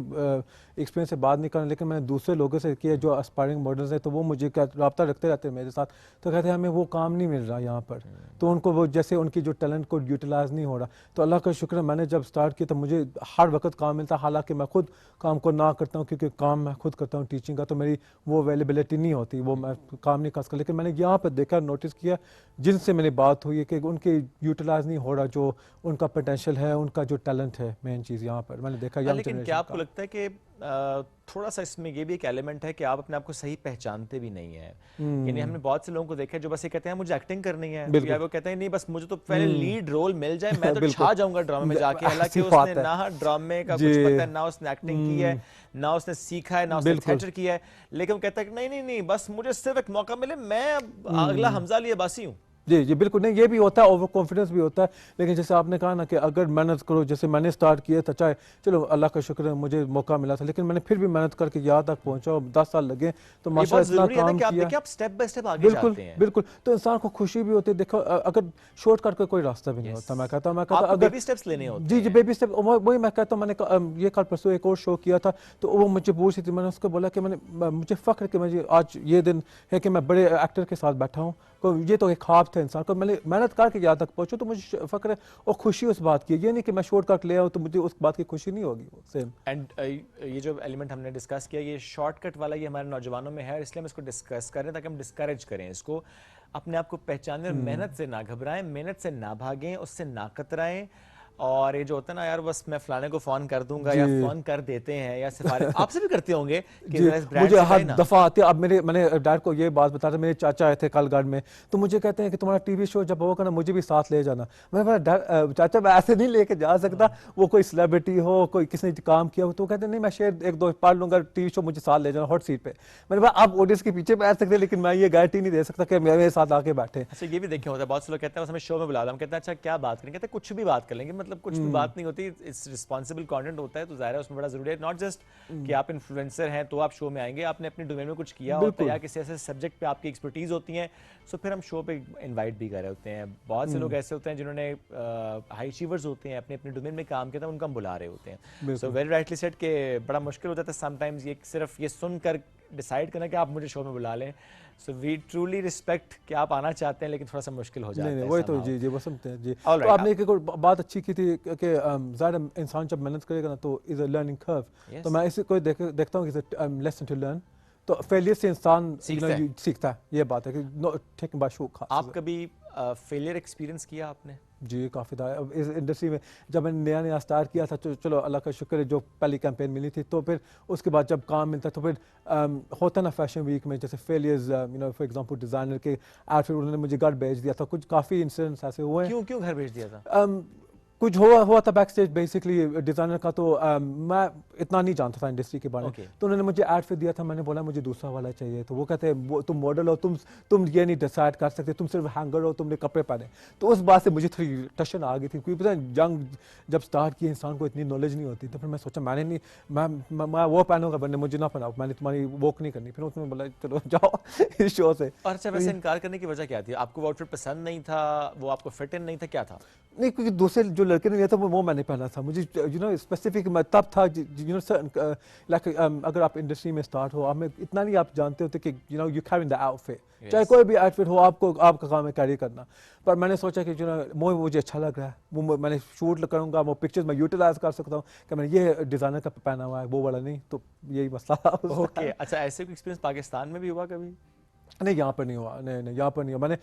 एक्सपीरियंस से बात नहीं कर रहा, लेकिन मैंने दूसरे लोगों से किया जो एस्पायरिंग मॉडल्स हैं, तो वो मुझे रब्ता रखते रहते हैं मेरे साथ, तो कहते हैं हमें वो काम नहीं मिल रहा यहाँ पर, तो उनको वो जैसे उनकी जो टैलेंट को यूटिलाइज नहीं हो रहा। तो अल्लाह का शुक्र है मैंने जब स्टार्ट किया तो मुझे हर वक्त काम मिलता, हालांकि मैं खुद काम को ना करता हूँ क्योंकि काम मैं खुद करता हूँ टीचिंग का, तो मेरी वो अवेलेबिलिटी नहीं होती, वो मैं काम नहीं कर सकता। लेकिन मैंने यहाँ पर देखा, नोटिस किया, जिनसे मेरी बात हुई है कि उनके यूटिलाइज नहीं हो रहा जो उनका पोटेंशियल है, उनका जो टैलेंट है, मेन चीज़ यहाँ पर मैंने देखा। लेकिन क्या आपको लगता है कि थोड़ा सा इसमें ये भी एक एलिमेंट है कि आप अपने आप को सही पहचानते भी नहीं है? यानी हमने बहुत से लोगों को देखा है जो बस ये कहते हैं मुझे एक्टिंग करनी है, या वो कहते हैं नहीं बस मुझे तो पहले लीड रोल मिल जाए, मैं तो छा जाऊंगा ड्रामे में जाके। हालांकि उसने ना ड्रामे का कुछ पता है, ना उसने एक्टिंग की है, ना उसने सीखा है, ना उसने थिएटर किया है, लेकिन वो कहता है कि नहीं नहीं नहीं बस मुझे सिर्फ एक मौका मिले, मैं अगला हमजा अली अब्बासी हूँ। जी जी बिल्कुल नहीं, ये भी होता है, ओवर कॉन्फिडेंस भी होता है। लेकिन जैसे आपने कहा ना कि अगर मेहनत करो, जैसे मैंने स्टार्ट किया था, चाहे चलो अल्लाह का शुक्र है मुझे मौका मिला था, लेकिन मैंने फिर भी मेहनत करके यहाँ तक पहुंचा, 10 साल लगे, तो माशाल्लाह इतना काम किया। आप स्टेप बाय स्टेप आगे जाते हैं। बिल्कुल, तो इंसान को खुशी भी होती है। देखो अगर शॉर्टकट का कोई रास्ता भी नहीं होता, मैं कहता हूँ अगर बेबी स्टेप्स लेने होते हैं। जी जी बेबी स्टेप, वही मैं कहता हूँ। मैंने ये कल परसों एक और शो किया था, तो वो मुझे पूछ रही थी, मैंने उसको बोला कि मुझे फख्र है कि मुझे आज ये दिन है कि मैं बड़े एक्टर के साथ बैठा हूँ, ये तो एक ख्वाब था इंसान को, मैंने मेहनत करके यहाँ तक पहुंचूं, तो मुझे फख्र है और खुशी उस बात की। ये नहीं कि मैं शॉर्टकट ले आऊँ तो मुझे उस बात की खुशी नहीं होगी। सेम एंड ये जो एलिमेंट हमने डिस्कस किया, ये शॉर्टकट वाला, ये हमारे नौजवानों में है, इसलिए हम इसको डिस्कस करें ताकि हम डिस्करेज करें इसको, अपने आप को पहचानें, मेहनत से ना घबराएं, मेहनत से ना भागें, उससे ना कतराएं। और ये जो होता है ना यार बस मैं फलाने को फोन कर दूंगा या फोन कर देते हैं या सिफारिश आपसे भी करते होंगे कि मुझे हर दफा आते हैं। अब मैंने डैड को ये बात बताया था, मेरे चाचा आए थे कल घर में, तो मुझे कहते हैं कि तुम्हारा टीवी शो जब होगा ना मुझे भी साथ ले जाना। मैं चाचा मैं ऐसे नहीं लेके जा सकता, वो कोई सेलिब्रिटी हो, कोई किसी ने काम किया हो, तो कहते हैं नहीं मैं शेयर एक दो पढ़ लूंगा, टीवी शो मुझे साथ ले जाना हॉट सीट पे। मैंने कहा आप ऑडियंस के पीछे बैठ सकते, लेकिन मैं ये गारंटी नहीं दे सकता कि मेरे साथ आके बैठे। अच्छा ये भी देखे होता है, बहुत से लोग कहते हैं हमें शो में बुला दो, हम कहते हैं अच्छा क्या बात करेंगे, कहते हैं कुछ भी बात कर लेंगे, मतलब कुछ भी बात नहीं होती, इट्स रिस्पांसिबल कंटेंट होता है, तो जाहिर है उसमें बड़ा जरूरी है नॉट जस्ट कि आप इन्फ्लुएंसर हैं तो आप शो में आएंगे, आपने अपने डोमेन में कुछ किया होता है या किसी ऐसे सब्जेक्ट पे आपकी एक्सपर्टीज होती है, सो फिर हम शो पे इनवाइट भी कर रहे होते हैं। बहुत से लोग ऐसे होते हैं जिन्होंने हाई अचीवर्स होते हैं, अपने अपने डोमेन में काम किया था, उनको हम बुला रहे होते हैं। सो वेरी राइटली सेड कि बड़ा मुश्किल हो जाता है समटाइम्स ये सिर्फ ये सुनकर डिसाइड करना कि आप मुझे शो में बुला लें। सो वी ट्रूली रिस्पेक्ट कि आप आना चाहते हैं, लेकिन थोड़ा सा मुश्किल हो जाता है। वही तो जी जी वो समझते हैं जी। तो आपने एक और बात अच्छी की थी कि ज़ाहिर इंसान जब मेहनत करेगा ना तो इज़ अ लर्निंग कर्व, तो मैं इसे कोई देखता हूँ कि लेसन टू लर्न, तो फेलियर से इंसान सीखता है, ये बात है कि ठीक बाशूक। आप कभी फेलियर एक्सपीरियंस किया आपने? जी काफ़ी था। अब इस इंडस्ट्री में जब मैंने नया स्टार्ट किया था, तो चलो अल्लाह का शुक्र है जो पहली कैंपेन मिली थी, तो फिर उसके बाद जब काम मिलता तो फिर होता ना फैशन वीक में जैसे फेलियर्स, फॉर एग्जांपल डिज़ाइनर के आउटफिट उन्होंने मुझे घर भेज दिया था, कुछ काफ़ी इंसिडेंट्स ऐसे हुए। क्यों घर भेज दिया था? कुछ हुआ था बैक स्टेज बेसिकली डिज़ाइनर का, तो मैं इतना नहीं जानता था इंडस्ट्री के बारे में, तो उन्होंने मुझे आउटफिट दिया था, मैंने बोला मुझे दूसरा वाला चाहिए, तो वो कहते हैं तुम मॉडल हो, तुम ये नहीं डिसाइड कर सकते, तुम सिर्फ हैंगर हो, तुमने कपड़े पहने। तो उस बात से मुझे थोड़ी टेंशन आ गई थी, क्योंकि पता है जंग जब स्टार्ट की इंसान को इतनी नॉलेज नहीं होती, तो फिर मैं सोचा मैंने नहीं मैं वो पहनूंगा, मैंने मुझे ना पहनाओ, मैंने तुम्हारी वॉक नहीं करनी। फिर उसने बोला चलो जाओ इस शो से। और अच्छा वैसे इनकार करने की वजह क्या थी? आपको वो आउटफिट पसंद नहीं था, वो आपको फिट इन नहीं था, क्या था? नहीं, क्योंकि दूसरे जो लड़के ने लिया था वो मैंने पहना था, मुझे स्पेसिफिक तब था लाइक अगर आप इंडस्ट्री में स्टार्ट हो, आप में इतना नहीं आप जानते होते कि यू कैरिंग द आउटफिट, चाहे कोई भी आउटफिट हो, आपका काम है कैरी करना। पर मैंने सोचा कि मुझे अच्छा लग रहा है, वो मैंने शूट करूँगा, वो पिक्चर्स मैं यूटिलाइज कर सकता हूँ कि मैंने ये डिज़ाइनर का पहना हुआ है, वो वाला नहीं, तो यही मसला। ओके अच्छा, ऐसे कोई एक्सपीरियंस पाकिस्तान में भी हुआ कभी? नहीं यहाँ पर नहीं हुआ, नहीं यहाँ पर नहीं हुआ। मैंने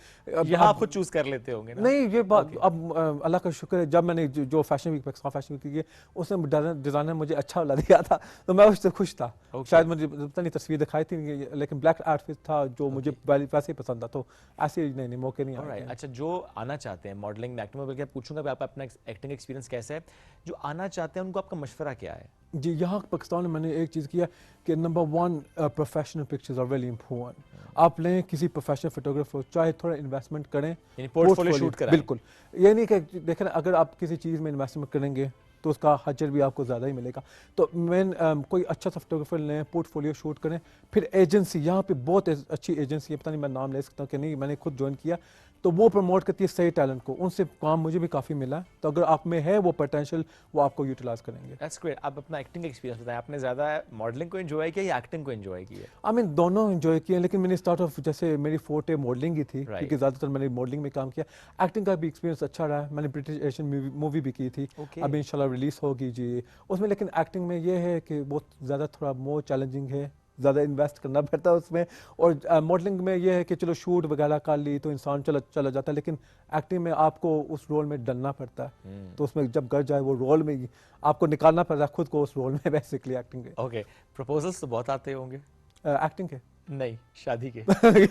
यहाँ आप खुद चूज कर लेते होंगे ना? नहीं ये बात अब अल्लाह का शुक्र है, जब मैंने जो फैशन वीक फैशन वीक की उसने डिज़ाइनर मुझे अच्छा वाला दिया था, तो मैं उससे खुश था। शायद मुझे पता नहीं तस्वीर दिखाई थी, लेकिन ब्लैक आउटफिट था जो मुझे वैसे ही पसंद था, तो ऐसे नहीं मौके नहीं आए। अच्छा जो आना चाहते हैं मॉडलिंग में, एक्टिंग में, बल्कि पूछूंगा भी आपका अपना एक्टिंग एक्सपीरियंस कैसा है, जो आना चाहते हैं उनको आपका मशवरा क्या है? जी यहाँ पाकिस्तान में मैंने एक चीज़ किया कि number 1 professional pictures are very important. आप लें किसी प्रोफेशनल फोटोग्राफर, चाहे थोड़ा इन्वेस्टमेंट करें, पोर्टफोलियो शूट कराएं। बिल्कुल, ये नहीं कि देखें अगर आप किसी चीज़ में इन्वेस्टमेंट करेंगे तो उसका हजर भी आपको ज़्यादा ही मिलेगा। तो कोई अच्छा सा फोटोग्राफर लें, पोर्टफोलियो शूट करें, फिर एजेंसी, यहाँ पे बहुत अच्छी एजेंसी है, पता नहीं मैं नाम ले सकता हूँ कि नहीं, मैंने खुद ज्वाइन किया, तो वो प्रमोट करती है सही टैलेंट को, उनसे काम मुझे भी काफ़ी मिला। तो अगर आप में है वो पोटेंशियल, वो आपको यूटिलाइज करेंगे। That's great. आप अपना एक्टिंग एक्सपीरियंस बताएं, आपने ज़्यादा मॉडलिंग को एंजॉय किया या एक्टिंग को एंजॉय किया? आई मीन दोनों एंजॉय किए, लेकिन मैंने स्टार्ट ऑफ जैसे मेरी फोर्टे मॉडलिंग ही थी, क्योंकि ज़्यादातर मैंने मॉडलिंग में काम किया। एक्टिंग का भी एक्सपीरियंस अच्छा रहा, मैंने ब्रिटिश एशियन मूवी भी की थी, अभी इंशाल्लाह रिलीज होगी जी उसमें। लेकिन एक्टिंग में ये है कि बहुत ज़्यादा थोड़ा मोर चैलेंजिंग है, ज़्यादा इन्वेस्ट करना पड़ता है उसमें। और मॉडलिंग में ये है कि चलो शूट वगैरह कर ली तो इंसान चला जाता है, लेकिन एक्टिंग में आपको उस रोल में डलना पड़ता है। तो उसमें जब कर जाए वो रोल में आपको निकालना पड़ता है खुद को उस रोल में बेसिकली एक्टिंग के। ओके, प्रपोजल्स तो बहुत आते होंगे एक्टिंग के? नहीं, शादी के। ये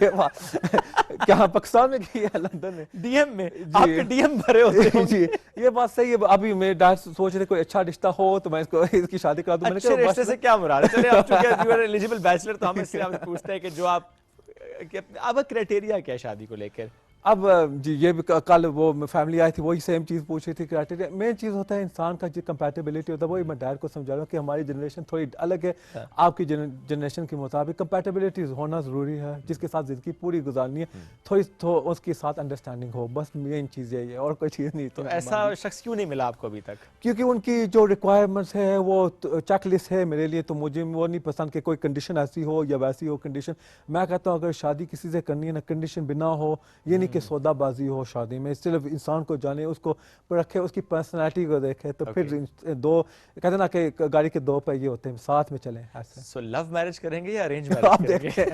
क्या पाकिस्तान में की है, लंदन में? डीएम में आपके डीएम भरे होते हैं जी। ये बात सही है। अभी मेरे डैड सोच रहे कोई अच्छा रिश्ता हो तो मैं इसकी शादी करा दूं। अच्छे रिश्ते से क्या मुराद है? चलिए, आप चूंकि यू आर एलिजिबल बैचलर, तो हम इससे आपसे पूछते हैं कि जो आप क्राइटेरिया क्या है शादी को लेकर? अब जी ये भी कल वो फैमिली आई थी, वही सेम चीज़ पूछ रही थी। क्राइटेरिया मेन चीज़ होता है इंसान का जो कंपैटिबिलिटी होता है, वही मैं डैड को समझा रहा हूँ कि हमारी जनरेशन थोड़ी अलग है आपकी जनरेशन के मुताबिक। कंपैटिबिलिटी होना ज़रूरी है, जिसके साथ ज़िंदगी पूरी गुजारनी है, थोड़ी तो उसके साथ अंडरस्टैंडिंग हो, बस मेन चीज़ यही है और कोई चीज़ नहीं। तो ऐसा शख्स क्यों नहीं मिला आपको अभी तक? क्योंकि उनकी जो रिक्वायरमेंट्स है वो चेकलिस्ट है मेरे लिए, तो मुझे वो नहीं पसंद कि कोई कंडीशन ऐसी हो या वैसी हो कंडीशन। मैं कहता हूँ अगर शादी किसी से करनी है ना, कंडीशन बिना हो, ये नहीं कि सौदाबाजी हो शादी में, सिर्फ इंसान को जाने, उसको रखे, उसकी पर्सनैलिटी को देखे, तो फिर दो कहते ना कि गाड़ी के दो पहिए होते हैं, साथ में चलें ऐसे। सो लव मैरिज करेंगे या अरेंज मैरिज करेंगे?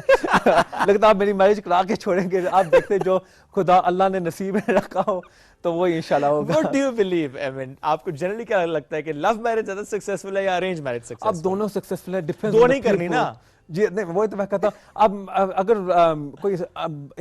लेकिन आप मेरी मैरिज करा के छोड़ेंगे, आप देखते जो खुदा अल्लाह ने नसीब में रखा हो तो वो इंशाल्लाह होगा। What do you believe? I mean, आपको जनरली क्या लगता है कि लव मैरिज ज्यादा सक्सेसफुल है या अरेंज मैरिज सक्सेसफुल? अब दोनों सक्सेसफुल है, डिफरेंस दो नहीं करनी ना जी। नहीं, वो तो मैं कहता हूँ अब अगर कोई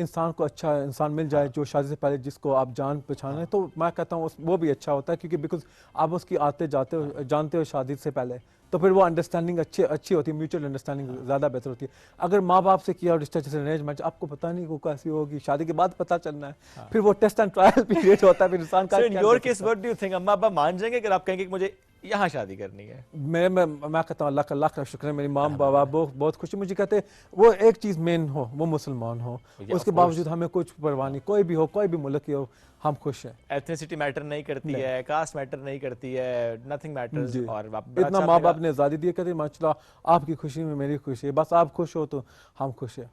इंसान को अच्छा इंसान मिल जाए जो शादी से पहले जिसको आप जान पहचाने, तो मैं कहता हूँ वो भी अच्छा होता है, क्योंकि बिकॉज आप उसकी आते जाते हो जानते हो शादी से पहले, तो फिर वो अंडरस्टैंडिंग अच्छी होती है, म्यूचुअल अंडरस्टैंडिंग ज़्यादा बेहतर होती है। अगर माँ बाप से किया रिश्ता जैसे अरेंज मैरिज, आपको पता नहीं वो कैसी होगी, शादी के बाद पता चलना है, फिर वो टेस्ट एंड ट्रायल पीरियड होता है, फिर इंसान का। इन your case what do you think, अम्मा पापा मान जाएंगे अगर आप कहेंगे कि मुझे यहाँ शादी करनी है? मैं कहता हूँ अल्लाह का शुक्र है, मेरी माँ बाबा बहुत खुशी मुझे कहते वो एक चीज़ मेन हो, वो मुसलमान हो, उसके बावजूद हमें कुछ परवाह नहीं, कोई भी हो, कोई भी मुल्क की हो, हम खुश हैं। एथनिसिटी मैटर नहीं करती है, कास्ट मैटर नहीं करती है, नथिंग मैटर्स। और इतना माँ बाप ने आज़ादी दी, कहते माशाल्लाह आपकी खुशी में मेरी खुशी है, बस आप खुश हो तो हम खुश हैं।